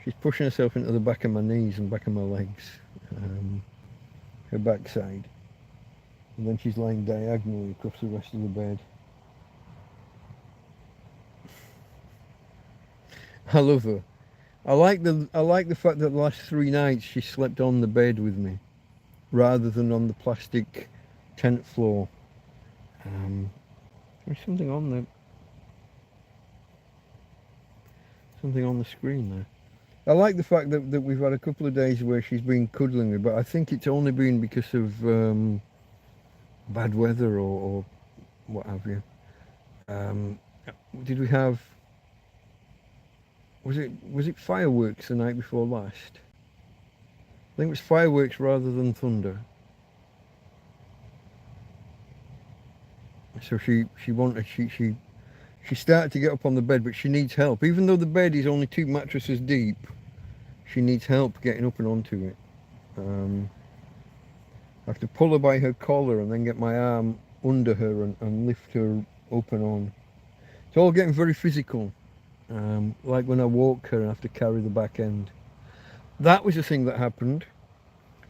She's pushing herself into the back of my knees and back of my legs. Her backside. And then she's lying diagonally across the rest of the bed. I love her. I like the fact that the last 3 nights she slept on the bed with me, rather than on the plastic tent floor. There's something on the screen there. I like the fact that we've had a couple of days where she's been cuddling me, but I think it's only been because of bad weather or what have you. Did we have? Was it fireworks the night before last? I think it was fireworks rather than thunder. So she started to get up on the bed, but she needs help. Even though the bed is only 2 mattresses deep, she needs help getting up and onto it. I have to pull her by her collar and then get my arm under her and lift her up and on. It's all getting very physical. Like when I walk her, I have to carry the back end. That was the thing that happened.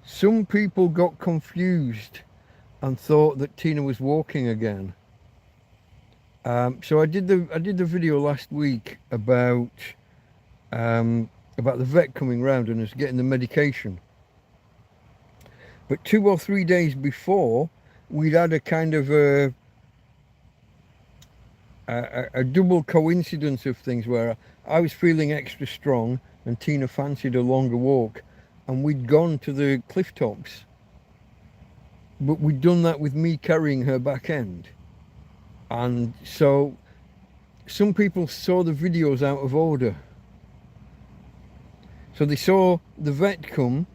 Some people got confused and thought that Tina was walking again. So I did the video last week about the vet coming round and us getting the medication. But 2 or 3 days before, we'd had a kind of a double coincidence of things where I was feeling extra strong and Tina fancied a longer walk, and we'd gone to the cliff tops. But we'd done that with me carrying her back end. And so some people saw the videos out of order. So they saw the vet come,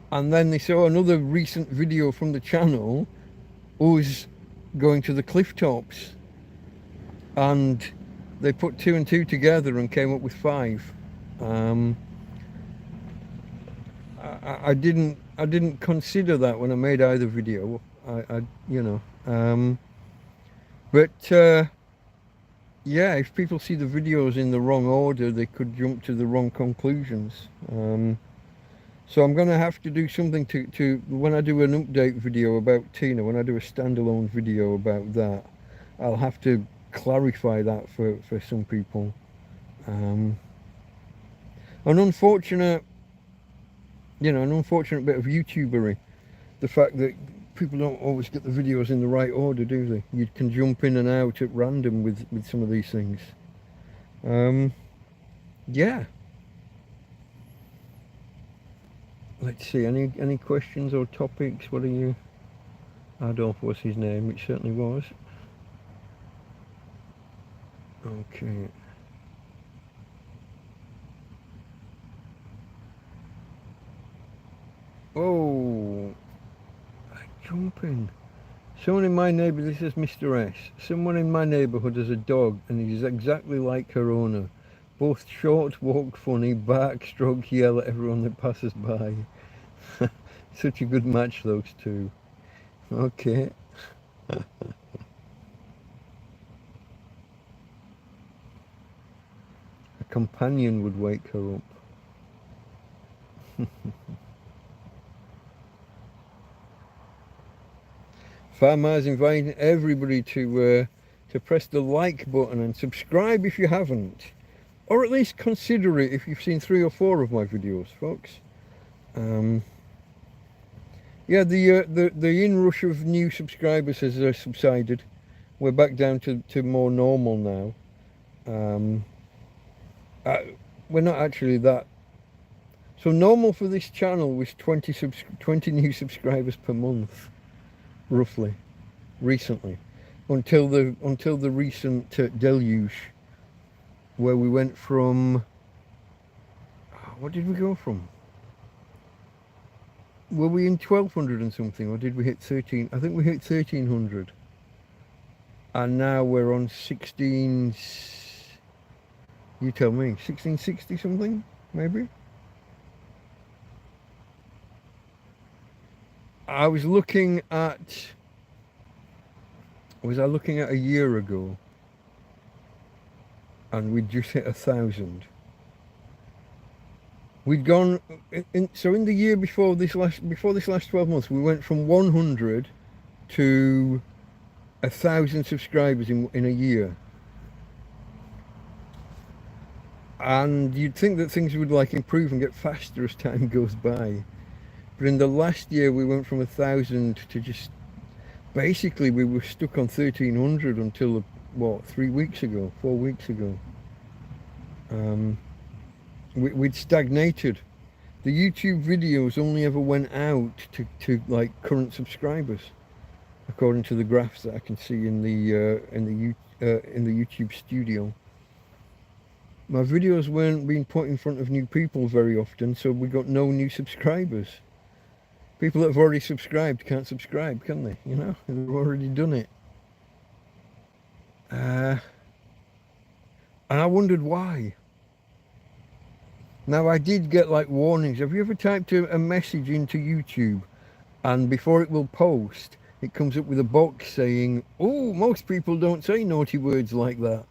and then they saw another recent video from the channel, us going to the cliff tops. And they put 2 and 2 together and came up with 5. I didn't consider that when I made either video. Yeah, if people see the videos in the wrong order, they could jump to the wrong conclusions. So I'm going to have to do something to when I do an update video about Tina, when I do a standalone video about that, I'll have to clarify that for some people. An unfortunate bit of YouTubery. the fact that people don't always get the videos in the right order, do they? You can jump in and out at random with some of these things. Yeah. Let's see, any questions or topics? What are you... Adolf was his name, it certainly was. Okay. Oh, jumping. Someone in my neighbour, this is Mr. S. Someone in my neighbourhood has a dog and he's exactly like her owner. Both short, walk funny, bark, stroke, yell at everyone that passes by. Such a good match, those two. Okay. A companion would wake her up. Farmer's inviting everybody to press the like button and subscribe if you haven't, or at least consider it if you've seen 3 or 4 of my videos, folks. Yeah, the inrush of new subscribers has subsided. We're back down to more normal now. We're not actually that. So normal for this channel was 20 new subscribers per month, roughly, recently, until the recent deluge, where we went from, what did we go from? Were we in 1200 and something, or did we hit 13? I think we hit 1300, and now we're on 16. You tell me, 1660 something, maybe. I was looking at. Was I looking at a year ago? And we'd just hit 1,000. We'd gone so in the year before this last 12 months, we went from 100 to 1,000 subscribers in a year. And you'd think that things would like improve and get faster as time goes by. But in the last year, we went from 1,000 to just, basically we were stuck on 1,300 until, what, 3 weeks ago, 4 weeks ago. We'd stagnated. The YouTube videos only ever went out to like current subscribers, according to the graphs that I can see in the YouTube studio. My videos weren't being put in front of new people very often, so we got no new subscribers. People that have already subscribed can't subscribe, can they? You know, they've already done it. And I wondered why. Now, I did get like warnings. Have you ever typed a message into YouTube and before it will post, it comes up with a box saying, oh, most people don't say naughty words like that.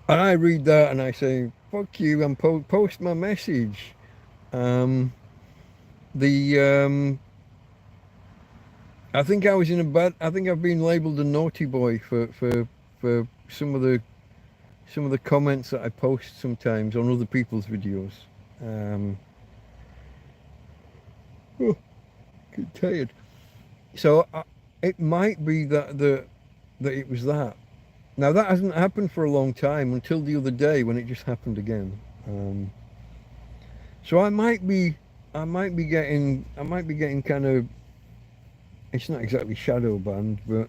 And I read that and I say, fuck you, and post my message. I think I was in a bad, I think I've been labelled a naughty boy for some of the comments that I post sometimes on other people's videos. Oh, get tired. So it might be that it was that. Now that hasn't happened for a long time until the other day when it just happened again. So I might be getting kind of, it's not exactly shadow banned, but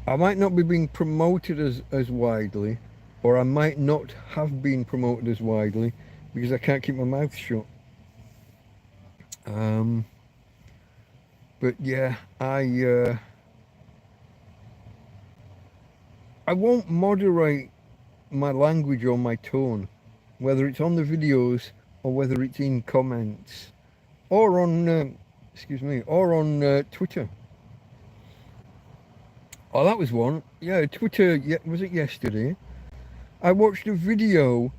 I might not be being promoted as widely, or I might not have been promoted as widely because I can't keep my mouth shut. But yeah, I won't moderate my language or my tone, whether it's on the videos or whether it's in comments or on Twitter. Oh, that was one. Yeah, Twitter. Was it yesterday? I watched a video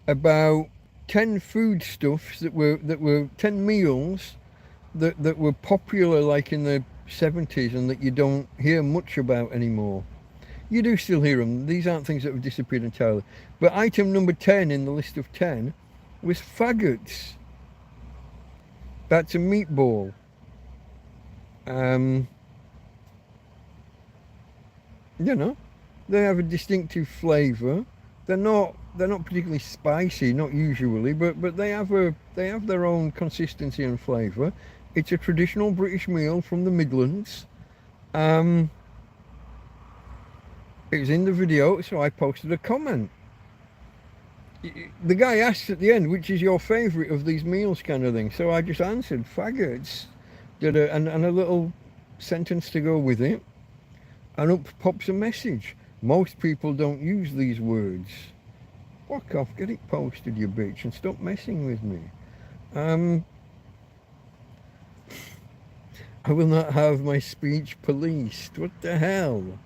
about 10 foodstuffs that were 10 meals that were popular like in the 70s and that you don't hear much about anymore. You do still hear them. These aren't things that have disappeared entirely. But item number 10 in the list of 10 was faggots. That's a meatball. You know, they have a distinctive flavour. They're not particularly spicy, not usually, but they have their own consistency and flavour. It's a traditional British meal from the Midlands. Um, it was in the video, so I posted a comment. The guy asked at the end, which is your favourite of these meals, kind of thing. So I just answered, faggots. And a little sentence to go with it. And up pops a message. Most people don't use these words. Fuck off, get it posted, you bitch, and stop messing with me. I will not have my speech policed. What the hell?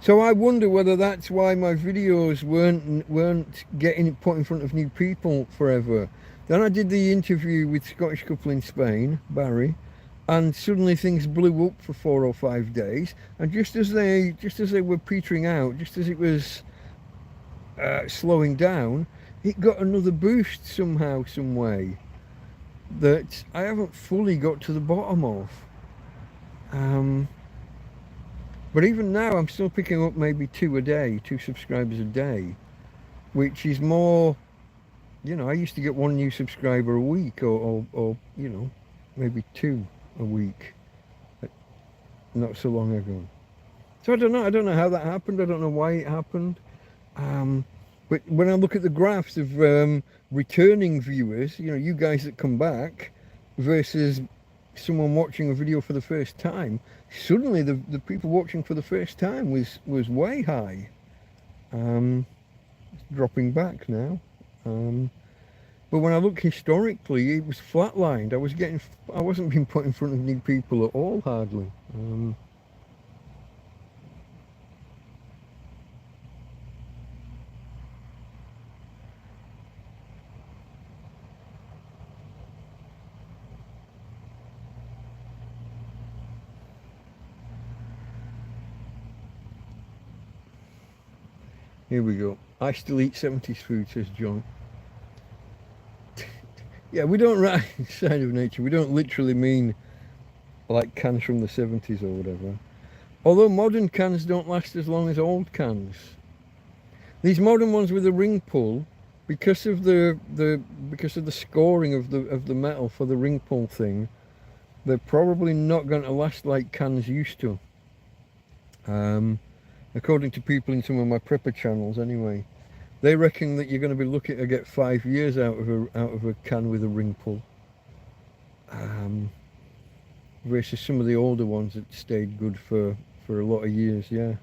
So I wonder whether that's why my videos weren't getting put in front of new people forever. Then I did the interview with Scottish couple in Spain, Barry, and suddenly things blew up for 4 or 5 days. And just as they were petering out, just as it was slowing down, it got another boost somehow, some way that I haven't fully got to the bottom of. But even now, I'm still picking up maybe 2 a day, 2 subscribers a day, which is more. I used to get 1 new subscriber a week, or maybe 2 a week, not so long ago. So I don't know. I don't know how that happened. I don't know why it happened. But when I look at the graphs of returning viewers, you guys that come back versus someone watching a video for the first time, suddenly the people watching for the first time was way high. It's dropping back now. But when I look historically, it was flatlined. I wasn't being put in front of new people at all, hardly. Here we go. I still eat 70s food, says John. Yeah, we don't write side of nature. We don't literally mean like cans from the 70s or whatever. Although modern cans don't last as long as old cans. These modern ones with a ring pull, because of the scoring of the metal for the ring pull thing, they're probably not going to last like cans used to. According to people in some of my prepper channels, anyway. They reckon that you're going to be looking to get 5 years out of a can with a ring pull, versus some of the older ones that stayed good for a lot of years. Yeah.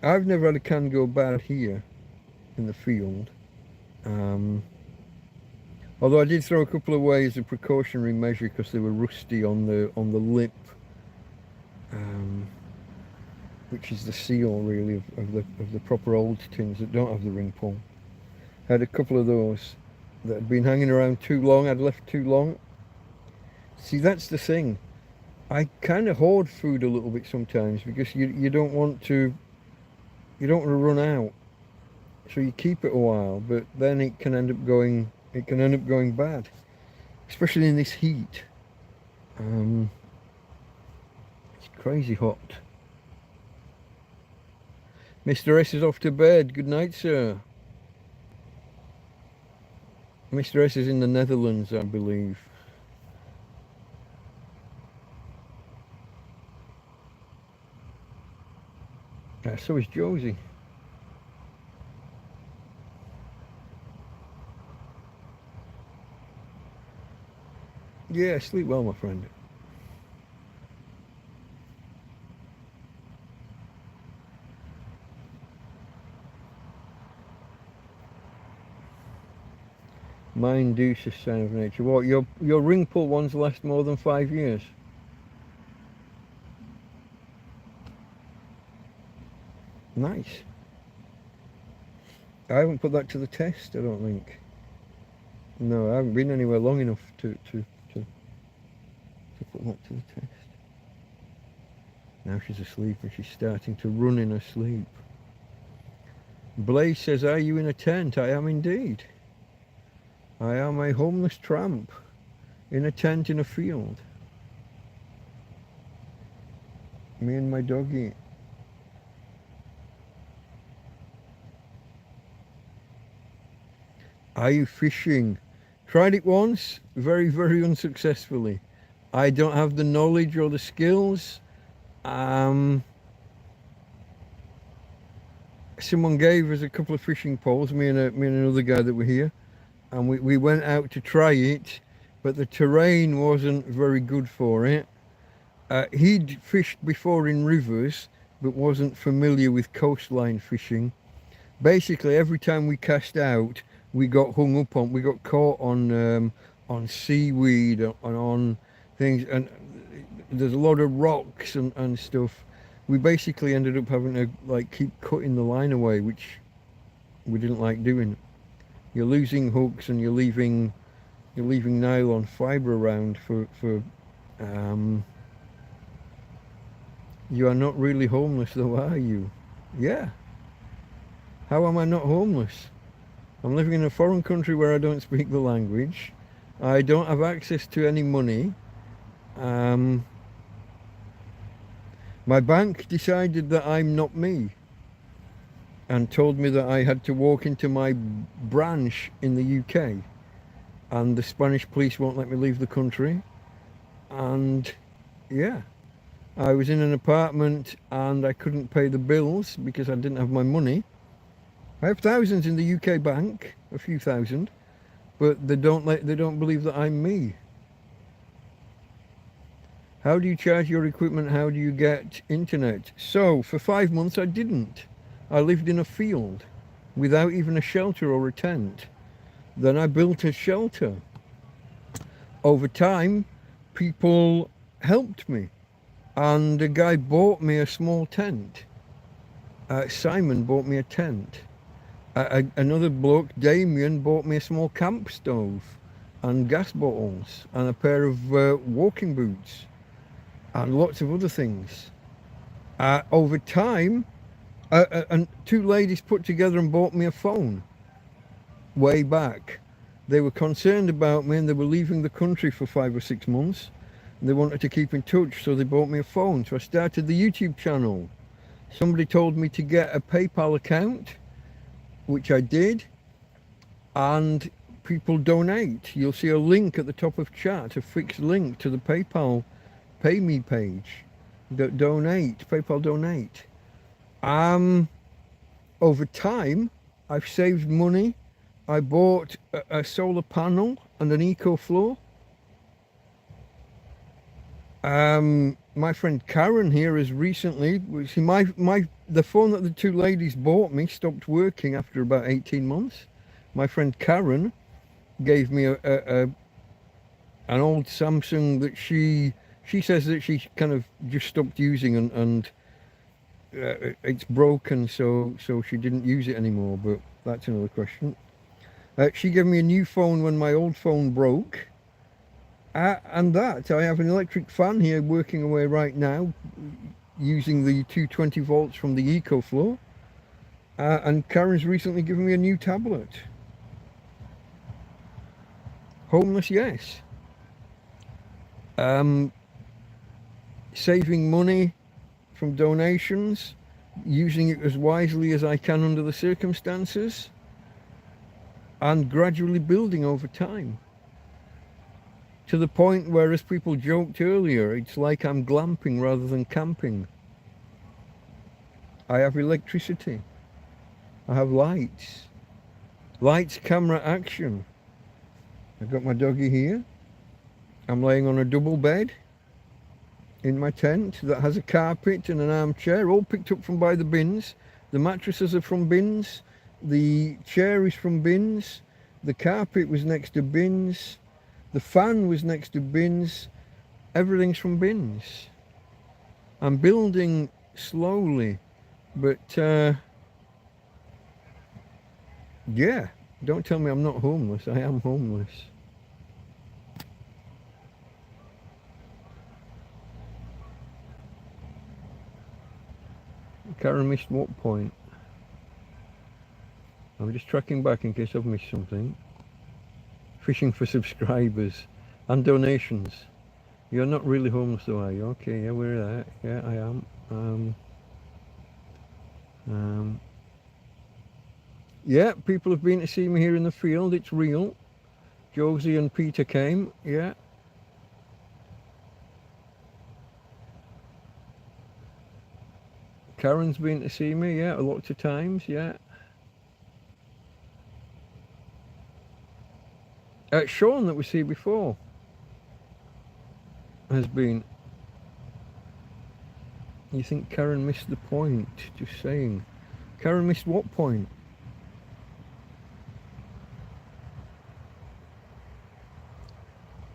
I've never had a can go bad here in the field. Although I did throw a couple away as a precautionary measure because they were rusty on the lip. Which is the seal really of the proper old tins that don't have the ring pull. I had a couple of those that had been hanging around too long. I'd left too long. See, that's the thing. I kind of hoard food a little bit sometimes because you don't want to run out. So you keep it a while, but then it can end up going bad, especially in this heat. It's crazy hot. Mr. S is off to bed. Good night, sir. Mr. S is in the Netherlands, I believe. So is Josie. Yeah, sleep well, my friend. Mine do, says Sign of Nature. What, your ring pull ones last more than 5 years? Nice. I haven't put that to the test, I don't think. No, I haven't been anywhere long enough to put that to the test. Now she's asleep and she's starting to run in her sleep. Blaze says, are you in a tent? I am indeed. I am a homeless tramp in a tent in a field. Me and my doggy. Are you fishing? Tried it once, very, very unsuccessfully. I don't have the knowledge or the skills. Someone gave us a couple of fishing poles, me and another guy that were here, and we went out to try it, but the terrain wasn't very good for it. He'd fished before in rivers, but wasn't familiar with coastline fishing. Basically, every time we cast out, we got hung up on, we got caught on seaweed and on things, and there's a lot of rocks and stuff. We basically ended up having to like keep cutting the line away, which we didn't like doing. You're losing hooks and you're leaving nylon fibre around for you are not really homeless though, are you? Yeah. How am I not homeless? I'm living in a foreign country where I don't speak the language. I don't have access to any money. My bank decided that I'm not me and told me that I had to walk into my branch in the UK, and the Spanish police won't let me leave the country. And yeah, I was in an apartment and I couldn't pay the bills because I didn't have my money. I have thousands in the UK bank, a few thousand, but they don't believe that I'm me. How do you charge your equipment? How do you get internet? So for 5 months I didn't. I lived in a field without even a shelter or a tent. Then I built a shelter. Over time, people helped me, and a guy bought me a small tent. Simon bought me a tent. Another bloke, Damien, bought me a small camp stove and gas bottles and a pair of walking boots and lots of other things. Over time, and two ladies put together and bought me a phone way back. They were concerned about me and they were leaving the country for 5 or 6 months. And they wanted to keep in touch, so they bought me a phone. So I started the YouTube channel. Somebody told me to get a PayPal account, which I did, and people donate. You'll see a link at the top of chat, a fixed link to the PayPal Pay Me page. Donate, PayPal donate. Over time, I've saved money. I bought a solar panel and an EcoFlow. My friend Karen here has recently, see the phone that the two ladies bought me stopped working after about 18 months. My friend Karen gave me an old Samsung that she says that she kind of just stopped using and it's broken, so she didn't use it anymore, but that's another question. She gave me a new phone when my old phone broke. And that, I have an electric fan here working away right now using the 220 volts from the EcoFlow. And Karen's recently given me a new tablet. Homeless, yes. Saving money from donations, using it as wisely as I can under the circumstances, and gradually building over time. To the point where, as people joked earlier, it's like I'm glamping rather than camping. I have electricity. I have lights. Lights, camera, action. I've got my doggy here. I'm laying on a double bed in my tent that has a carpet and an armchair, all picked up from by the bins. The mattresses are from bins. The chair is from bins. The carpet was next to bins. The fan was next to bins. Everything's from bins. I'm building slowly, but yeah, don't tell me I'm not homeless. I am homeless. Karen missed what point? I'm just tracking back in case I've missed something. Fishing for subscribers and donations. You're not really homeless though, are you? Okay, yeah, we're there. Yeah, I am. Yeah, people have been to see me here in the field. It's real. Josie and Peter came. Yeah. Karen's been to see me. Yeah, lots of times. Yeah. Sean that we see before has been. You think Karen missed the point? Just saying. Karen missed what point?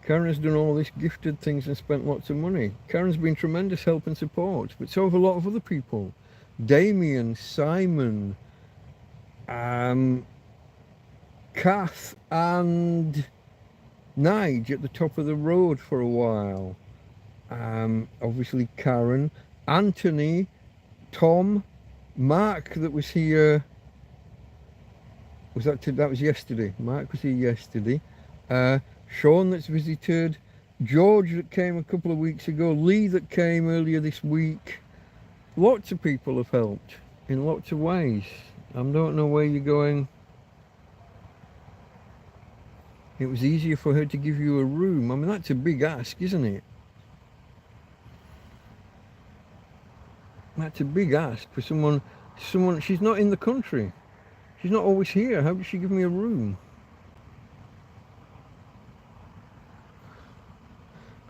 Karen has done all this gifted things and spent lots of money. Karen's been tremendous help and support, but so have a lot of other people. Damien, Simon, Kath and Nige at the top of the road for a while. Obviously Karen, Anthony, Tom, Mark that was here. That was yesterday. Mark was here yesterday. Sean that's visited. George that came a couple of weeks ago. Lee that came earlier this week. Lots of people have helped in lots of ways. I don't know where you're going. It was easier for her to give you a room. I mean, that's a big ask, isn't it? That's a big ask for someone, she's not in the country. She's not always here. How does she give me a room?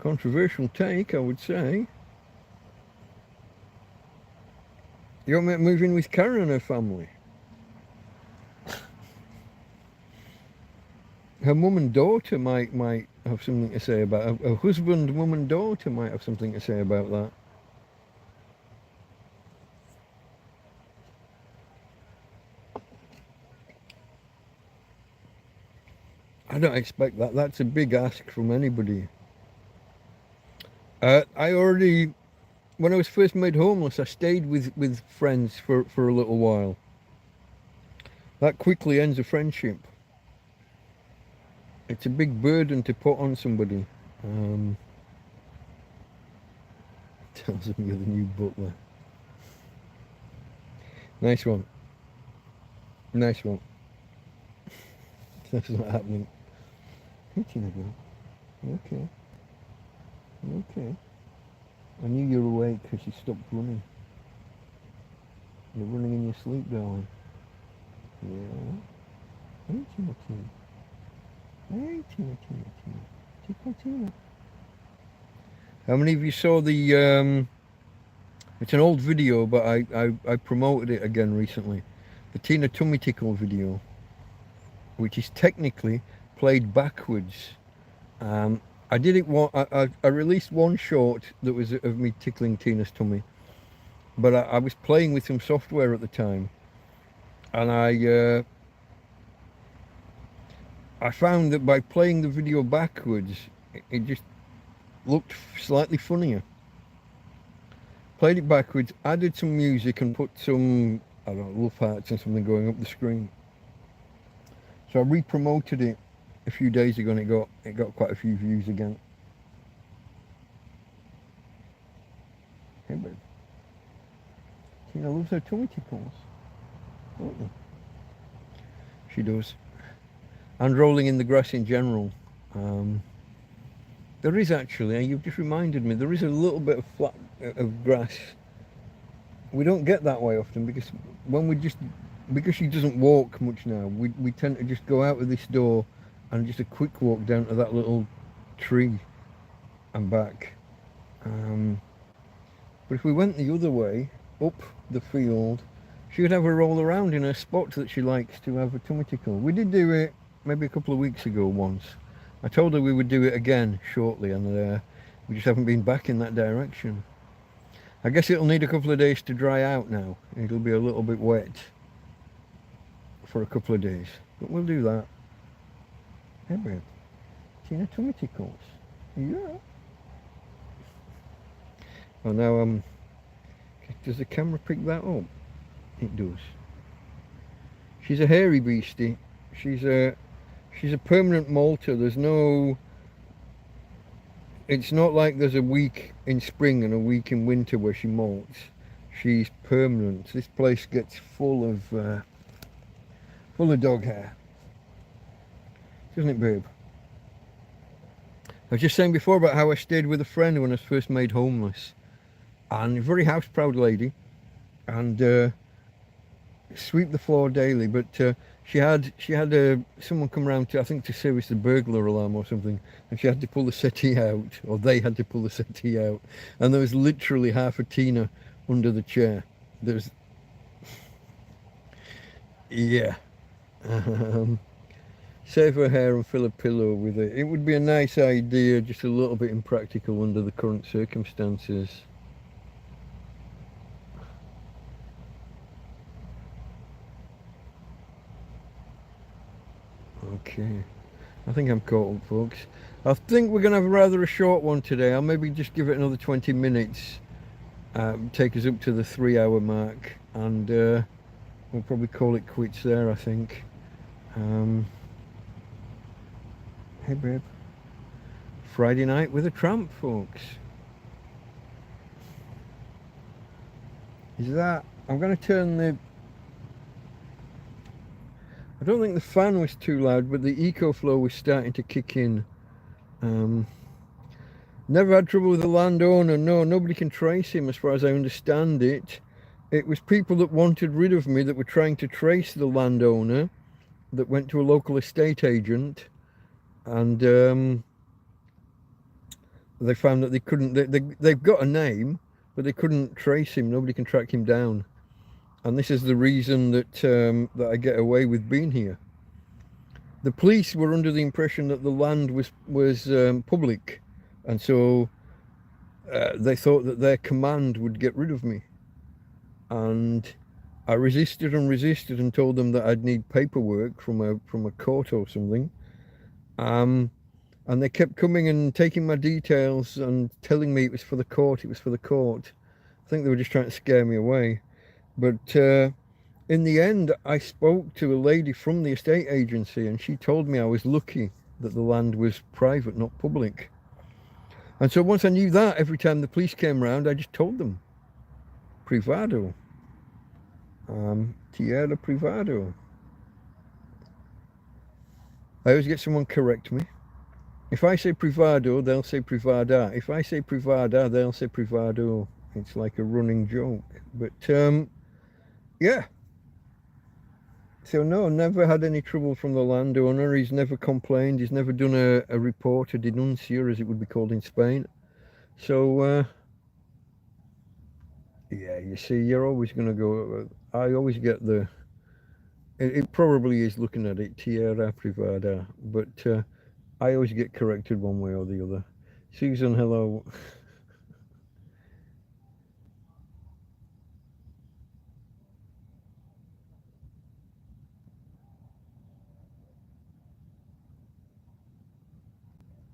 Controversial take, I would say. You want me to move in with Karen and her family? Her mum and daughter might have something to say about her husband, mum and daughter might have something to say about that. I don't expect that. That's a big ask from anybody. When I was first made homeless, I stayed with friends for a little while. That quickly ends a friendship. It's a big burden to put on somebody. Tells me you're the new butler. Nice one. Nice one. That's not happening. Hitting again. Okay. Okay. I knew you were awake because you stopped running. You're running in your sleep, darling. Yeah. Hey, Timothy. Hey, Timothy. How many of you saw the, it's an old video, but I promoted it again recently. The Tina Tummy Tickle video, which is technically played backwards. I did it I released one short that was of me tickling Tina's tummy, but I was playing with some software at the time, and I found that by playing the video backwards, it just looked slightly funnier. Played it backwards, added some music and put some, I don't know, love hearts and something going up the screen. So I re-promoted it a few days ago and it got quite a few views again. Hey babe. Tina loves her tummy tickles, don't you? She does. And rolling in the grass in general. There is actually, you've just reminded me, there is a little bit of flat of grass. We don't get that way often because because she doesn't walk much now, we tend to just go out of this door and just a quick walk down to that little tree and back. But if we went the other way, up the field, she would have a roll around in her spot that she likes to have a tummy tickle. We did do it maybe a couple of weeks ago once. I told her we would do it again shortly, and we just haven't been back in that direction. I guess it'll need a couple of days to dry out now. It'll be a little bit wet for a couple of days, but we'll do that. Hey babe, Tina tummy tickles. Yeah. Oh, now does the camera pick that up? It does. She's a hairy beastie. She's a she's a permanent molter. There's no. It's not like there's a week in spring and a week in winter where she molts. She's permanent. This place gets full of dog hair, doesn't it, babe? I was just saying before about how I stayed with a friend when I was first made homeless, and a very house proud lady, and sweep the floor daily. But she had someone come round to, I think, to service the burglar alarm or something, and she had to pull the settee out, or they had to pull the settee out, and there was literally half a Tina under the chair. There's, yeah. Um, Save her hair and fill a pillow with it. It would be a nice idea, just a little bit impractical under the current circumstances. Okay, I think I'm caught up, folks. I think we're going to have rather a short one today. I'll maybe just give it another 20 minutes, take us up to the 3-hour mark, and we'll probably call it quits there, I think. Hey, babe. Friday night with a tramp, folks. Is that... I'm going to turn the... I don't think the fan was too loud, but the EcoFlow was starting to kick in. Never had trouble with the landowner. No, nobody can trace him as far as I understand it. It was people that wanted rid of me that were trying to trace the landowner, that went to a local estate agent, and they found that they couldn't, they've got a name, but they couldn't trace him. Nobody can track him down. And this is the reason that that I get away with being here. The police were under the impression that the land was public, and so they thought that their command would get rid of me. And I resisted and resisted and told them that I'd need paperwork from a court or something. And they kept coming and taking my details and telling me it was for the court, it was for the court. I think they were just trying to scare me away. But in the end, I spoke to a lady from the estate agency, and she told me I was lucky that the land was private, not public. And so once I knew that, every time the police came round, I just told them. Privado. Tierra privado. I always get someone correct me. If I say privado, they'll say privada. If I say privada, they'll say privado. It's like a running joke. But yeah. So no, never had any trouble from the landowner. He's never complained. He's never done a report, a denuncia, as it would be called in Spain. So yeah, you see, you're always going to go. I always get the. It probably is looking at it, tierra privada, but I always get corrected one way or the other. Susan, hello.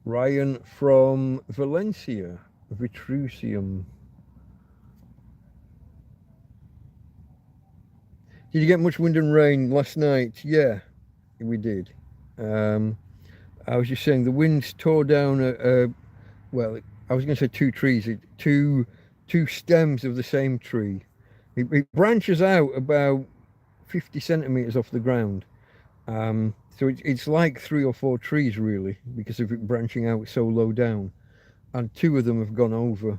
Ryan from Valencia, Vitruvium. Did you get much wind and rain last night? Yeah, we did. I was just saying the winds tore down well, I was going to say two trees, two stems of the same tree. It branches out about 50 centimeters off the ground. So it's like 3 or 4 trees really, because of it branching out so low down. And 2 of them have gone over.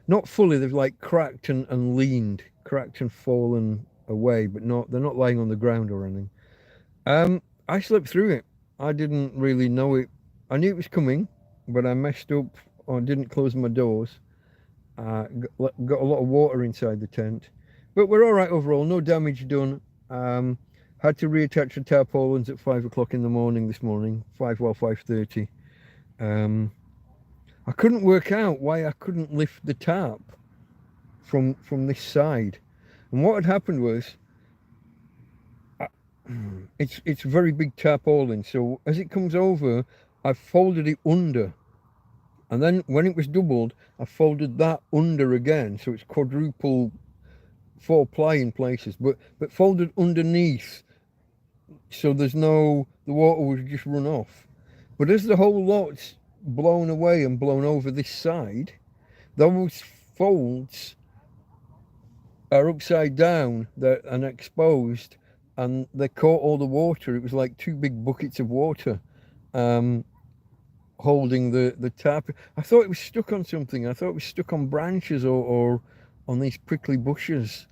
Not fully, they've like cracked and leaned, cracked and fallen away, but they're not lying on the ground or anything. I slept through it. I didn't really know it. I knew it was coming, but I messed up or didn't close my doors. Got a lot of water inside the tent, but we're all right overall. No damage done. Had to reattach the tarpaulins at 5 o'clock in the morning this morning, 5:30. I couldn't work out why I couldn't lift the tarp from this side, and what had happened was, it's a very big tarpaulin, so as it comes over, I folded it under, and then when it was doubled, I folded that under again, so it's quadruple 4-ply in places, but folded underneath, so there's no, the water would just run off. But as the whole lot's blown away and blown over this side, those folds are upside down and exposed, and they caught all the water. It was like 2 big buckets of water um, holding the tarp. I thought it was stuck on something. I thought it was stuck on branches or on these prickly bushes.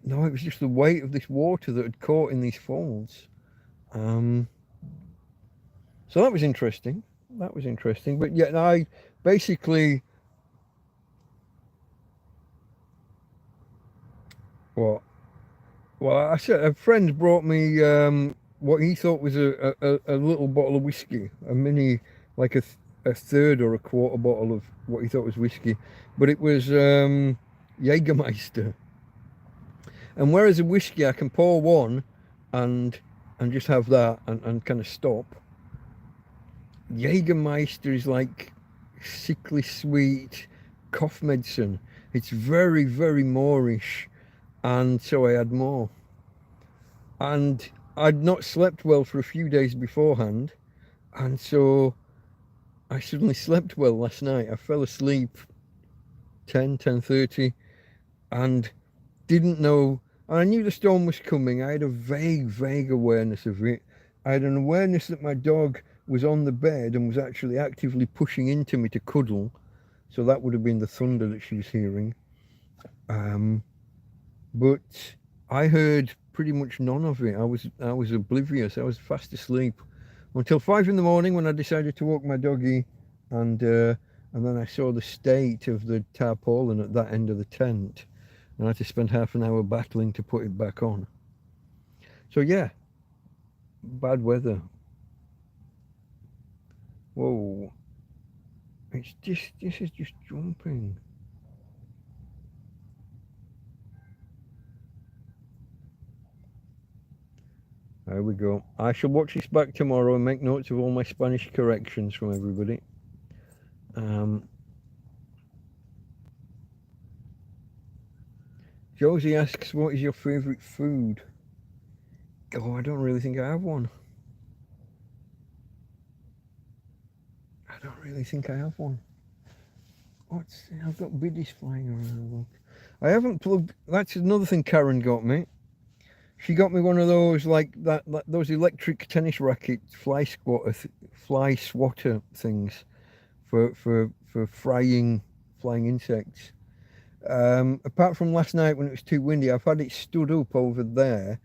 No, it was just the weight of this water that had caught in these folds. So that was interesting. That was interesting. But yeah, I basically, what? Well, I said a friend brought me what he thought was a little bottle of whiskey, a mini, like a third or a quarter bottle of what he thought was whiskey, but it was Jägermeister. And whereas a whiskey I can pour one and just have that and kind of stop, Jägermeister is like sickly sweet cough medicine. It's very, very moreish, and so I had more. And I'd not slept well for a few days beforehand, and so I suddenly slept well last night. I fell asleep 10:30, and didn't know. I knew the storm was coming. I had a vague awareness of it. I had an awareness that my dog was on the bed and was actually actively pushing into me to cuddle. So that would have been the thunder that she was hearing. But I heard pretty much none of it. I was oblivious. I was fast asleep until 5 in the morning when I decided to walk my doggy, and then I saw the state of the tarpaulin at that end of the tent, and I had to spend half an hour battling to put it back on. So yeah, bad weather. Whoa, this is just jumping. There we go. I shall watch this back tomorrow and make notes of all my Spanish corrections from everybody. Josie asks, what is your favourite food? Oh, I don't really think I have one. I don't really think I have one. I've got biddies flying around. Look, I haven't plugged. That's another thing Karen got me. She got me one of those like those electric tennis racket fly swatter things for flying insects. Apart from last night when it was too windy, I've had it stood up over there,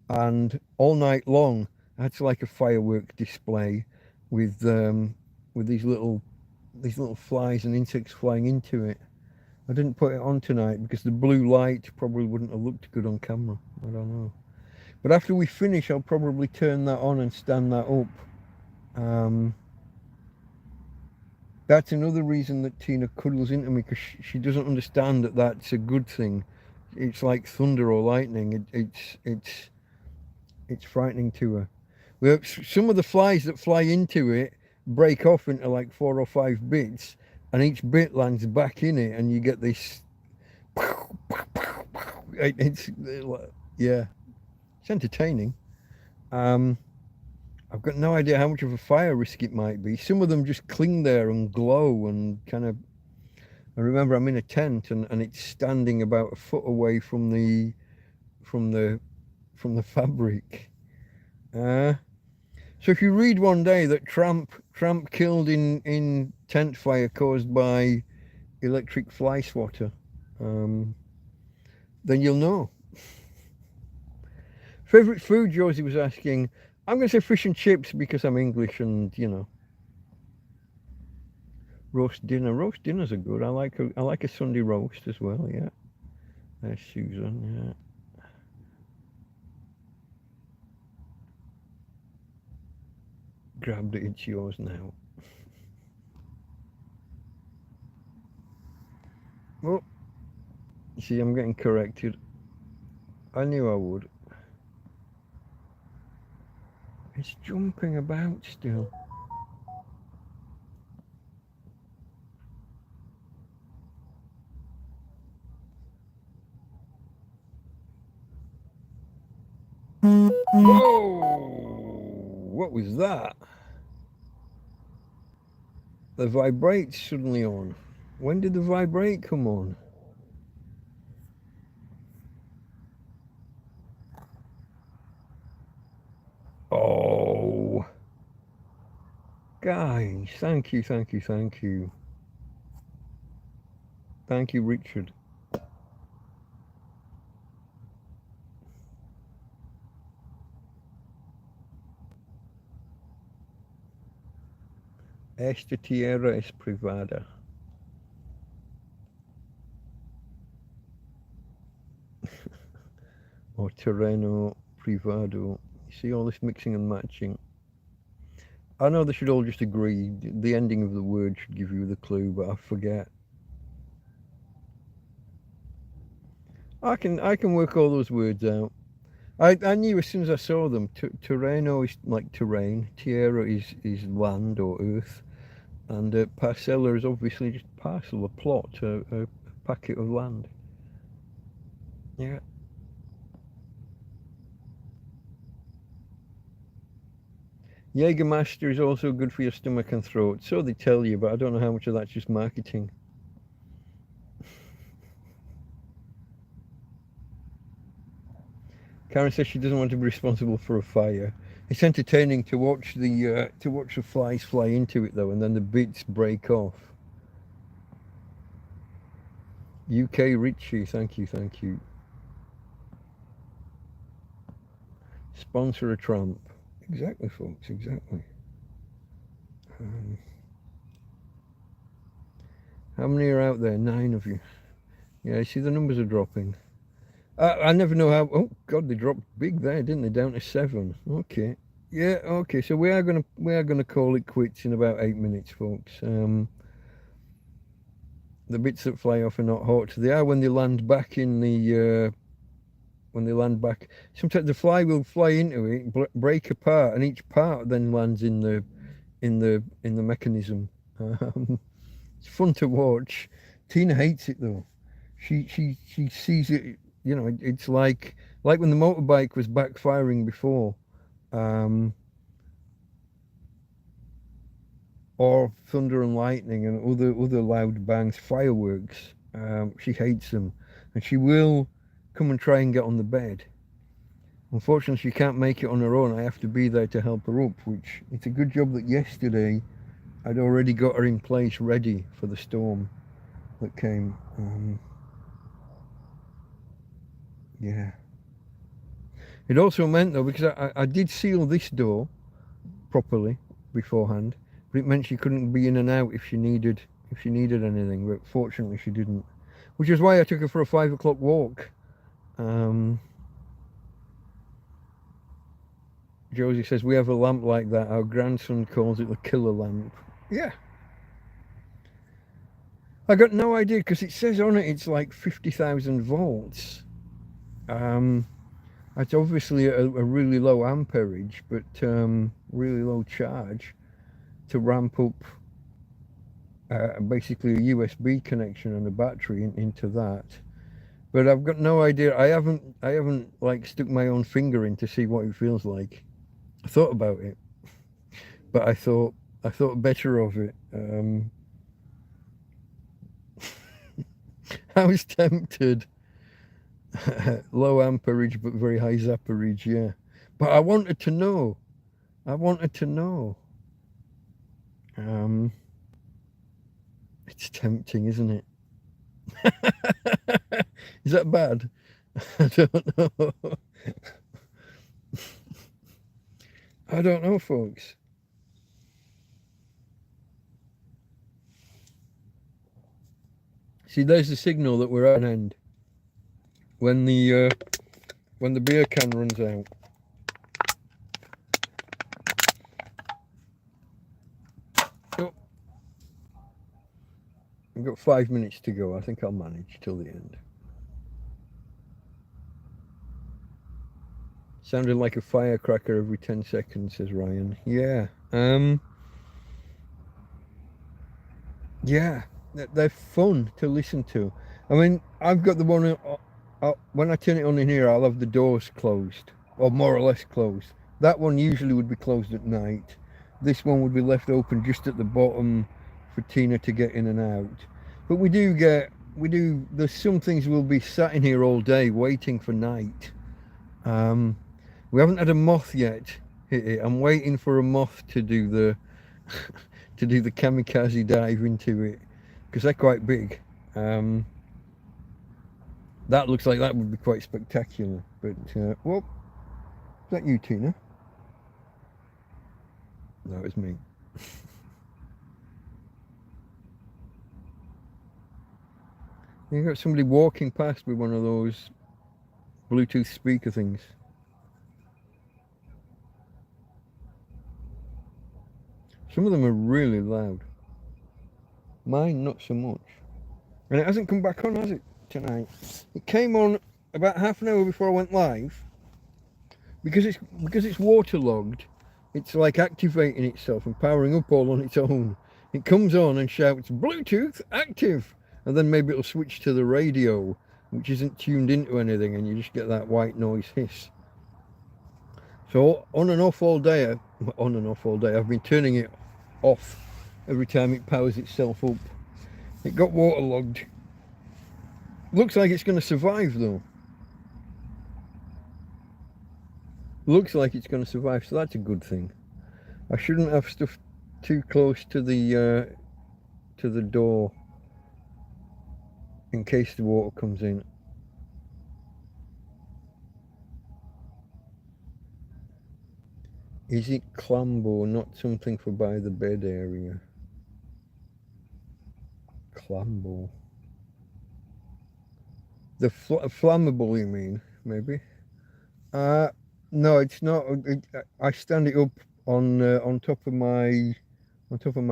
and all night long I had like a firework display with these little flies and insects flying into it. I didn't put it on tonight because the blue light probably wouldn't have looked good on camera. I don't know. But after we finish, I'll probably turn that on and stand that up. That's another reason that Tina cuddles into me, because she doesn't understand that that's a good thing. It's like thunder or lightning. It's frightening to her. Some of the flies that fly into it break off into like 4 or 5 bits, and each bit lands back in it, and you get this. It's yeah, it's entertaining. I've got no idea how much of a fire risk it might be. Some of them just cling there and glow and kind of. I remember I'm in a tent and it's standing about a foot away from the fabric. So if you read one day that Tramp killed in tent fire caused by electric fly swatter, then you'll know. Favorite food, Josie was asking. I'm going to say fish and chips because I'm English, and you know. Roast dinners are good. I like a Sunday roast as well. Yeah. There's Susan. Yeah. Grabbed it. It's yours now. Oh, you see, I'm getting corrected. I knew I would. It's jumping about still. Whoa! What was that? The vibrate's suddenly on. When did the vibrate come on? Oh. Guys, thank you, thank you, thank you. Thank you, Richard. Esta tierra es privada. Or terreno privado. You see all this mixing and matching. I know they should all just agree. The ending of the word should give you the clue, but I forget. I can work all those words out. I knew as soon as I saw them. Terreno is like terrain. Tierra is land or earth. And parcella is obviously just parcel, a plot, a packet of land. Yeah. Jägermeister is also good for your stomach and throat. So they tell you, but I don't know how much of that's just marketing. Karen says she doesn't want to be responsible for a fire. It's entertaining to watch the flies fly into it though, and then the bits break off. UK Richie, thank you, thank you. Sponsor a Tramp. Exactly, folks, exactly. How many are out there? 9 of you. Yeah, you see the numbers are dropping. I never know how. Oh God, they dropped big there, didn't they? Down to 7. Okay. Yeah. Okay. So we are gonna call it quits in about 8 minutes, folks. The bits that fly off are not hot. They are when they land back in the. When they land back, sometimes the fly will fly into it, break apart, and each part then lands in the mechanism. It's fun to watch. Tina hates it though. She sees it. You know, it's like when the motorbike was backfiring before, or thunder and lightning and other loud bangs, fireworks. She hates them, and she will come and try and get on the bed. Unfortunately, she can't make it on her own. I have to be there to help her up, which it's a good job that yesterday I'd already got her in place ready for the storm that came. Yeah. It also meant though, because I did seal this door properly beforehand, but it meant she couldn't be in and out if she needed anything. But fortunately, she didn't, which is why I took her for a 5 o'clock walk. Josie says we have a lamp like that. Our grandson calls it the killer lamp. Yeah. I got no idea because it says on it it's like 50,000 volts. It's obviously a really low amperage, but really low charge to ramp up basically a USB connection and a battery into that. But I've got no idea. I haven't like stuck my own finger in to see what it feels like. I thought about it, but I thought better of it. I was tempted. Low amperage but very high zapperage, yeah. But I wanted to know. It's tempting, isn't it? Is that bad? I don't know. I don't know, folks. See, there's the signal that we're at an end. When the beer can runs out. Oh. I've got 5 minutes to go. I think I'll manage till the end. Sounded like a firecracker every 10 seconds, says Ryan. Yeah. Yeah. They're fun to listen to. I mean, I've got the one... when I turn it on in here, I'll have the doors closed. or more or less closed. That one usually would be closed at night. This one would be left open just at the bottom for Tina to get in and out. But there's some things we'll be sat in here all day waiting for night. We haven't had a moth yet hit it. I'm waiting for a moth to do the to do the kamikaze dive into it, because they're quite big. That looks like that would be quite spectacular. But well, is that you, Tina? No, it's me. You got somebody walking past with one of those Bluetooth speaker things. Some of them are really loud. Mine, not so much. And it hasn't come back on, has it, tonight? It came on about half an hour before I went live. Because it's waterlogged, it's like activating itself and powering up all on its own. It comes on and shouts, Bluetooth active! And then maybe it'll switch to the radio, which isn't tuned into anything, and you just get that white noise hiss. So on and off all day, I've been turning it off every time it powers itself up. It got waterlogged. Looks like it's going to survive though. Looks like it's going to survive, so that's a good thing. I shouldn't have stuff too close to the door in case the water comes in. Is it Clambo, not something for by the bed area? Clambo. The flammable, you mean, maybe? No, it's not. I stand it up on top of my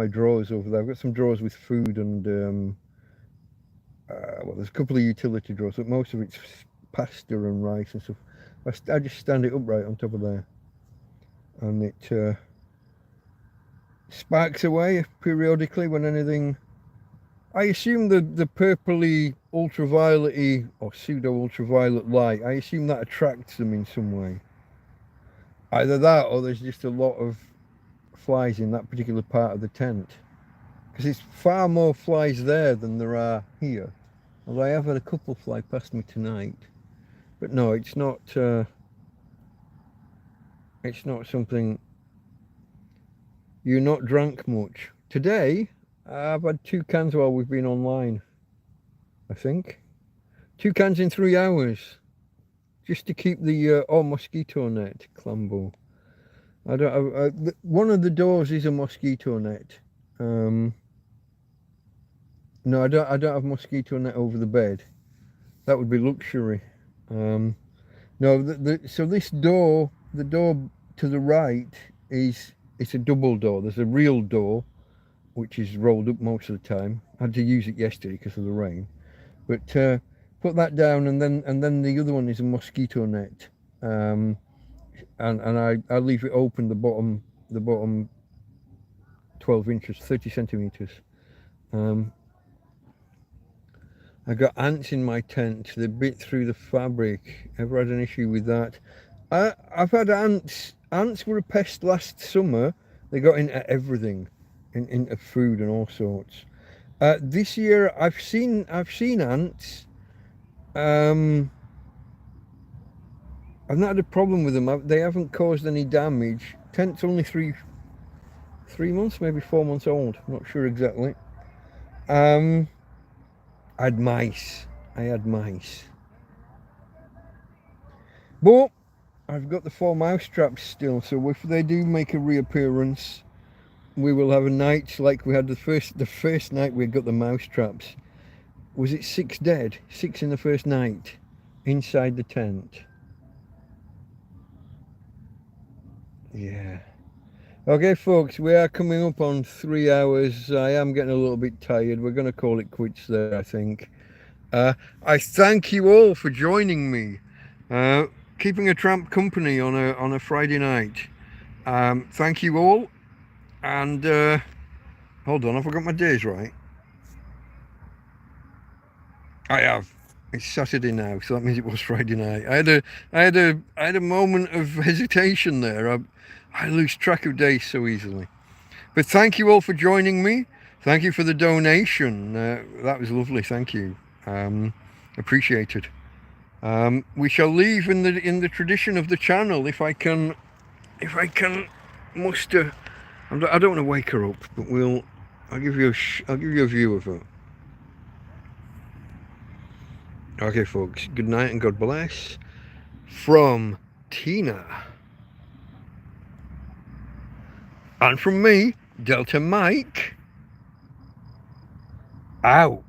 drawers over there. I've got some drawers with food and well, there's a couple of utility drawers, but most of it's pasta and rice and stuff. I just stand it upright on top of there, and it sparks away periodically when anything. I assume the purpley ultraviolet or pseudo ultraviolet light, I assume that attracts them in some way. Either that or there's just a lot of flies in that particular part of the tent, because it's far more flies there than there are here. Although I have had a couple fly past me tonight, but no, it's not something. You're not drunk much today. I've had 2 cans while we've been online. I think 2 cans in 3 hours, just to keep the mosquito net, Clambo. I don't. One of the doors is a mosquito net. No, I don't have mosquito net over the bed. That would be luxury. No, so this door, the door to the right it's a double door. There's a real door, which is rolled up most of the time. I had to use it yesterday because of the rain. But put that down, and then the other one is a mosquito net. And I leave it open, the bottom 12 inches, 30 centimeters. I got ants in my tent. They bit through the fabric. Ever had an issue with that? I've had ants. Ants were a pest last summer. They got into everything, into food and all sorts. This year I've seen ants. I've not had a problem with them. They haven't caused any damage. Tent's only three months, maybe 4 months old. I'm not sure exactly. I had mice. But I've got the 4 mouse traps still, so if they do make a reappearance, we will have a night like we had the first night we got the mouse traps. Was it 6 dead? 6 in the first night inside the tent. Yeah. Okay, folks, we are coming up on 3 hours. I am getting a little bit tired. We're going to call it quits there, I think. I thank you all for joining me, keeping a tramp company on a Friday night. Thank you all, and hold on, I forgot my days right. I have. It's Saturday now, so that means it was Friday night. I had a moment of hesitation there. I lose track of days so easily. But thank you all for joining me. Thank you for the donation. That was lovely. Thank you. Appreciated. We shall leave in the tradition of the channel. If I can muster. I don't want to wake her up, but I'll give you a view of her. Okay, folks. Good night and God bless. From Tina. And from me, Delta Mike. Out.